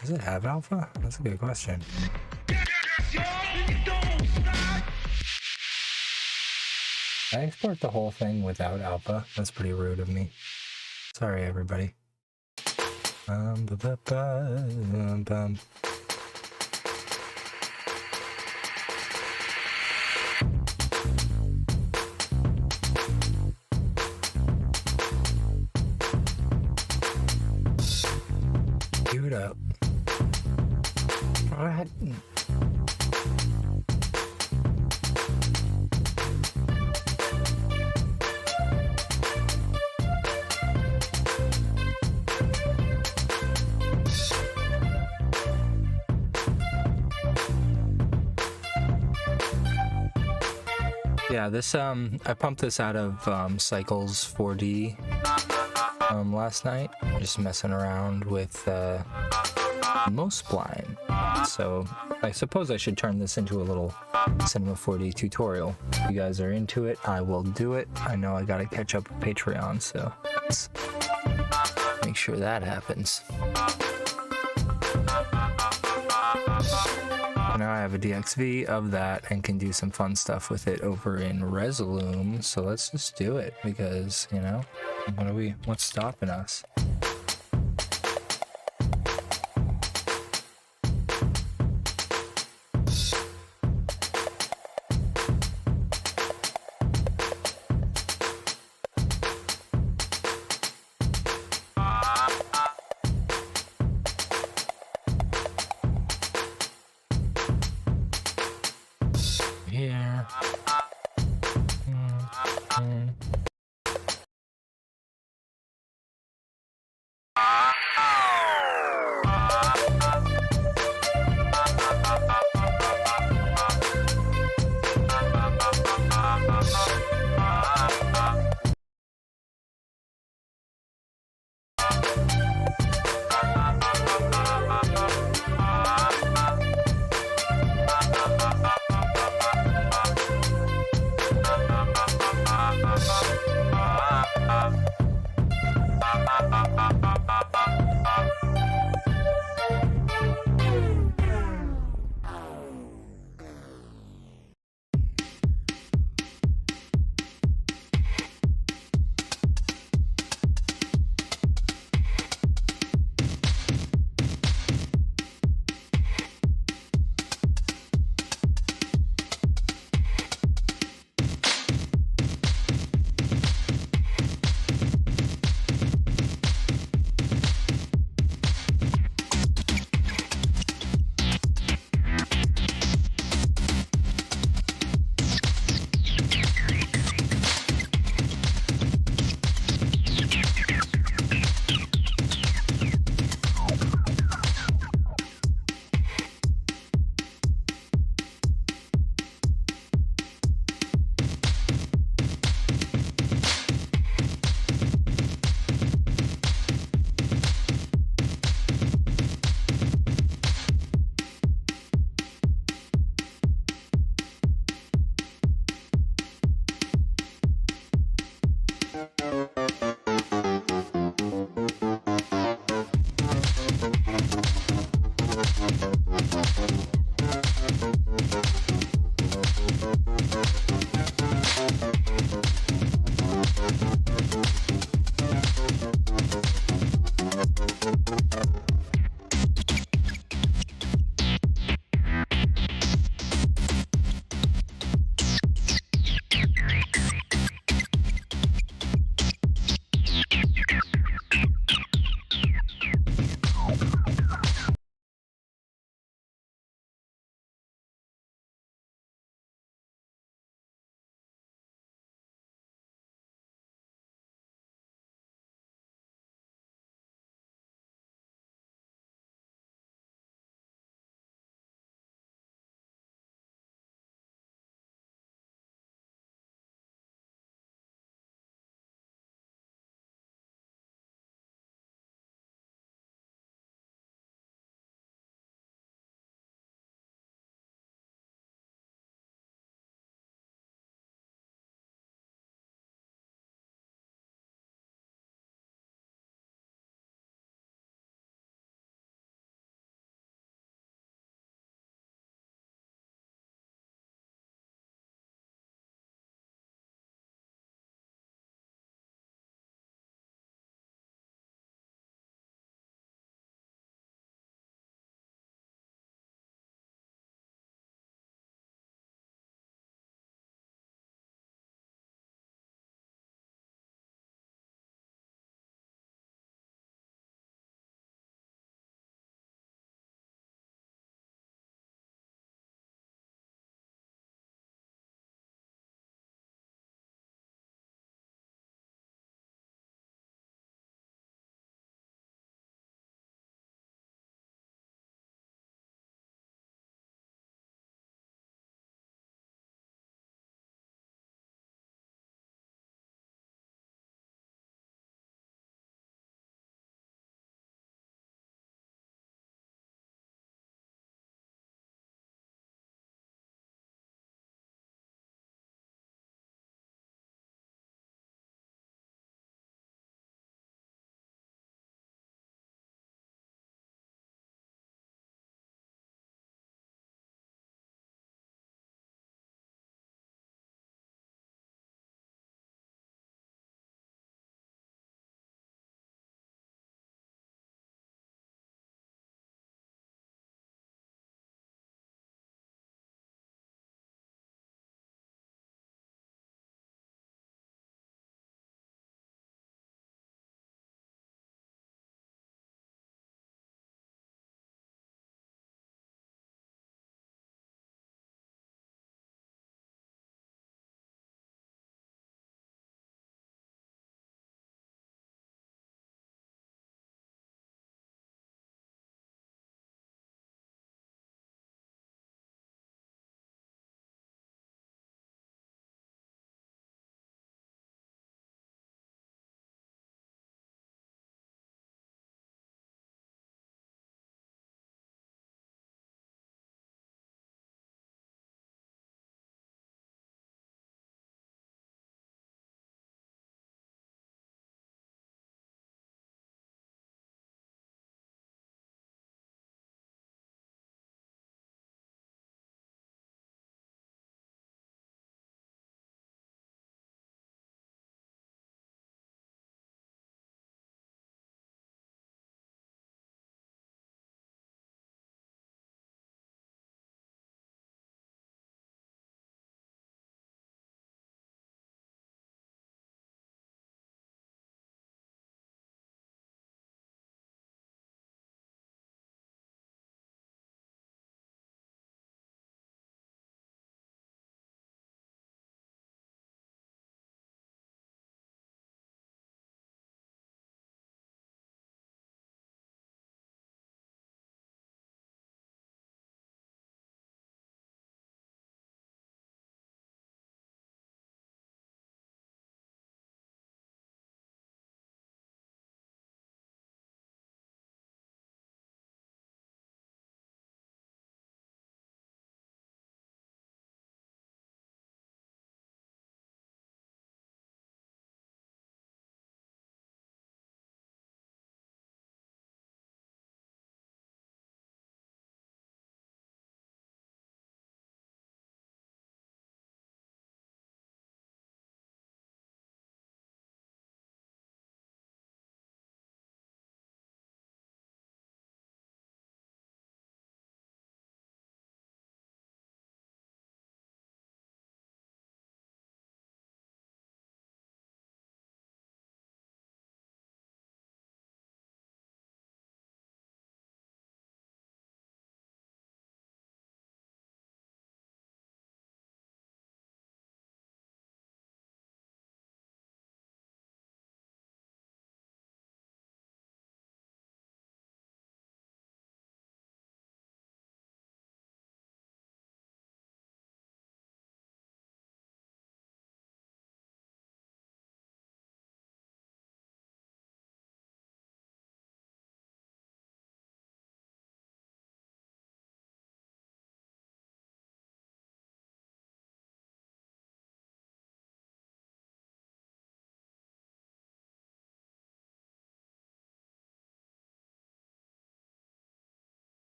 Does it have alpha? That's a good question. I export the whole thing without alpha. That's pretty rude of me. Sorry, everybody. Give it up. What? Yeah, this I pumped this out of Cycles 4D last night, just messing around with Spline. So I suppose I should turn this into a little Cinema 4D tutorial. If you guys are into it, I will do it. I know I gotta catch up with Patreon, so let's make sure that happens. Now I have a DXV of that and can do some fun stuff with it over in Resolume. So let's just do it because, you know, what's stopping us?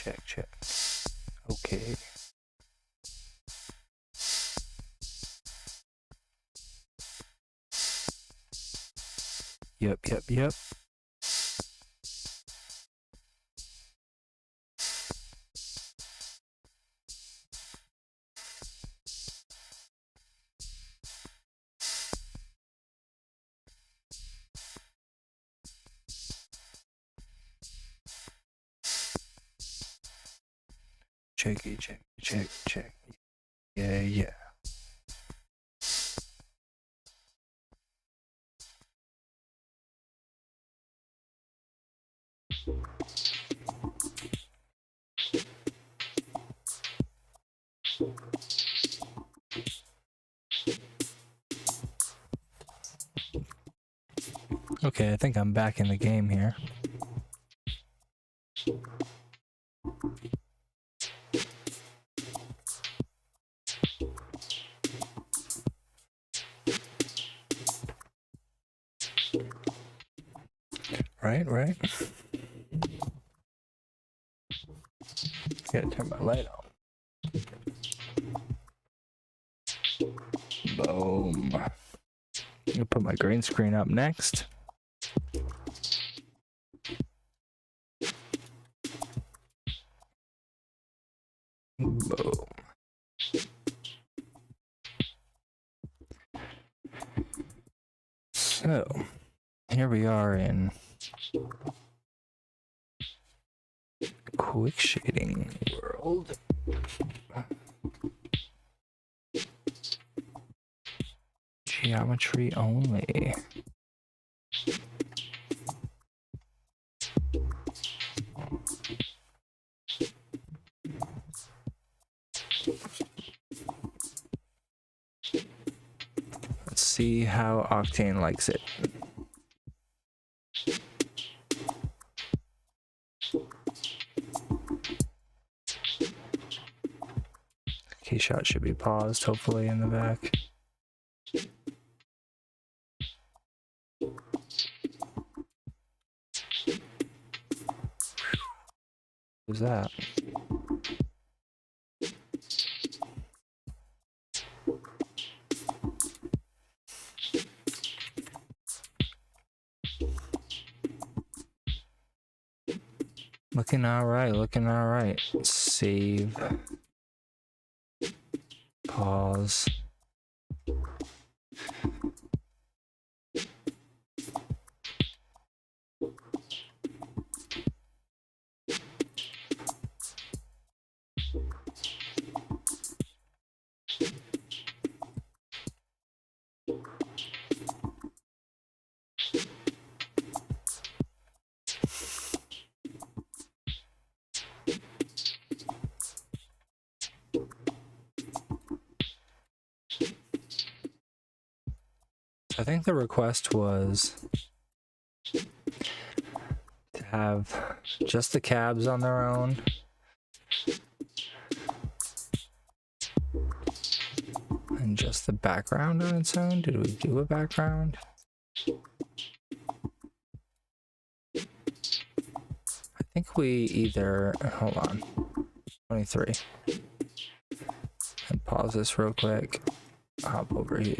check, check. Okay. Yep. Check. Yeah. Okay, I think I'm back in the game here. Right. Gotta turn my light on. Boom. I'm gonna put my green screen up next. Boom. So, here we are in quick shading world. Geometry only. Let's see how Octane likes it. Key shot should be paused, hopefully, in the back. Who's that? Looking all right. Save. Pause. I think the request was to have just the cabs on their own. And just the background on its own. Did we do a background? I think we either, hold on, 23. And pause this real quick. Hop over here.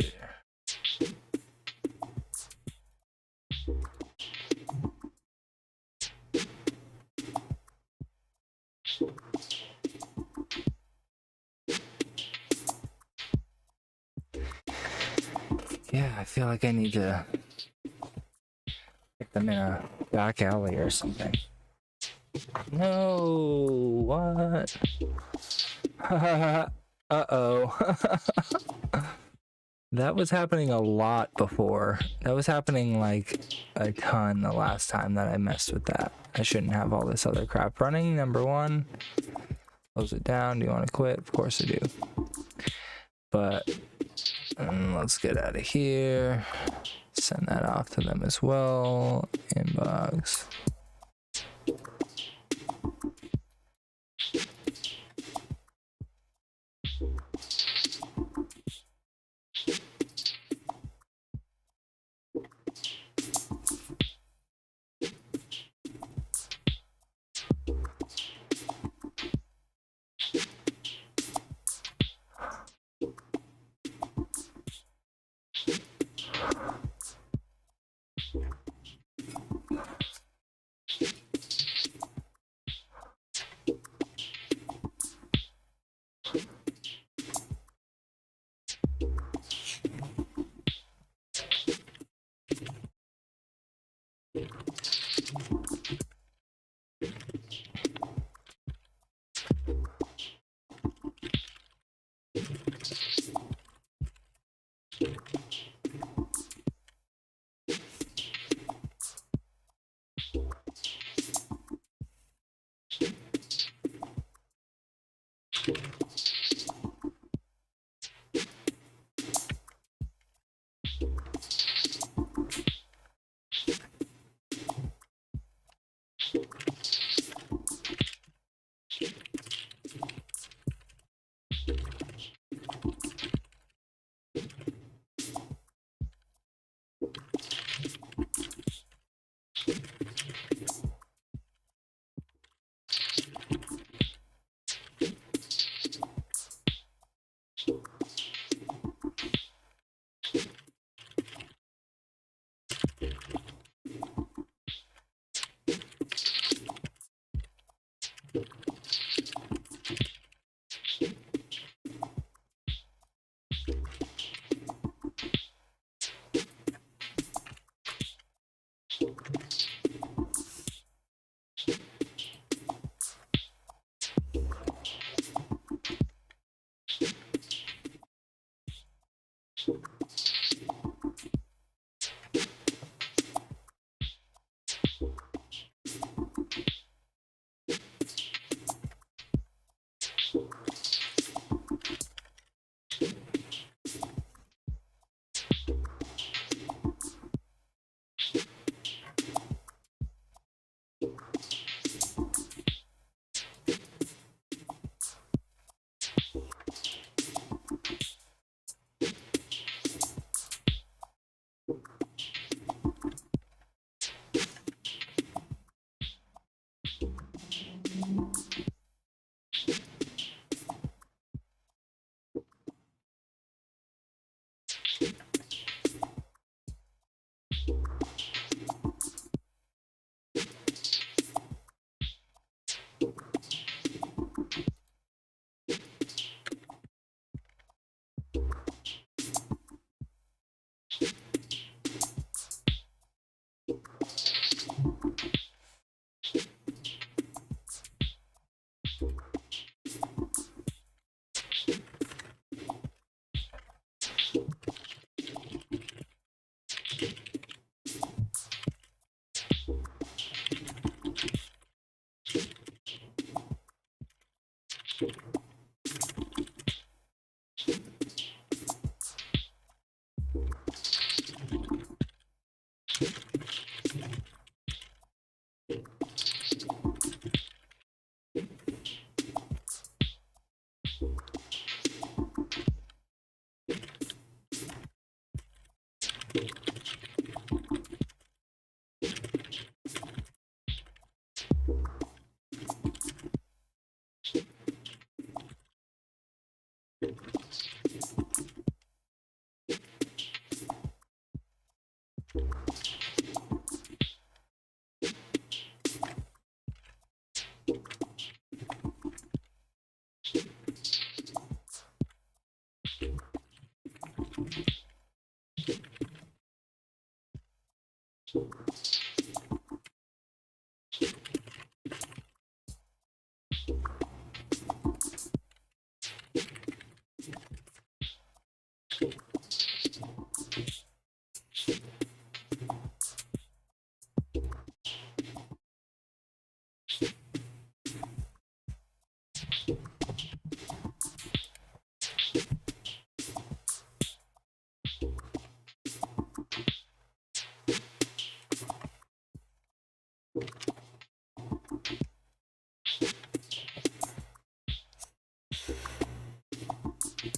Yeah, I feel like I need to get them in a back alley or something. No, what? Uh-oh. That was happening a lot before. That was happening like a ton the last time that I messed with that. I shouldn't have all this other crap running. Number one, close it down. Do you want to quit? Of course I do. But let's get out of here. Send that off to them as well. Inbox.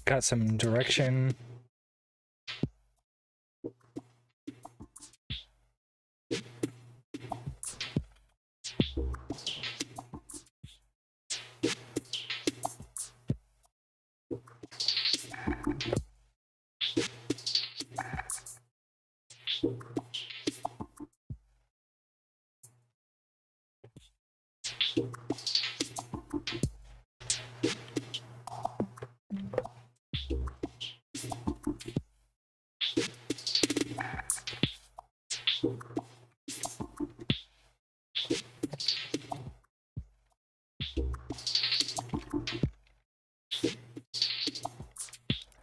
Got some direction.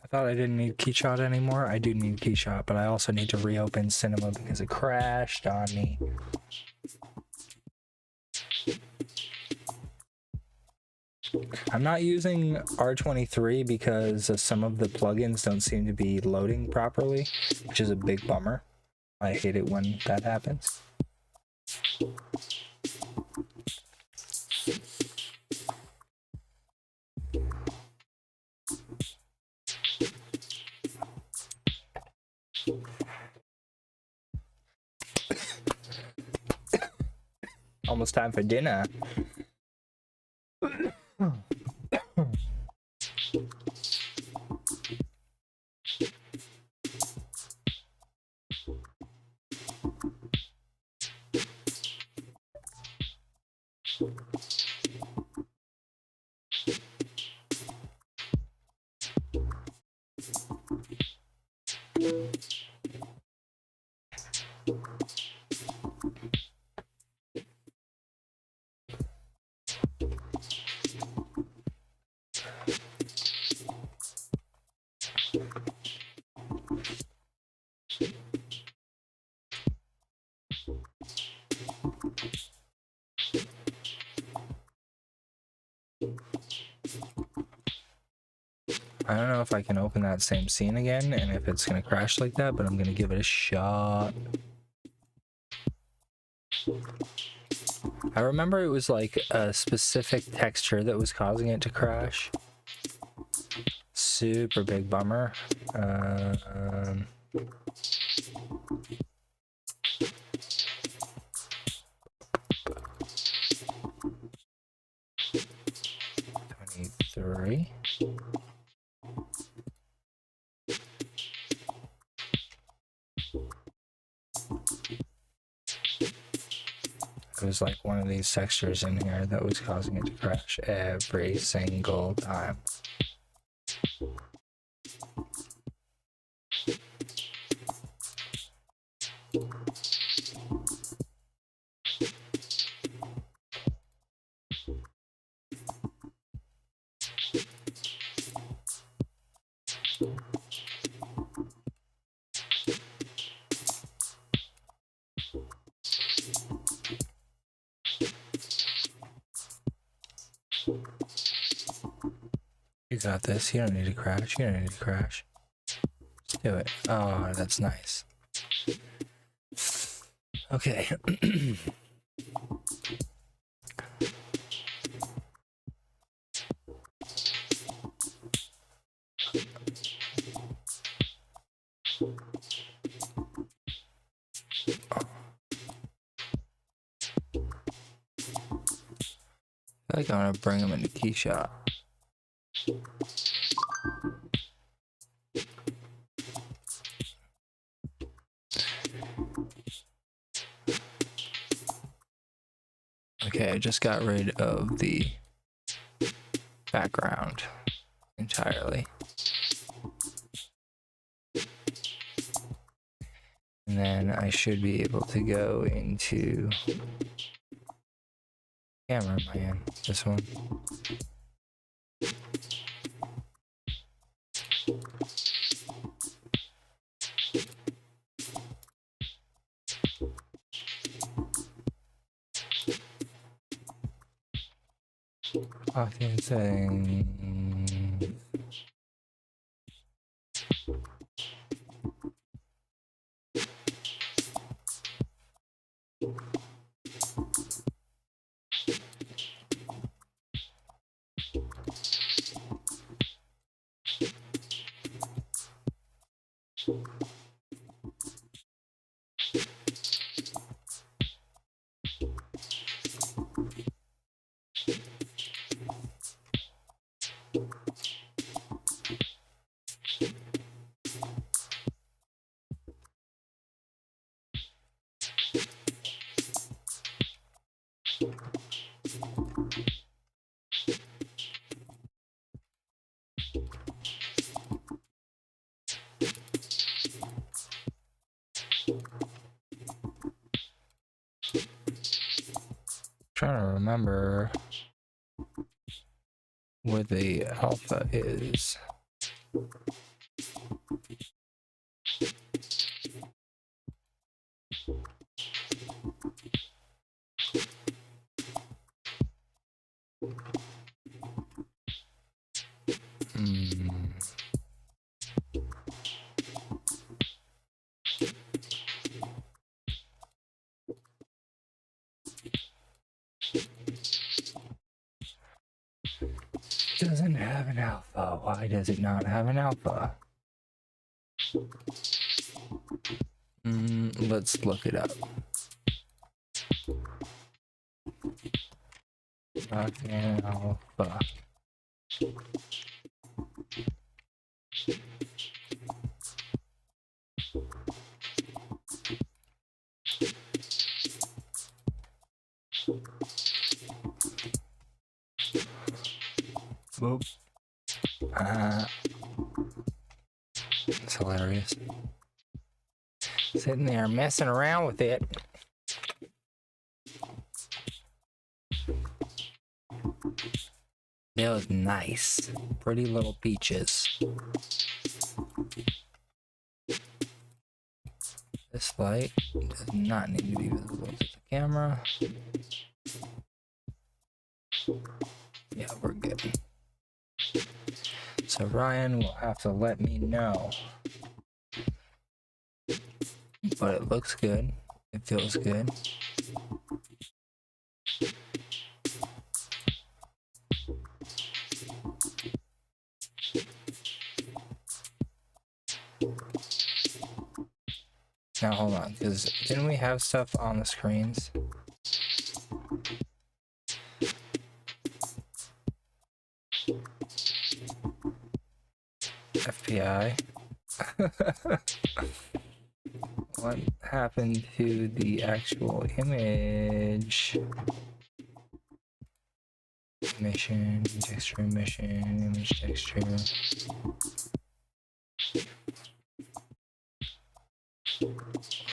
I thought I didn't need Keyshot anymore. I do need Keyshot, but I also need to reopen Cinema because it crashed on me. I'm not using R23 because some of the plugins don't seem to be loading properly, which is a big bummer. I hate it when that happens. Almost time for dinner. I don't know if I can open that same scene again and if it's gonna crash like that, but I'm gonna give it a shot. I remember it was like a specific texture that was causing it to crash. Super big bummer. Three. It was like one of these textures in here that was causing it to crash every single time. You got this. You don't need to crash. You don't need to crash. Let's do it. Oh, that's nice. Okay. I feel like I want to bring him into key shot. Okay, I just got rid of the background entirely. And then I should be able to go into camera am I in? This one. Locked-in settings. Trying to remember where the alpha is. Doesn't have an alpha. Why does it not have an alpha? Let's look it up. Fucking alpha. Whoop. It's hilarious. Sitting there messing around with it. That was nice. Pretty little peaches. This light does not need to be visible to the camera. Yeah, we're good. So So Ryan will have to let me know. But it looks good. It feels good. Now hold on, because didn't we have stuff on the screens? FBI. What happened to the actual image? Emission, texture emission, image texture.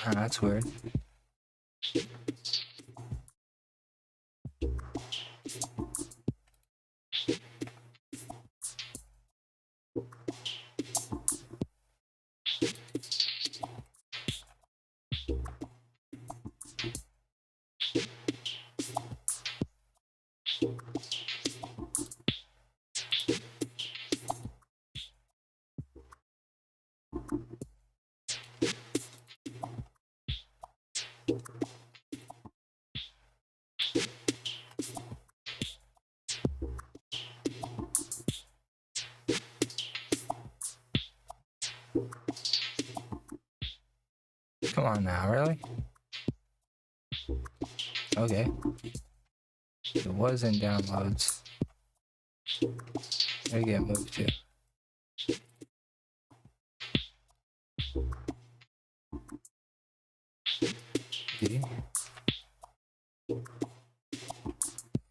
Ah, that's weird. Come on now, really? Okay. It was in downloads. Where did it get moved to? D?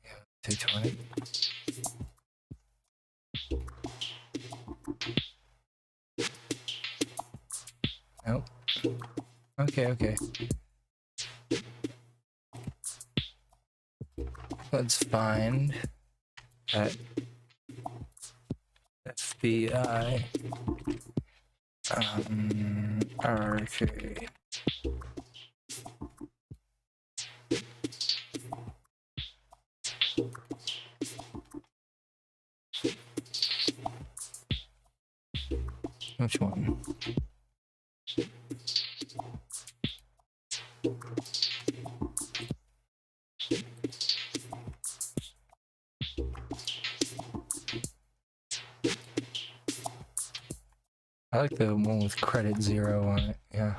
Yeah, 220. Nope. Okay, okay. Let's find that FBI arcade. Which one? I like the one with credit 0 on it, yeah.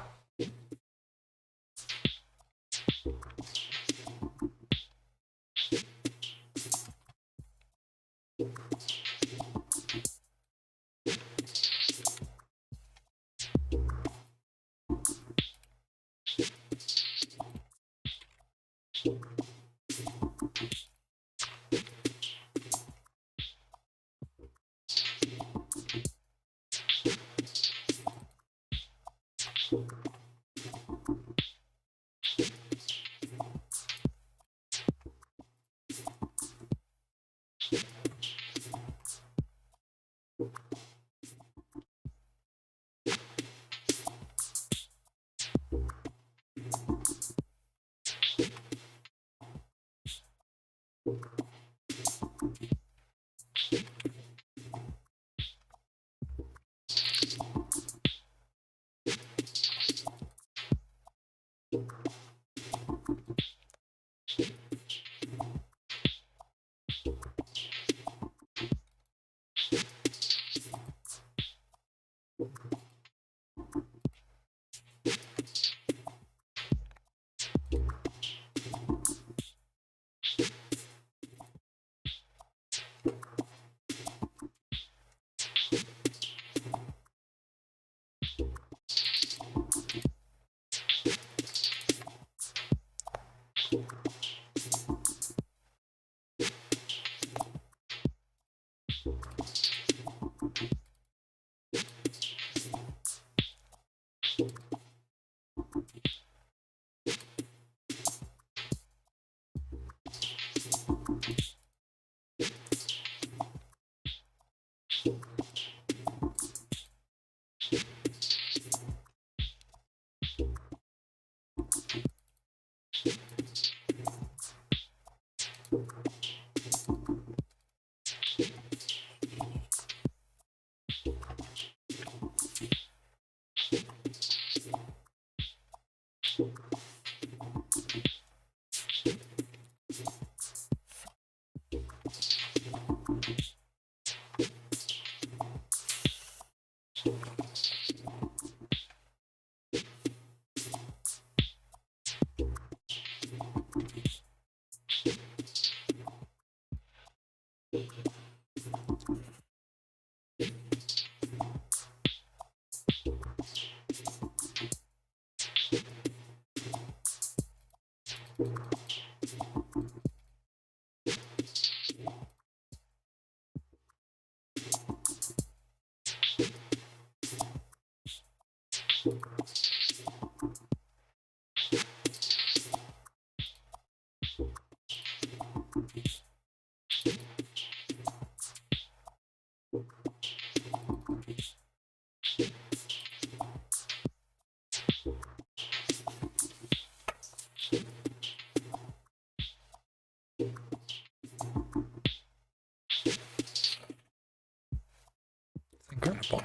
Incredible.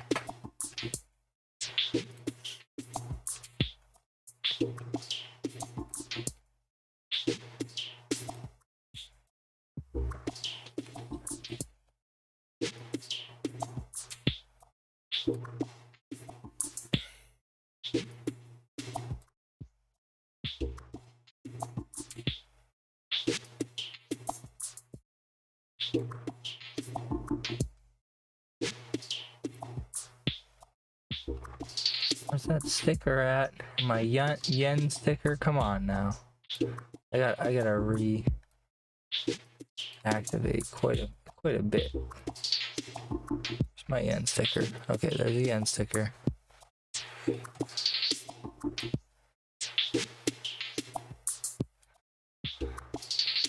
Where's that sticker at? My yen sticker? Come on now. I gotta reactivate quite a bit. Where's my yen sticker? Okay, there's a yen sticker.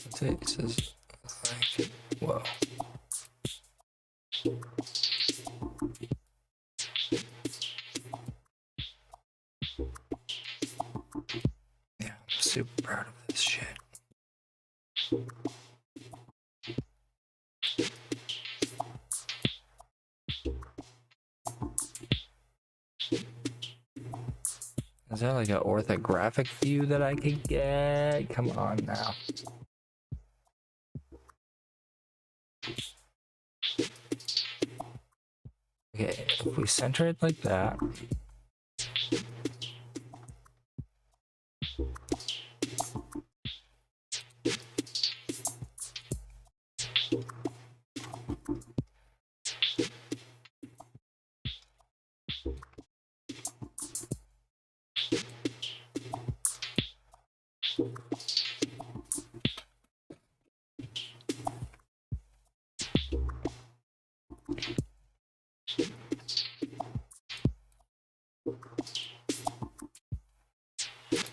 That's it. It says like, whoa. Yeah, I'm super proud of this shit. Is there like an orthographic view that I could get? Come on now. Okay, if we center it like that.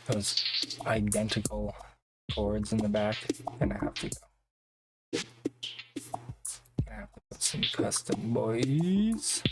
Those identical chords in the back. Gonna have to go. Gonna have to put some custom boys.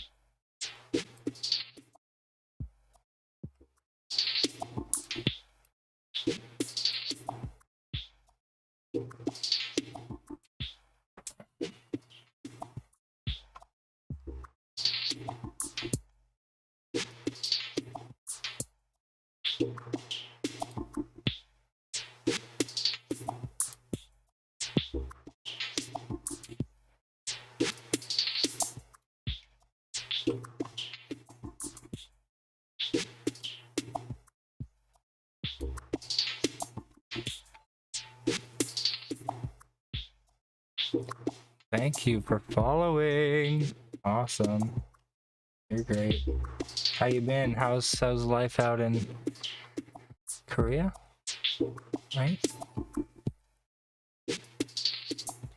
Thank you for following. Awesome. You're great. How you been? How's life out in Korea? Right?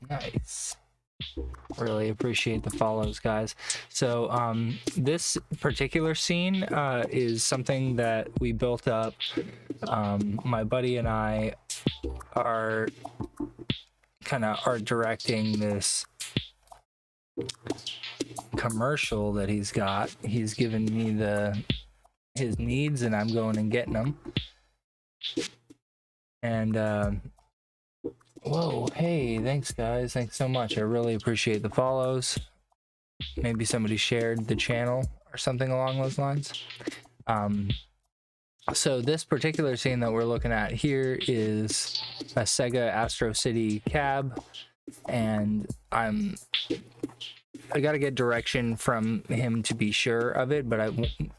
Nice. Really appreciate the follows, guys. So this particular scene is something that we built up. My buddy and I are kind of art directing this commercial that he's got. He's given me his needs and I'm going and getting them. And whoa, hey, thanks guys, thanks so much. I really appreciate the follows. Maybe somebody shared the channel or something along those lines. So this particular scene that we're looking at here is a Sega Astro City cab, and I'm I got to get direction from him to be sure of it, but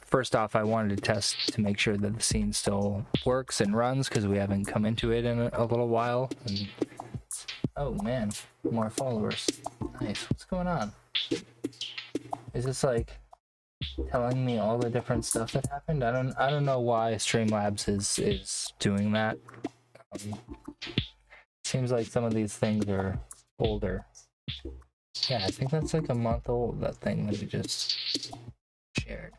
first off, I wanted to test to make sure that the scene still works and runs, because we haven't come into it in a little while. And, oh man, more followers. Nice. What's going on? Is this like telling me all the different stuff that happened? I don't know why Streamlabs is doing that. Seems like some of these things are older. Yeah, I think that's like a month old, that thing that we just shared.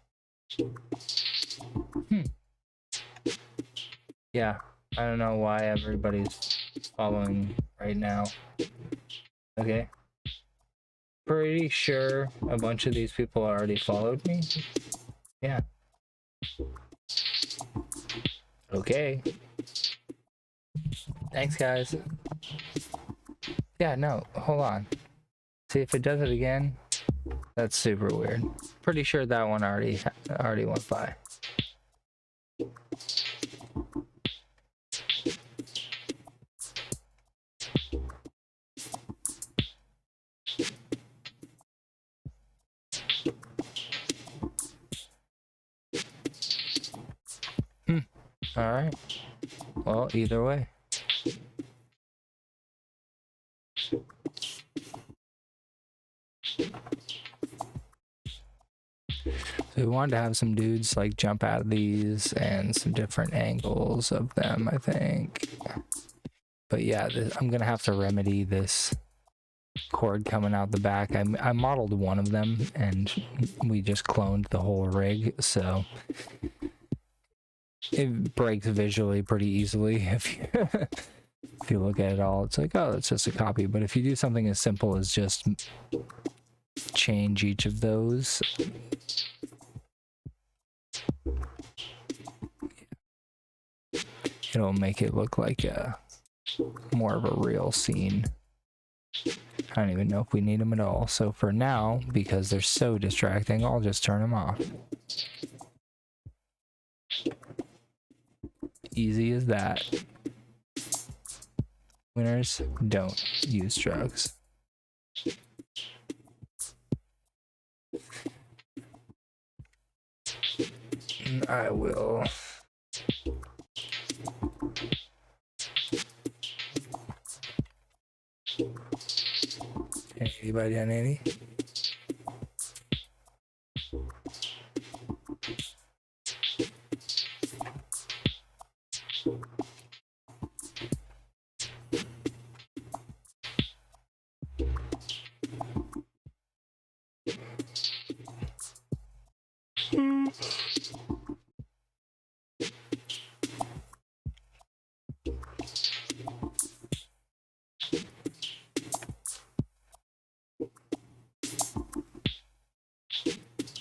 Yeah, I don't know why everybody's following right now. Okay. Pretty sure a bunch of these people already followed me. Yeah. Okay. Thanks, guys. Yeah, no, hold on. See if it does it again. That's super weird. Pretty sure that one already went by. All right. Well, either way. So we wanted to have some dudes like jump out of these and some different angles of them, I think. But yeah, I'm gonna have to remedy this cord coming out the back. I modeled one of them and we just cloned the whole rig, so it breaks visually pretty easily if you if you look at it all. It's like, oh, it's just a copy. But if you do something as simple as just change each of those, it'll make it look like more of a real scene. I don't even know if we need them at all. So for now, because they're so distracting, I'll just turn them off. Easy as that. Winners don't use drugs. I will. Anybody on any?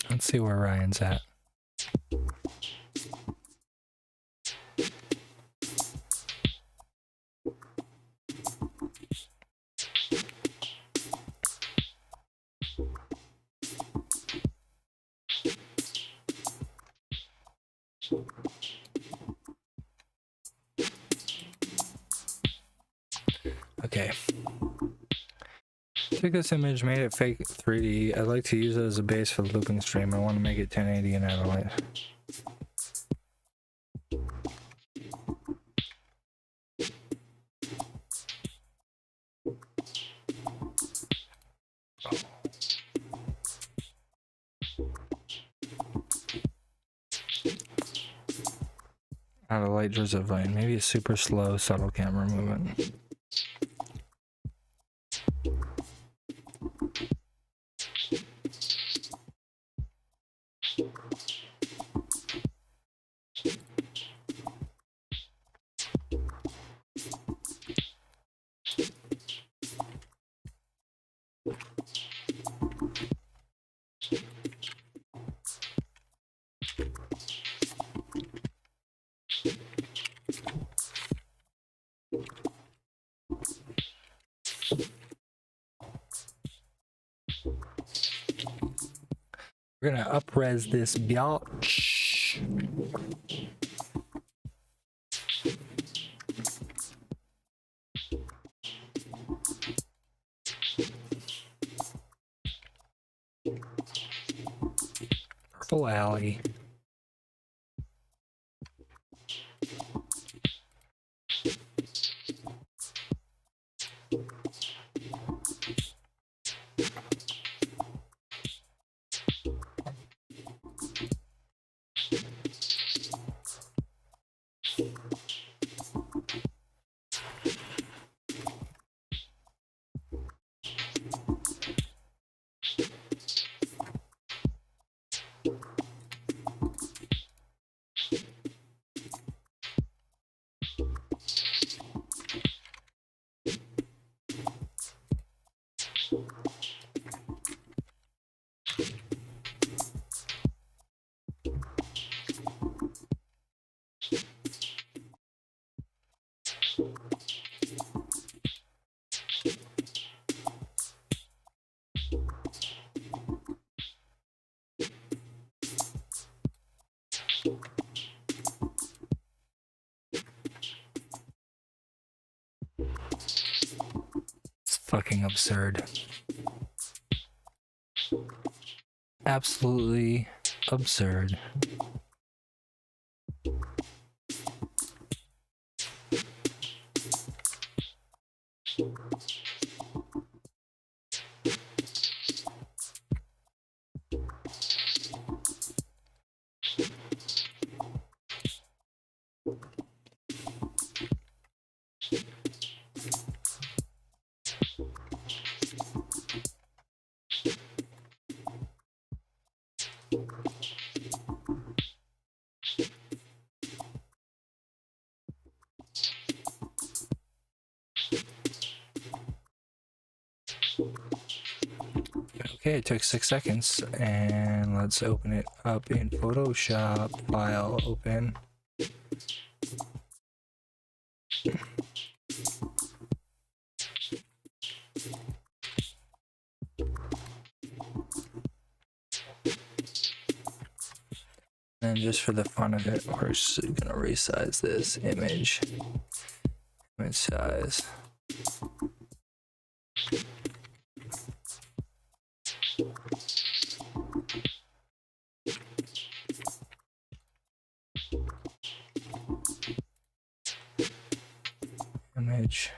Let's see where Ryan's at. Okay. Took this image, made it fake 3D. I'd like to use it as a base for the looping stream. I want to make it 1080 and Adelaide. Out of light drizzle line. Maybe a super slow, subtle camera movement. We're gonna up-res this biatch. Purple Alley. It's fucking absurd. Absolutely absurd. Okay, it took 6 seconds, and let's open it up in Photoshop. File open. And just for the fun of it, we're just gonna resize this image size. Image.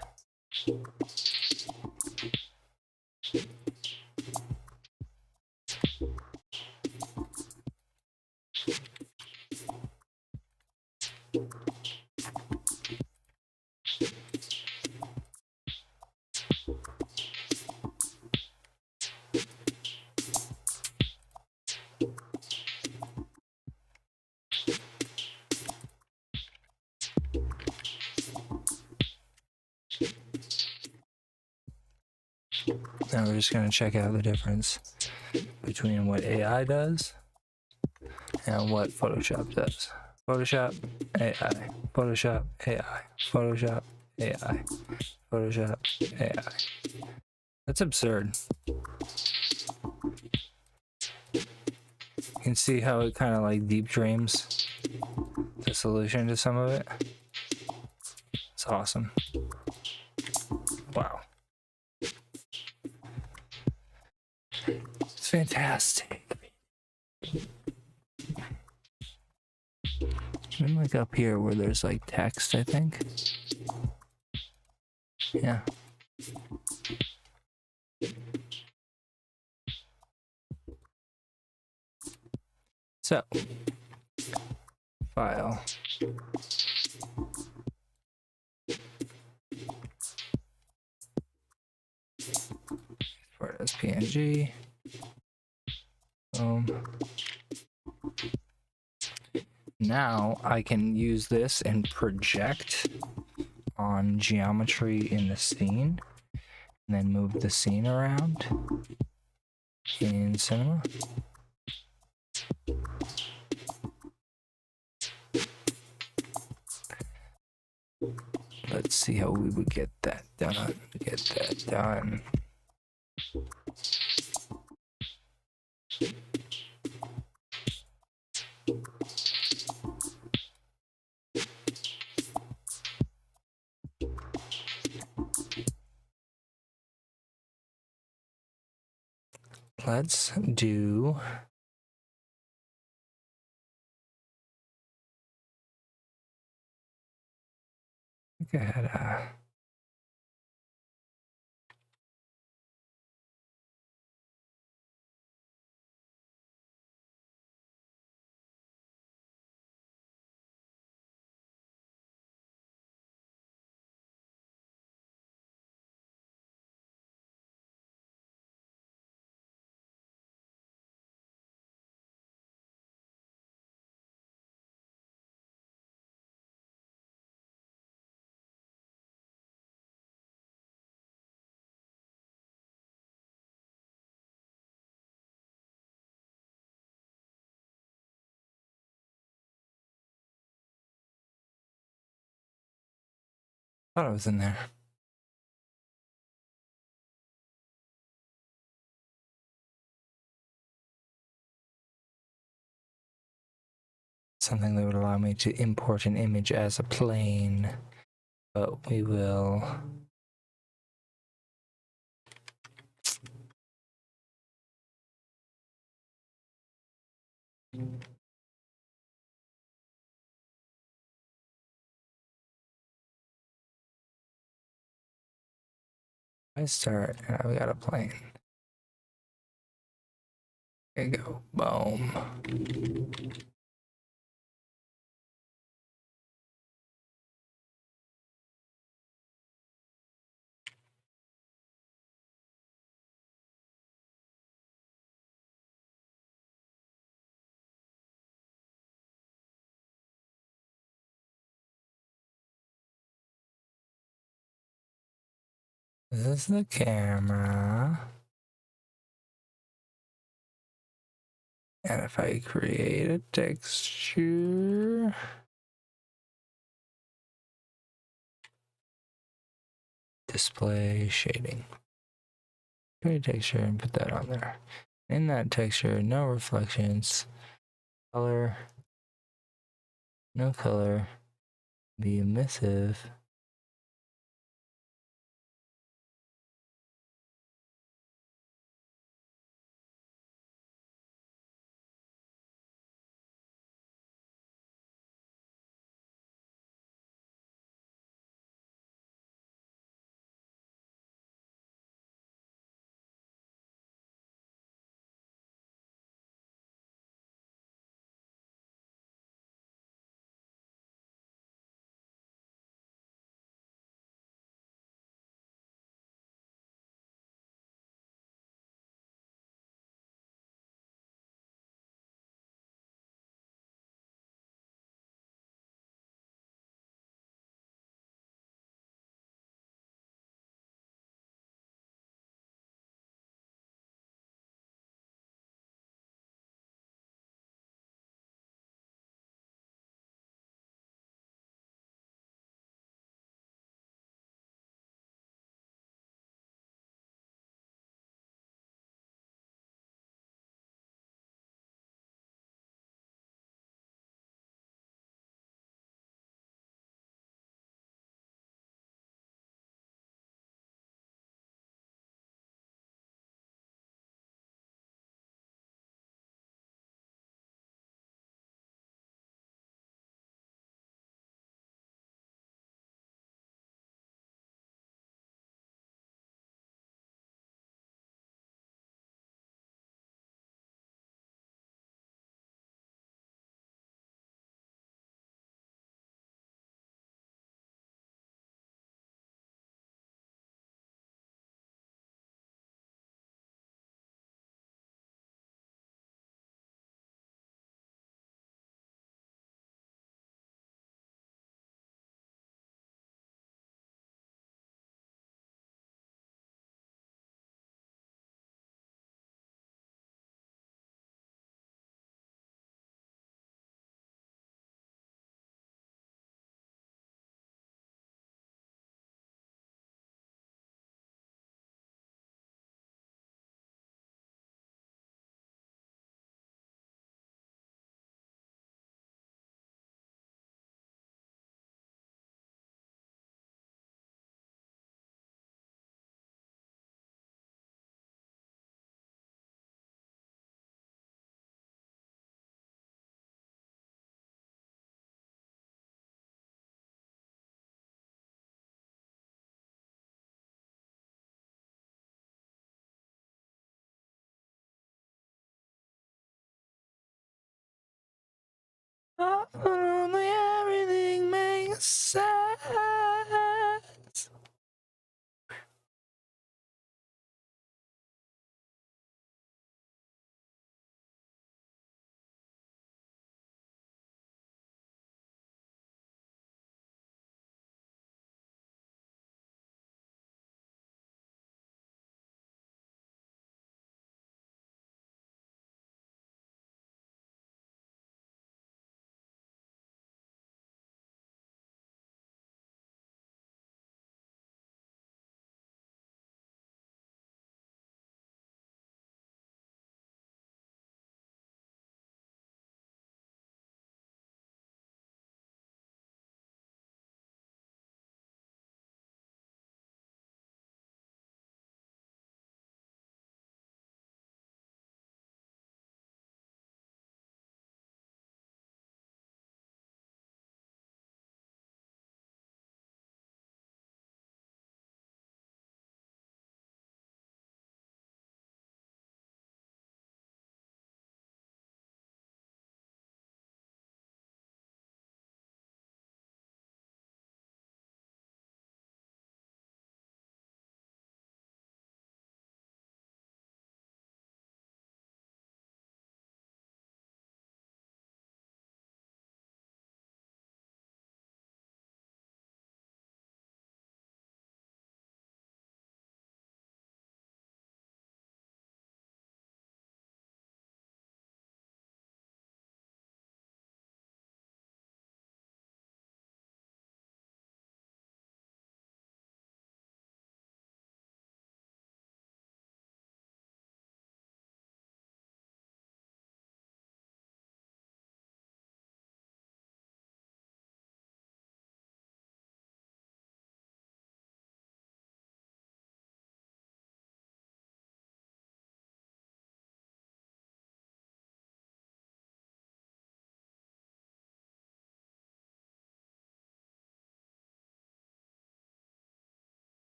Now we're just going to check out the difference between what AI does and what Photoshop does. Photoshop, AI, Photoshop, AI, Photoshop, AI, Photoshop, AI. That's absurd. You can see how it kind of like deep dreams the solution to some of it. It's awesome. Wow. It's fantastic. Even like up here where there's like text, I think. Yeah. So, file. Export as PNG. Now I can use this and project on geometry in the scene, and then move the scene around in Cinema. Let's see how we would get that done. Let's do I had a. Thought I was in there. Something that would allow me to import an image as a plane, but we will. I start and we got a plane. There you go. Boom. This is the camera. And if I create a texture, display shading. Create a texture and put that on there. In that texture, no reflections, color, no color, be emissive. Only everything makes sense.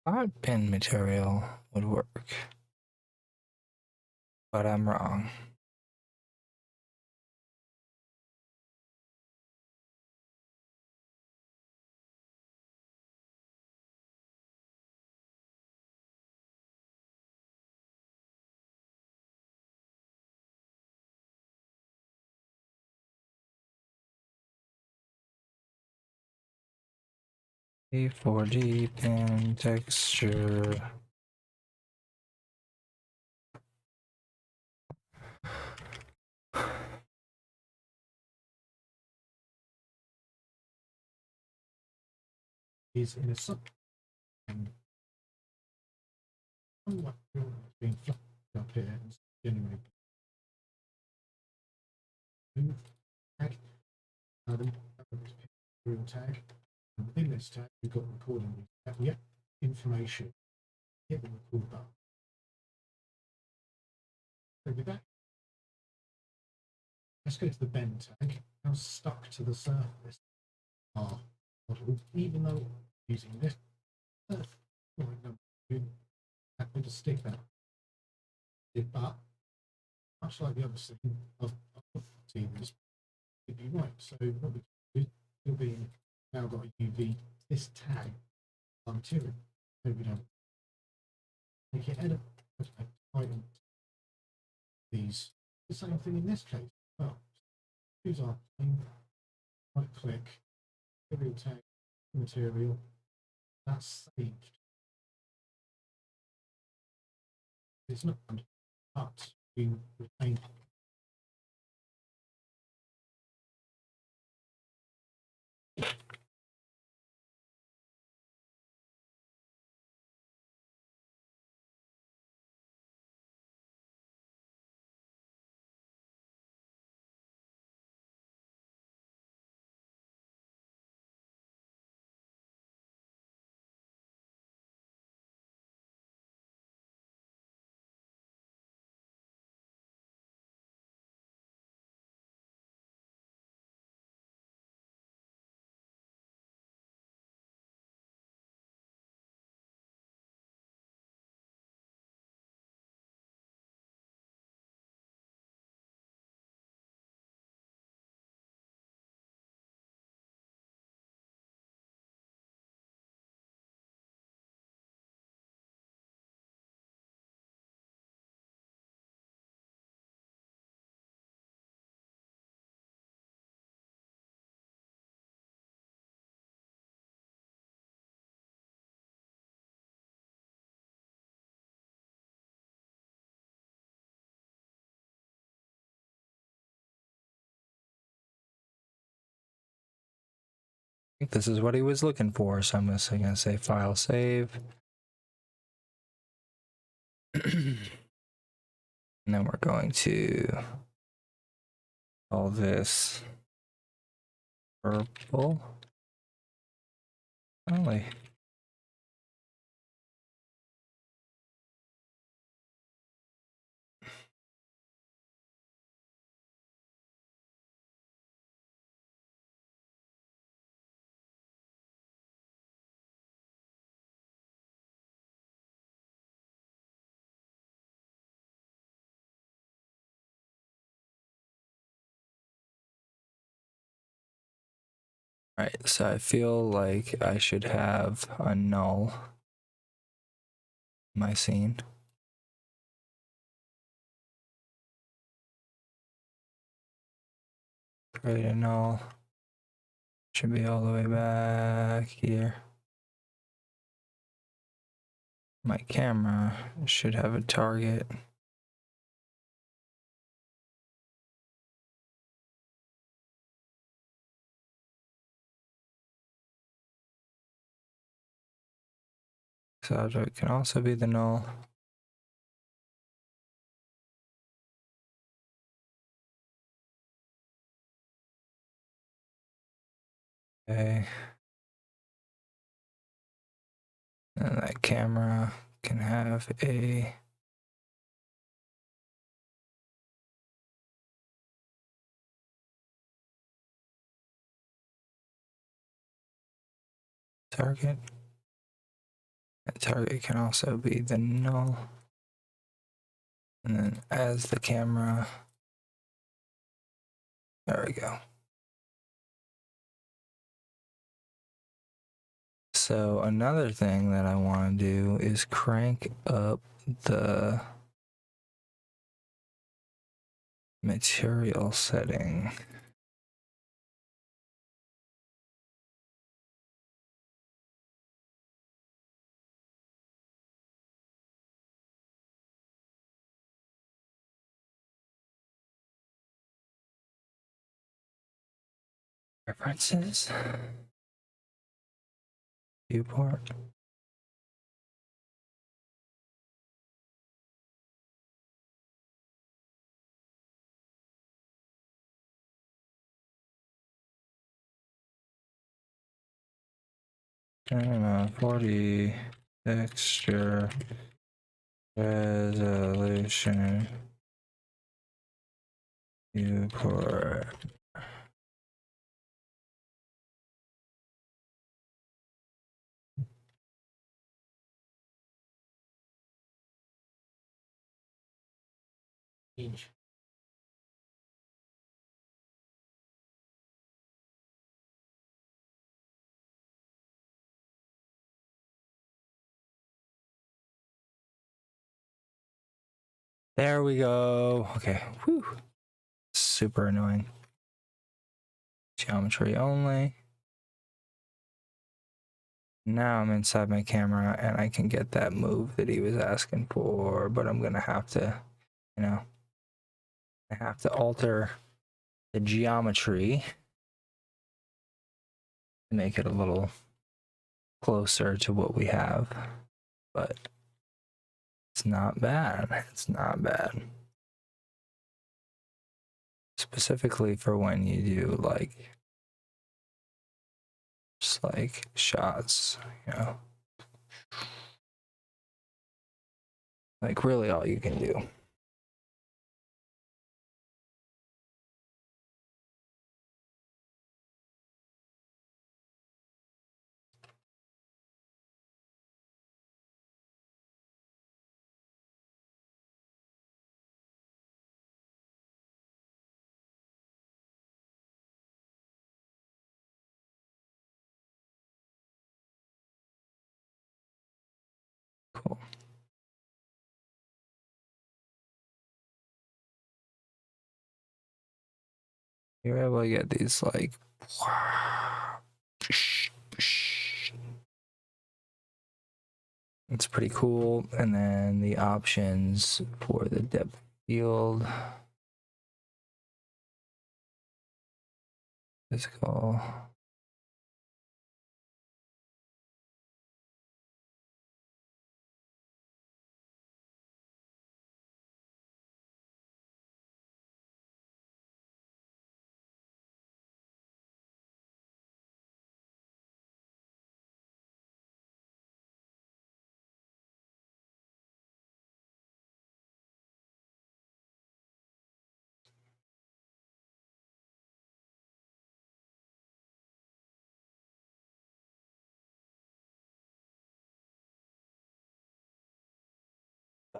Art pin material would work, but I'm wrong. A4G pin texture. Is in a sub somewhat being fluffed up here and generate tag. The real tag. And within this tag, we've got recording. Yep, information. Hit the record button. So with that, let's go to the bend tag. Now stuck to the surface are model, even though using this surface with a stick there. But much like the other thing, I've seen this could be right. So what we can do, will be now got a UV this tag material. So we don't make it edit, tighten these. The same thing in this case. Well, choose our thing, right click, material tag, material. That's saved. It's not, but we retain think this is what he was looking for, so I'm just gonna say file save. And then we're going to call this purple. Only. Right, so I feel like I should have a null in my scene. Create a null. Should be all the way back here. My camera should have a target. So object can also be the null. Okay. And that camera can have a target. That target can also be the null. And then as the camera, there we go. So another thing that I want to do is crank up the material setting. Preferences. Viewport. I don't know, 40 texture resolution viewport. Inch. There we go. Okay. Whew. Super annoying. Geometry only. Now I'm inside my camera and I can get that move that he was asking for, but I'm gonna have to, you know, I have to alter the geometry to make it a little closer to what we have. But it's not bad. It's not bad. Specifically for when you do like just like shots, you know. Like really all you can do. Cool. You're able to get these like it's pretty cool. And then the options for the depth field, physical,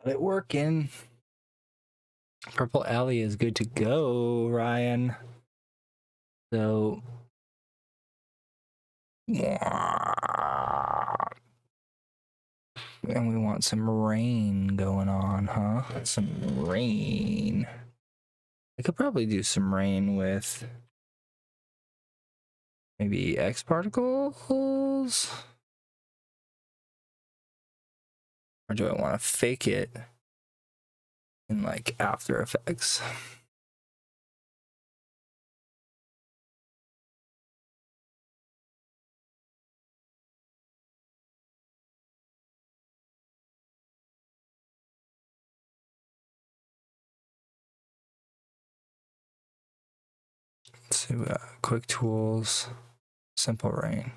Got it working. Purple Alley is good to go, Ryan. So, and we want some rain going on, huh? Some rain. I could probably do some rain with maybe X particles. Or do I want to fake it in like After Effects? So quick tools, simple rain.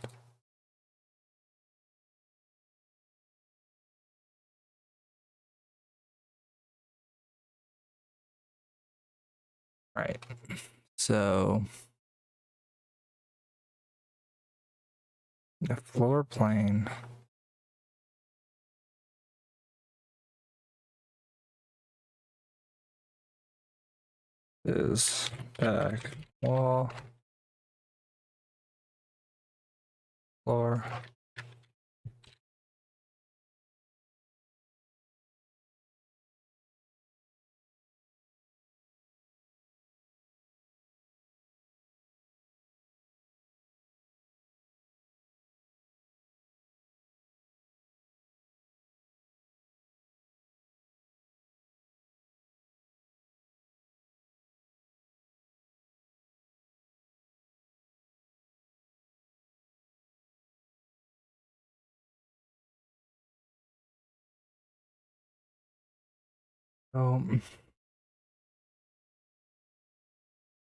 Right. So the floor plane is back wall, floor. So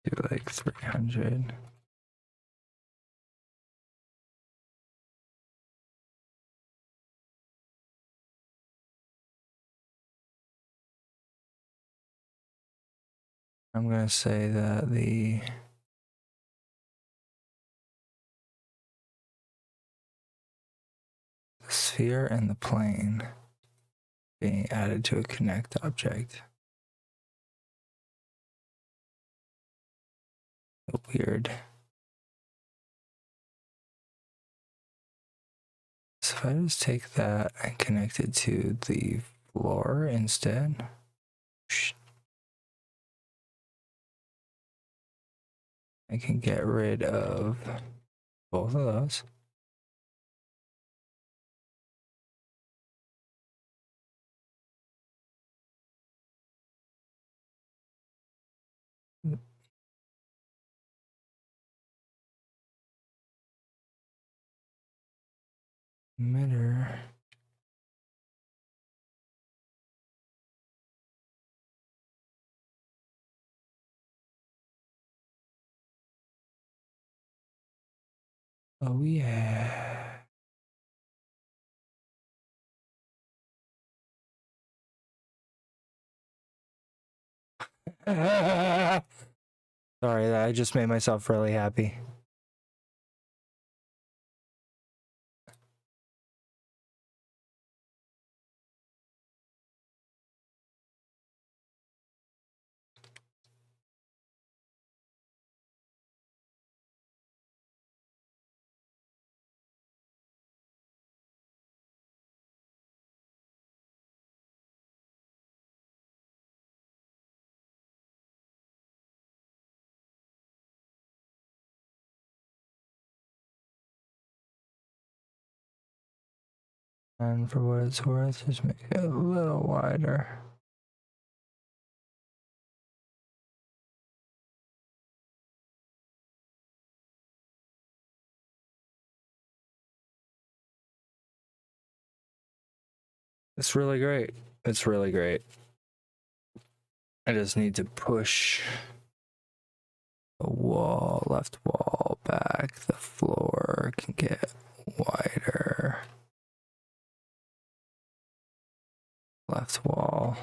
do like 300. I'm gonna say that the sphere and the plane being added to a connect object. Weird. So if I just take that and connect it to the floor instead. I can get rid of both of those. Emitter. Oh yeah. Sorry, I just made myself really happy. And for what it's worth, just make it a little wider. It's really great. It's really great. I just need to push the wall, left wall back. The floor can get wider. Left wall.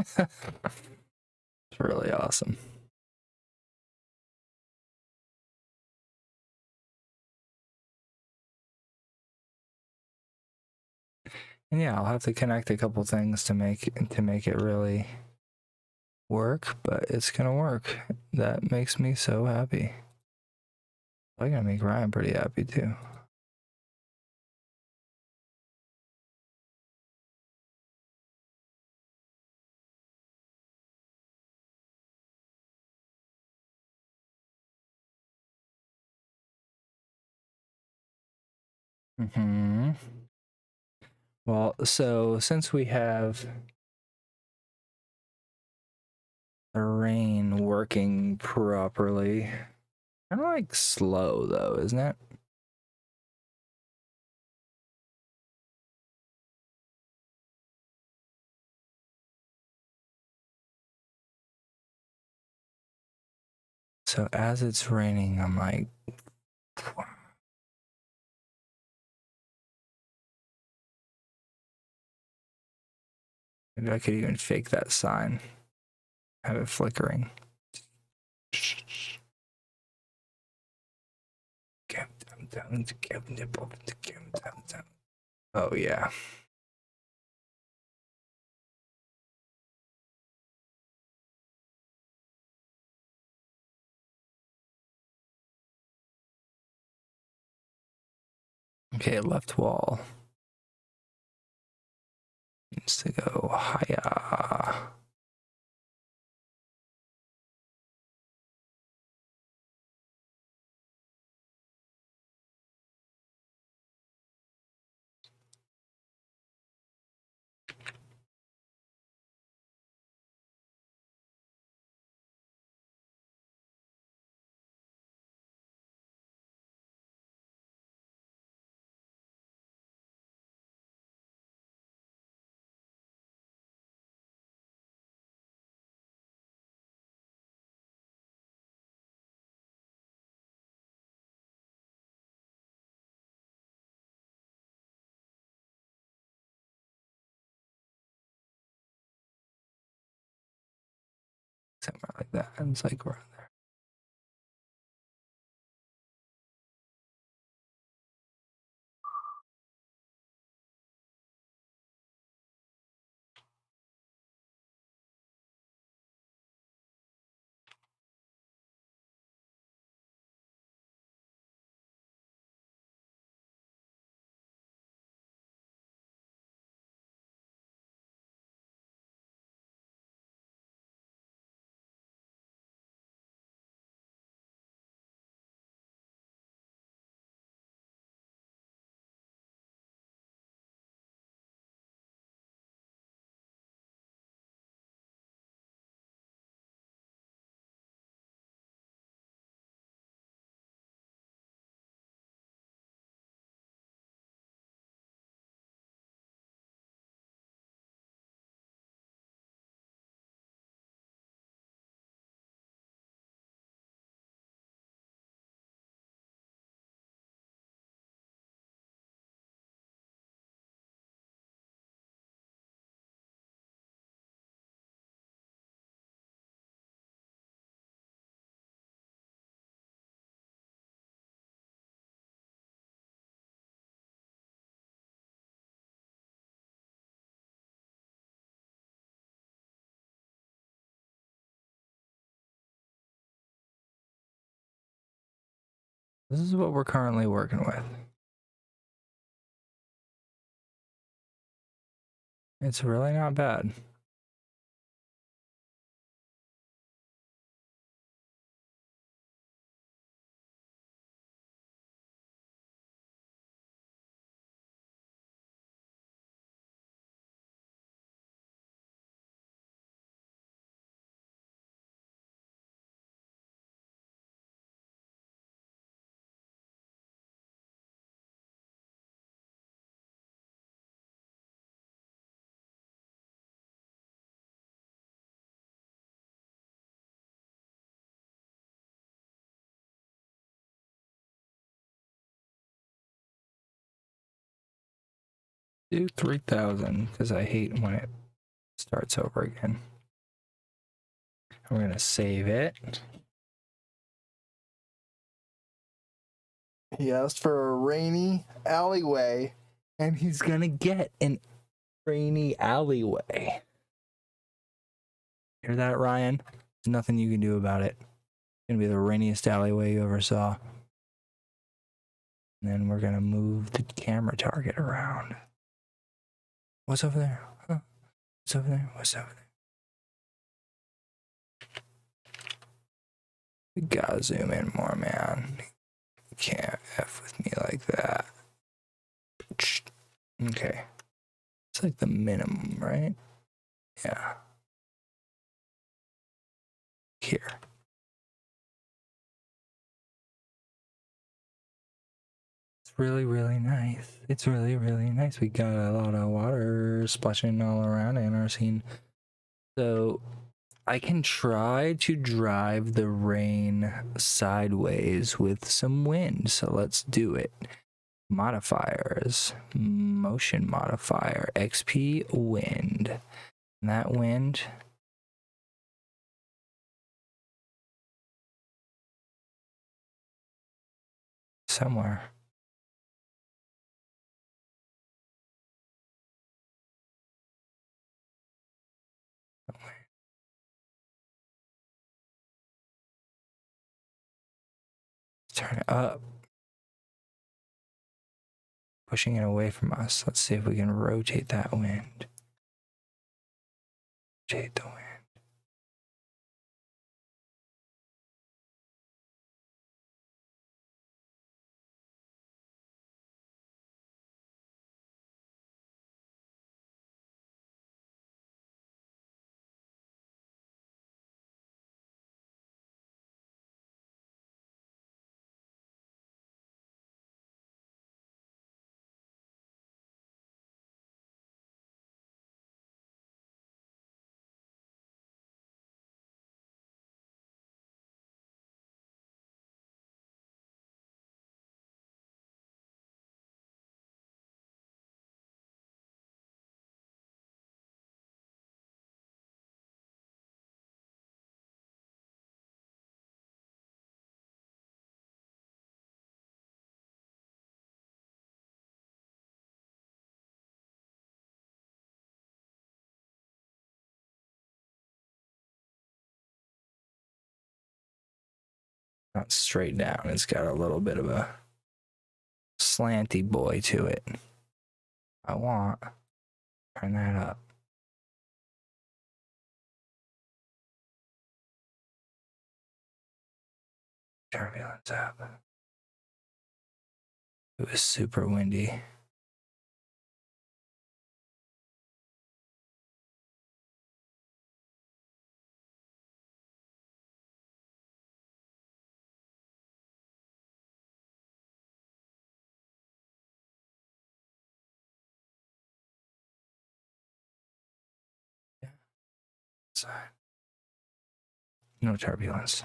It's really awesome. And yeah, I'll have to connect a couple things to make it really work, but it's gonna work. That makes me so happy. I'm gonna make Ryan pretty happy too. Well, so since we have the rain working properly, kind of like slow though, isn't it? So as it's raining, I'm like, maybe I could even fake that sign, have it flickering. Oh yeah. Okay, left wall needs to go higher. Somewhere like that. And it's like around there. This is what we're currently working with. It's really not bad. Do 3,000 because I hate when it starts over again. We're gonna save it. He asked for a rainy alleyway, and he's gonna get an rainy alleyway. Hear that, Ryan? There's nothing you can do about it. It's gonna be the rainiest alleyway you ever saw. And then we're gonna move the camera target around. What's over there? Huh? What's over there? What's over there? We gotta zoom in more, man. You can't F with me like that. Okay. It's like the minimum, right? Yeah. Here. It's really, really nice. It's really, really nice. We got a lot of water splashing all around in our scene. So I can try to drive the rain sideways with some wind. So let's do it. Modifiers, motion modifier, XP wind. And that wind somewhere. Turn it up. Pushing it away from us. Let's see if we can rotate that wind. Rotate the wind. Not straight down. It's got a little bit of a slanty boy to it. I want. Turn that up. Turbulence up. It was super windy. Side. No turbulence.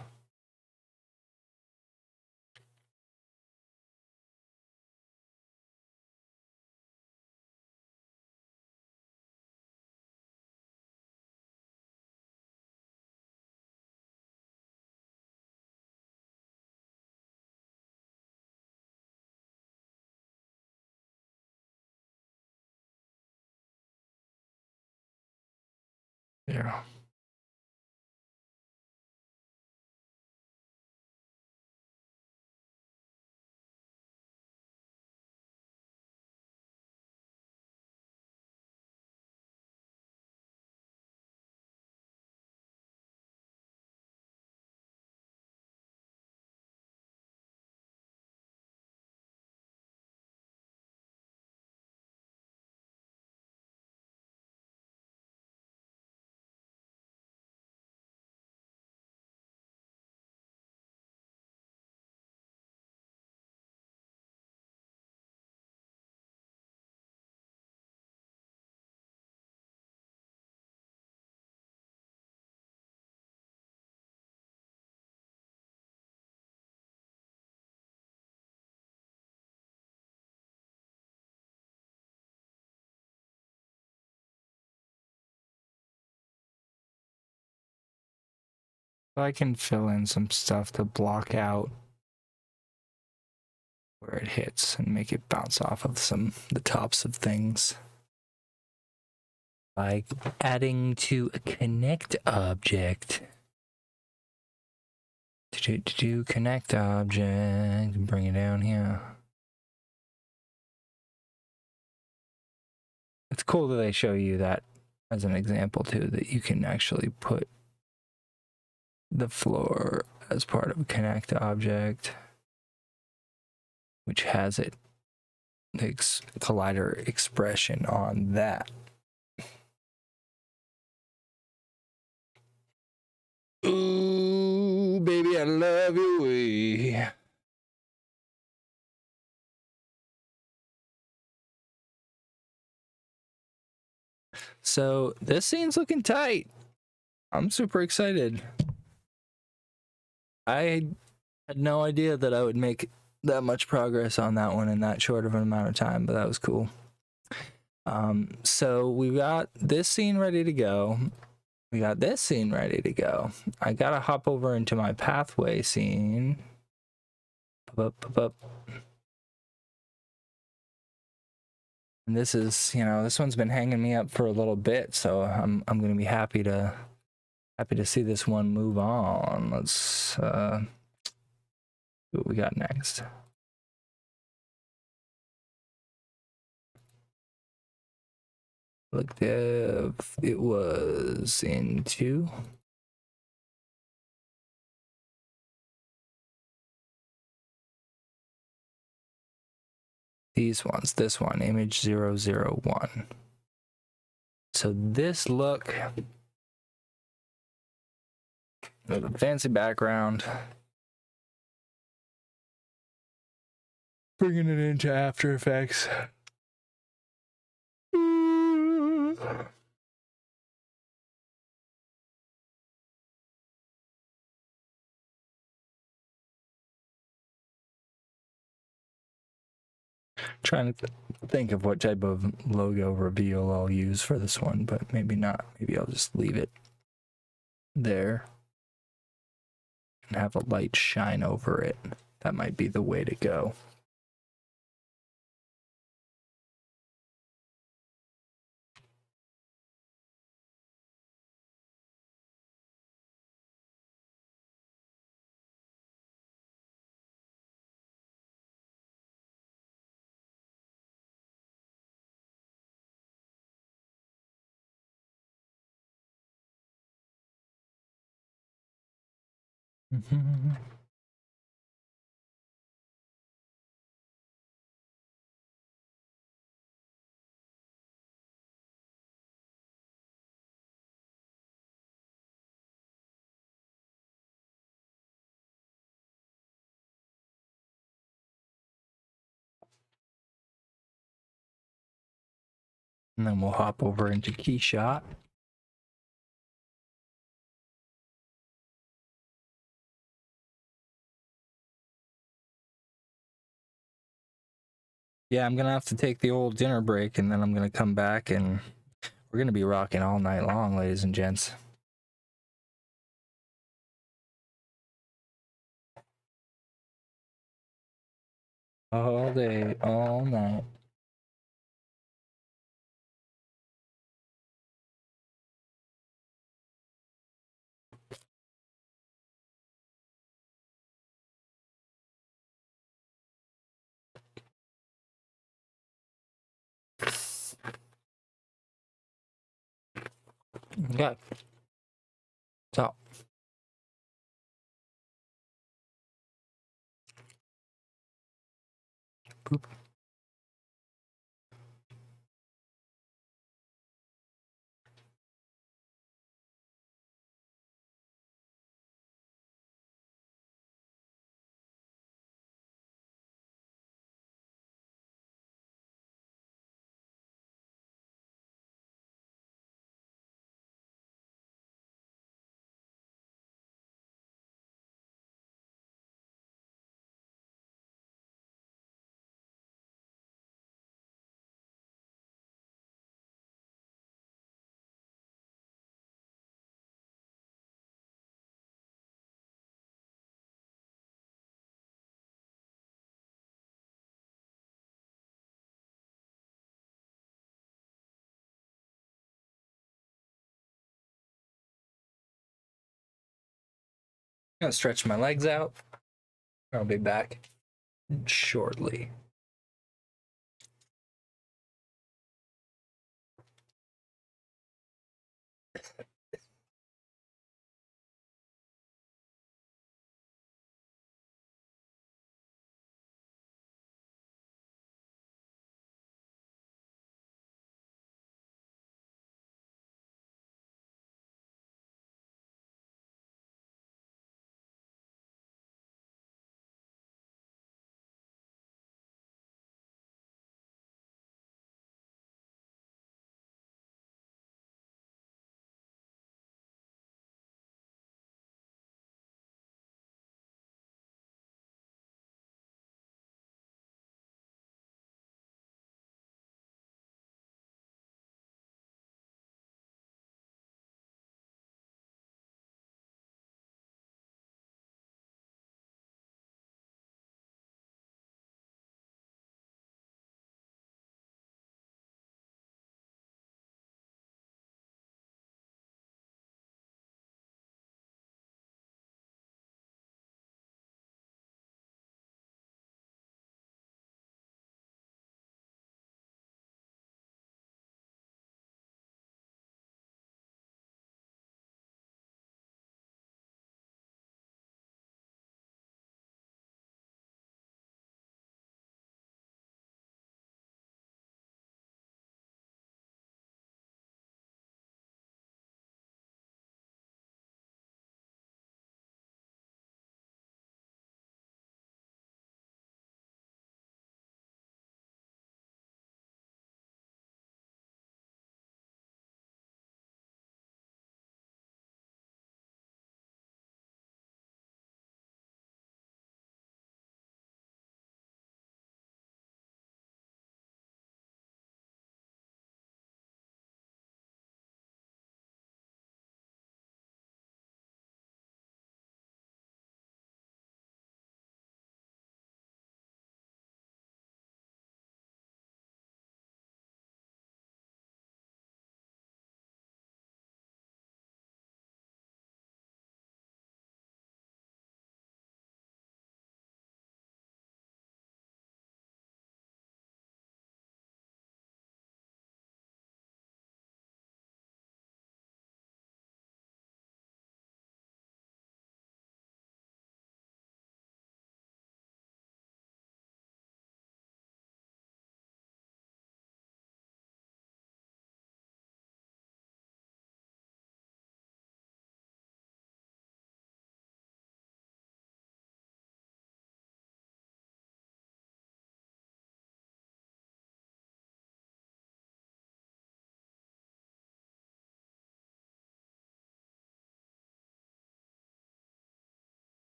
Yeah. I can fill in some stuff to block out where it hits and make it bounce off of the tops of things by adding to a connect object. To connect object, bring it down here. It's cool that they show you that as an example too, that you can actually put the floor as part of a connect object, which has it collider expression on that. Ooh, baby, I love your way. So this scene's looking tight. I'm super excited. I had no idea that I would make that much progress on that one in that short of an amount of time, but that was cool. So we got this scene ready to go. We got this scene ready to go. I gotta hop over into my pathway scene. And this is, this one's been hanging me up for a little bit, so I'm gonna be happy to see this one move on. Let's see what we got next. Lookdev, it was into these ones. This one, image 001. So this look with a fancy background, bringing it into After Effects. Trying to think of what type of logo reveal I'll use for this one, but maybe not. Maybe I'll just leave it there and have a light shine over it. That might be the way to go. And then we'll hop over into key shot. Yeah, I'm gonna have to take the old dinner break, and then I'm gonna come back, and we're gonna be rocking all night long, ladies and gents. All day, all night. Okay. So. Boop. gonna stretch my legs out. I'll be back shortly.